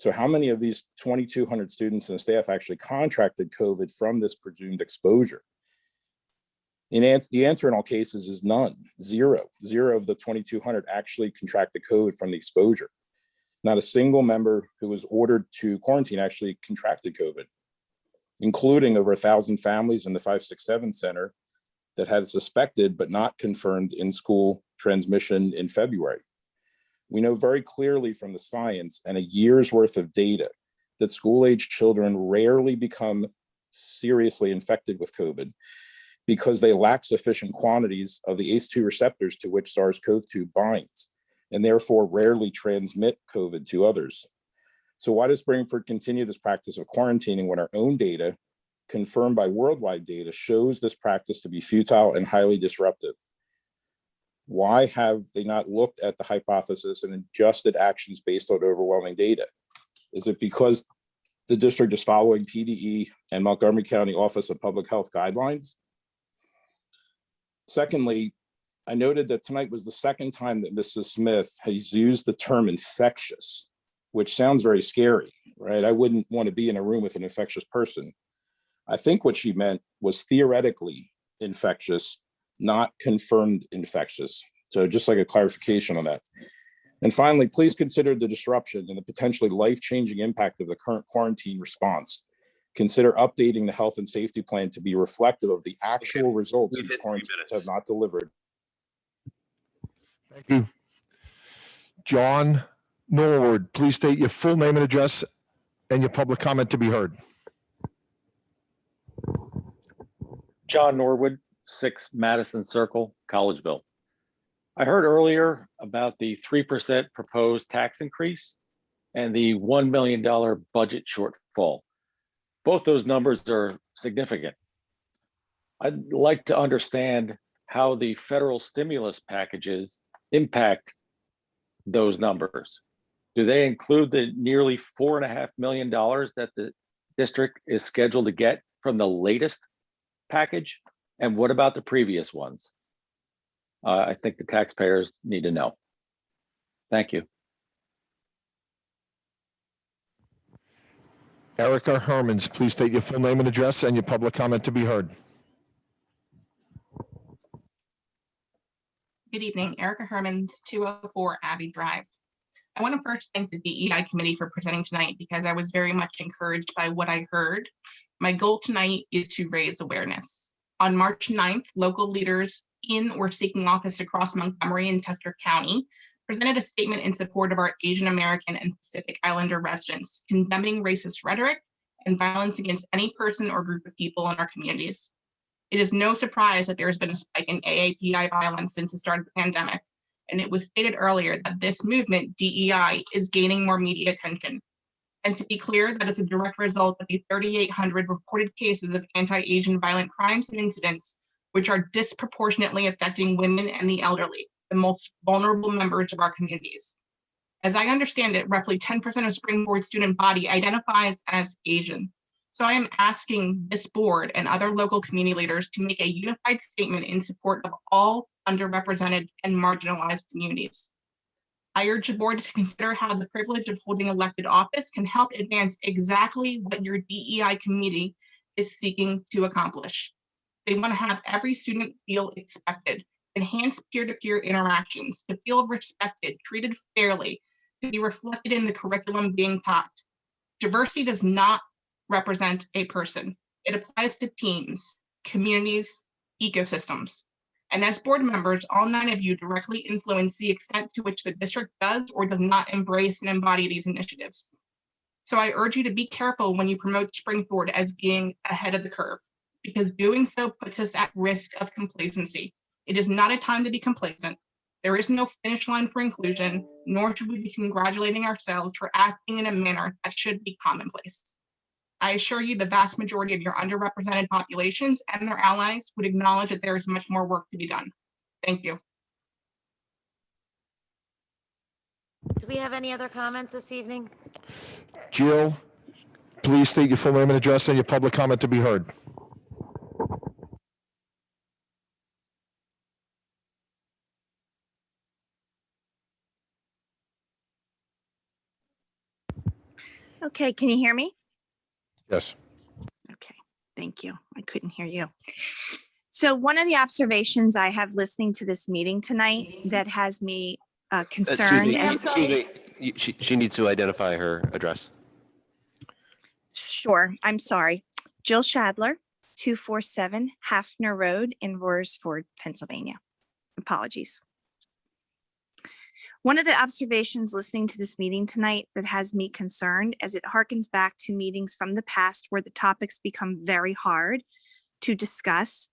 So how many of these 2,200 students and staff actually contracted COVID from this presumed exposure? The answer in all cases is none, zero. Zero of the 2,200 actually contracted COVID from the exposure. Not a single member who was ordered to quarantine actually contracted COVID, including over 1,000 families in the 567 center that had suspected but not confirmed in-school transmission in February. We know very clearly from the science and a year's worth of data that school-age children rarely become seriously infected with COVID because they lack sufficient quantities of the ACE2 receptors to which SARS-CoV-2 binds, and therefore rarely transmit COVID to others. So why does Springford continue this practice of quarantining when our own data, confirmed by worldwide data, shows this practice to be futile and highly disruptive? Why have they not looked at the hypothesis and adjusted actions based on overwhelming data? Is it because the district is following PDE and Montgomery County Office of Public Health guidelines? Secondly, I noted that tonight was the second time that Mrs. Smith has used the term infectious, which sounds very scary, right? I wouldn't want to be in a room with an infectious person. I think what she meant was theoretically infectious, not confirmed infectious. So just like a clarification on that. And finally, please consider the disruption and the potentially life-changing impact of the current quarantine response. Consider updating the health and safety plan to be reflective of the actual results these quarantines have not delivered.
Thank you. John Norwood, please state your full name and address and your public comment to be heard.
John Norwood, 6 Madison Circle, Collegeville. I heard earlier about the 3% proposed tax increase and the $1 million budget shortfall. Both those numbers are significant. I'd like to understand how the federal stimulus packages impact those numbers. Do they include the nearly $4.5 million that the district is scheduled to get from the latest package? And what about the previous ones? I think the taxpayers need to know. Thank you.
Erica Hermans, please state your full name and address and your public comment to be heard.
Good evening, Erica Hermans, 204 Abbey Drive. I want to first thank the DEI committee for presenting tonight because I was very much encouraged by what I heard. My goal tonight is to raise awareness. On March 9th, local leaders in or seeking office across Montgomery and Chester County presented a statement in support of our Asian American and Pacific Islander residents, condemning racist rhetoric and violence against any person or group of people in our communities. It is no surprise that there has been a spike in AAPI violence since the start of the pandemic, and it was stated earlier that this movement, DEI, is gaining more media attention. And to be clear, that is a direct result of the 3,800 reported cases of anti-Asian violent crimes and incidents, which are disproportionately affecting women and the elderly, the most vulnerable members of our communities. As I understand it, roughly 10% of Springford student body identifies as Asian. So I am asking this board and other local community leaders to make a unified statement in support of all underrepresented and marginalized communities. I urge the board to consider how the privilege of holding elected office can help advance exactly what your DEI committee is seeking to accomplish. They want to have every student feel expected, enhance peer-to-peer interactions, to feel respected, treated fairly, to be reflected in the curriculum being taught. Diversity does not represent a person. It applies to teams, communities, ecosystems. And as board members, all 9 of you directly influence the extent to which the district does or does not embrace and embody these initiatives. So I urge you to be careful when you promote Springford as being ahead of the curve, because doing so puts us at risk of complacency. It is not a time to be complacent. There is no finish line for inclusion, nor should we be congratulating ourselves for acting in a manner that should be commonplace. I assure you the vast majority of your underrepresented populations and their allies would acknowledge that there is much more work to be done. Thank you.
Do we have any other comments this evening?
Jill, please state your full name and address and your public comment to be heard.
Okay, can you hear me?
Yes.
Okay, thank you. I couldn't hear you. So one of the observations I have listening to this meeting tonight that has me concerned.
Excuse me. She needs to identify her address.
Sure, I'm sorry. Jill Shadler, 247 Hafner Road in Royersfort, Pennsylvania. Apologies. One of the observations listening to this meeting tonight that has me concerned as it harkens back to meetings from the past where the topics become very hard to discuss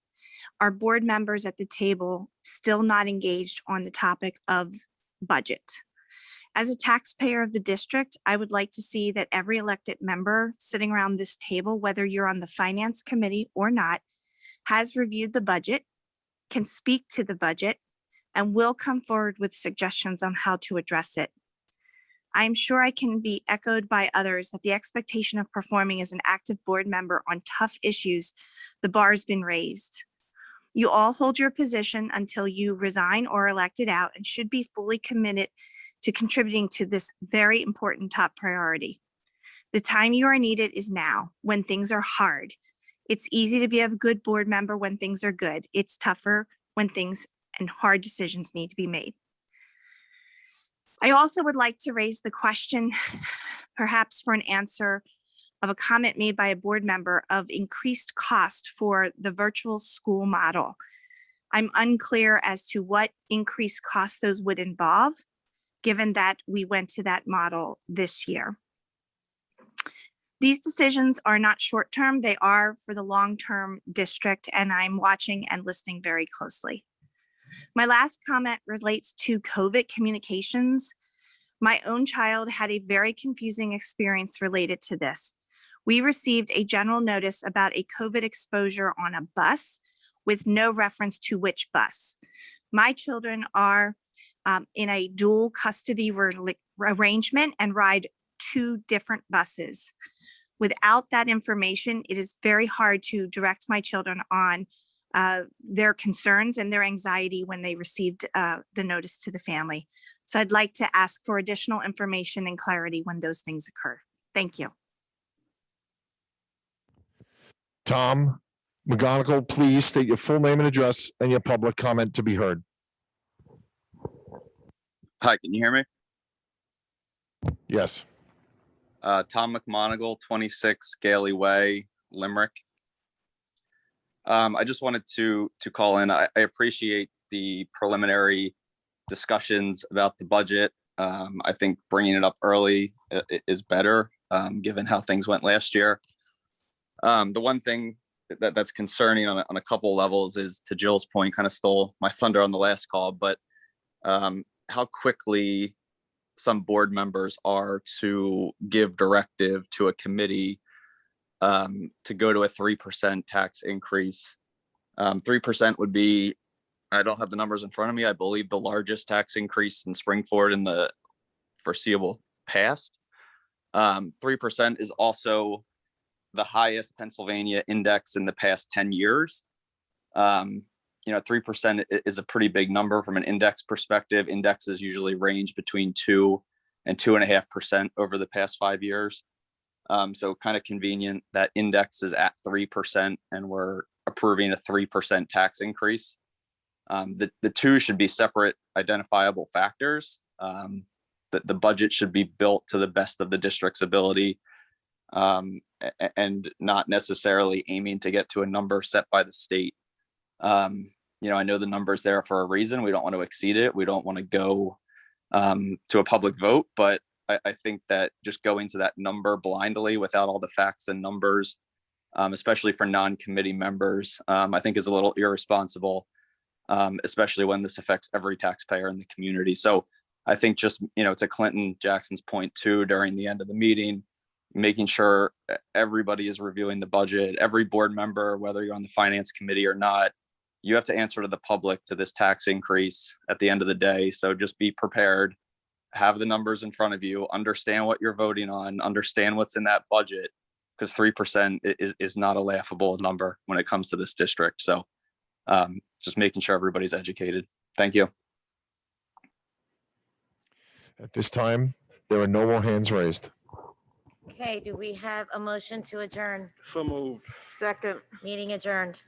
are board members at the table still not engaged on the topic of budget. As a taxpayer of the district, I would like to see that every elected member sitting around this table, whether you're on the finance committee or not, has reviewed the budget, can speak to the budget, and will come forward with suggestions on how to address it. I'm sure I can be echoed by others that the expectation of performing as an active board member on tough issues, the bar has been raised. You all hold your position until you resign or are elected out and should be fully committed to contributing to this very important top priority. The time you are needed is now, when things are hard. It's easy to be a good board member when things are good. It's tougher when things and hard decisions need to be made. I also would like to raise the question, perhaps for an answer, of a comment made by a board member of increased cost for the virtual school model. I'm unclear as to what increased costs those would involve, given that we went to that model this year. These decisions are not short-term, they are for the long-term district, and I'm watching and listening very closely. My last comment relates to COVID communications. My own child had a very confusing experience related to this. We received a general notice about a COVID exposure on a bus with no reference to which bus. My children are in a dual custody arrangement and ride 2 different buses. Without that information, it is very hard to direct my children on their concerns and their anxiety when they received the notice to the family. So I'd like to ask for additional information and clarity when those things occur. Thank you.
Tom McGonigal, please state your full name and address and your public comment to be heard.
Hi, can you hear me?
Yes.
Tom McMonigal, 26 Gailey Way, Limerick. I just wanted to call in. I appreciate the preliminary discussions about the budget. I think bringing it up early is better, given how things went last year. The one thing that's concerning on a couple levels is, to Jill's point, kind of stole my thunder on the last call, but how quickly some board members are to give directive to a committee to go to a 3% tax increase. 3% would be, I don't have the numbers in front of me, I believe the largest tax increase in Springford in the foreseeable past. 3% is also the highest Pennsylvania index in the past 10 years. 3% is a pretty big number from an index perspective. Indexes usually range between 2 and 2.5% over the past 5 years. So kind of convenient that index is at 3% and we're approving a 3% tax increase. The two should be separate identifiable factors. The budget should be built to the best of the district's ability, and not necessarily aiming to get to a number set by the state. I know the number's there for a reason. We don't want to exceed it. We don't want to go to a public vote, but I think that just going to that number blindly without all the facts and numbers, especially for non-committee members, I think is a little irresponsible, especially when this affects every taxpayer in the community. So I think just, to Clinton Jackson's point too, during the end of the meeting, making sure everybody is reviewing the budget, every board member, whether you're on the finance committee or not, you have to answer to the public to this tax increase at the end of the day. So just be prepared, have the numbers in front of you, understand what you're voting on, understand what's in that budget, because 3% is not a laughable number when it comes to this district. So just making sure everybody's educated. Thank you.
At this time, there are no more hands raised.
Okay, do we have a motion to adjourn?
So moved.
Second.
Meeting adjourned.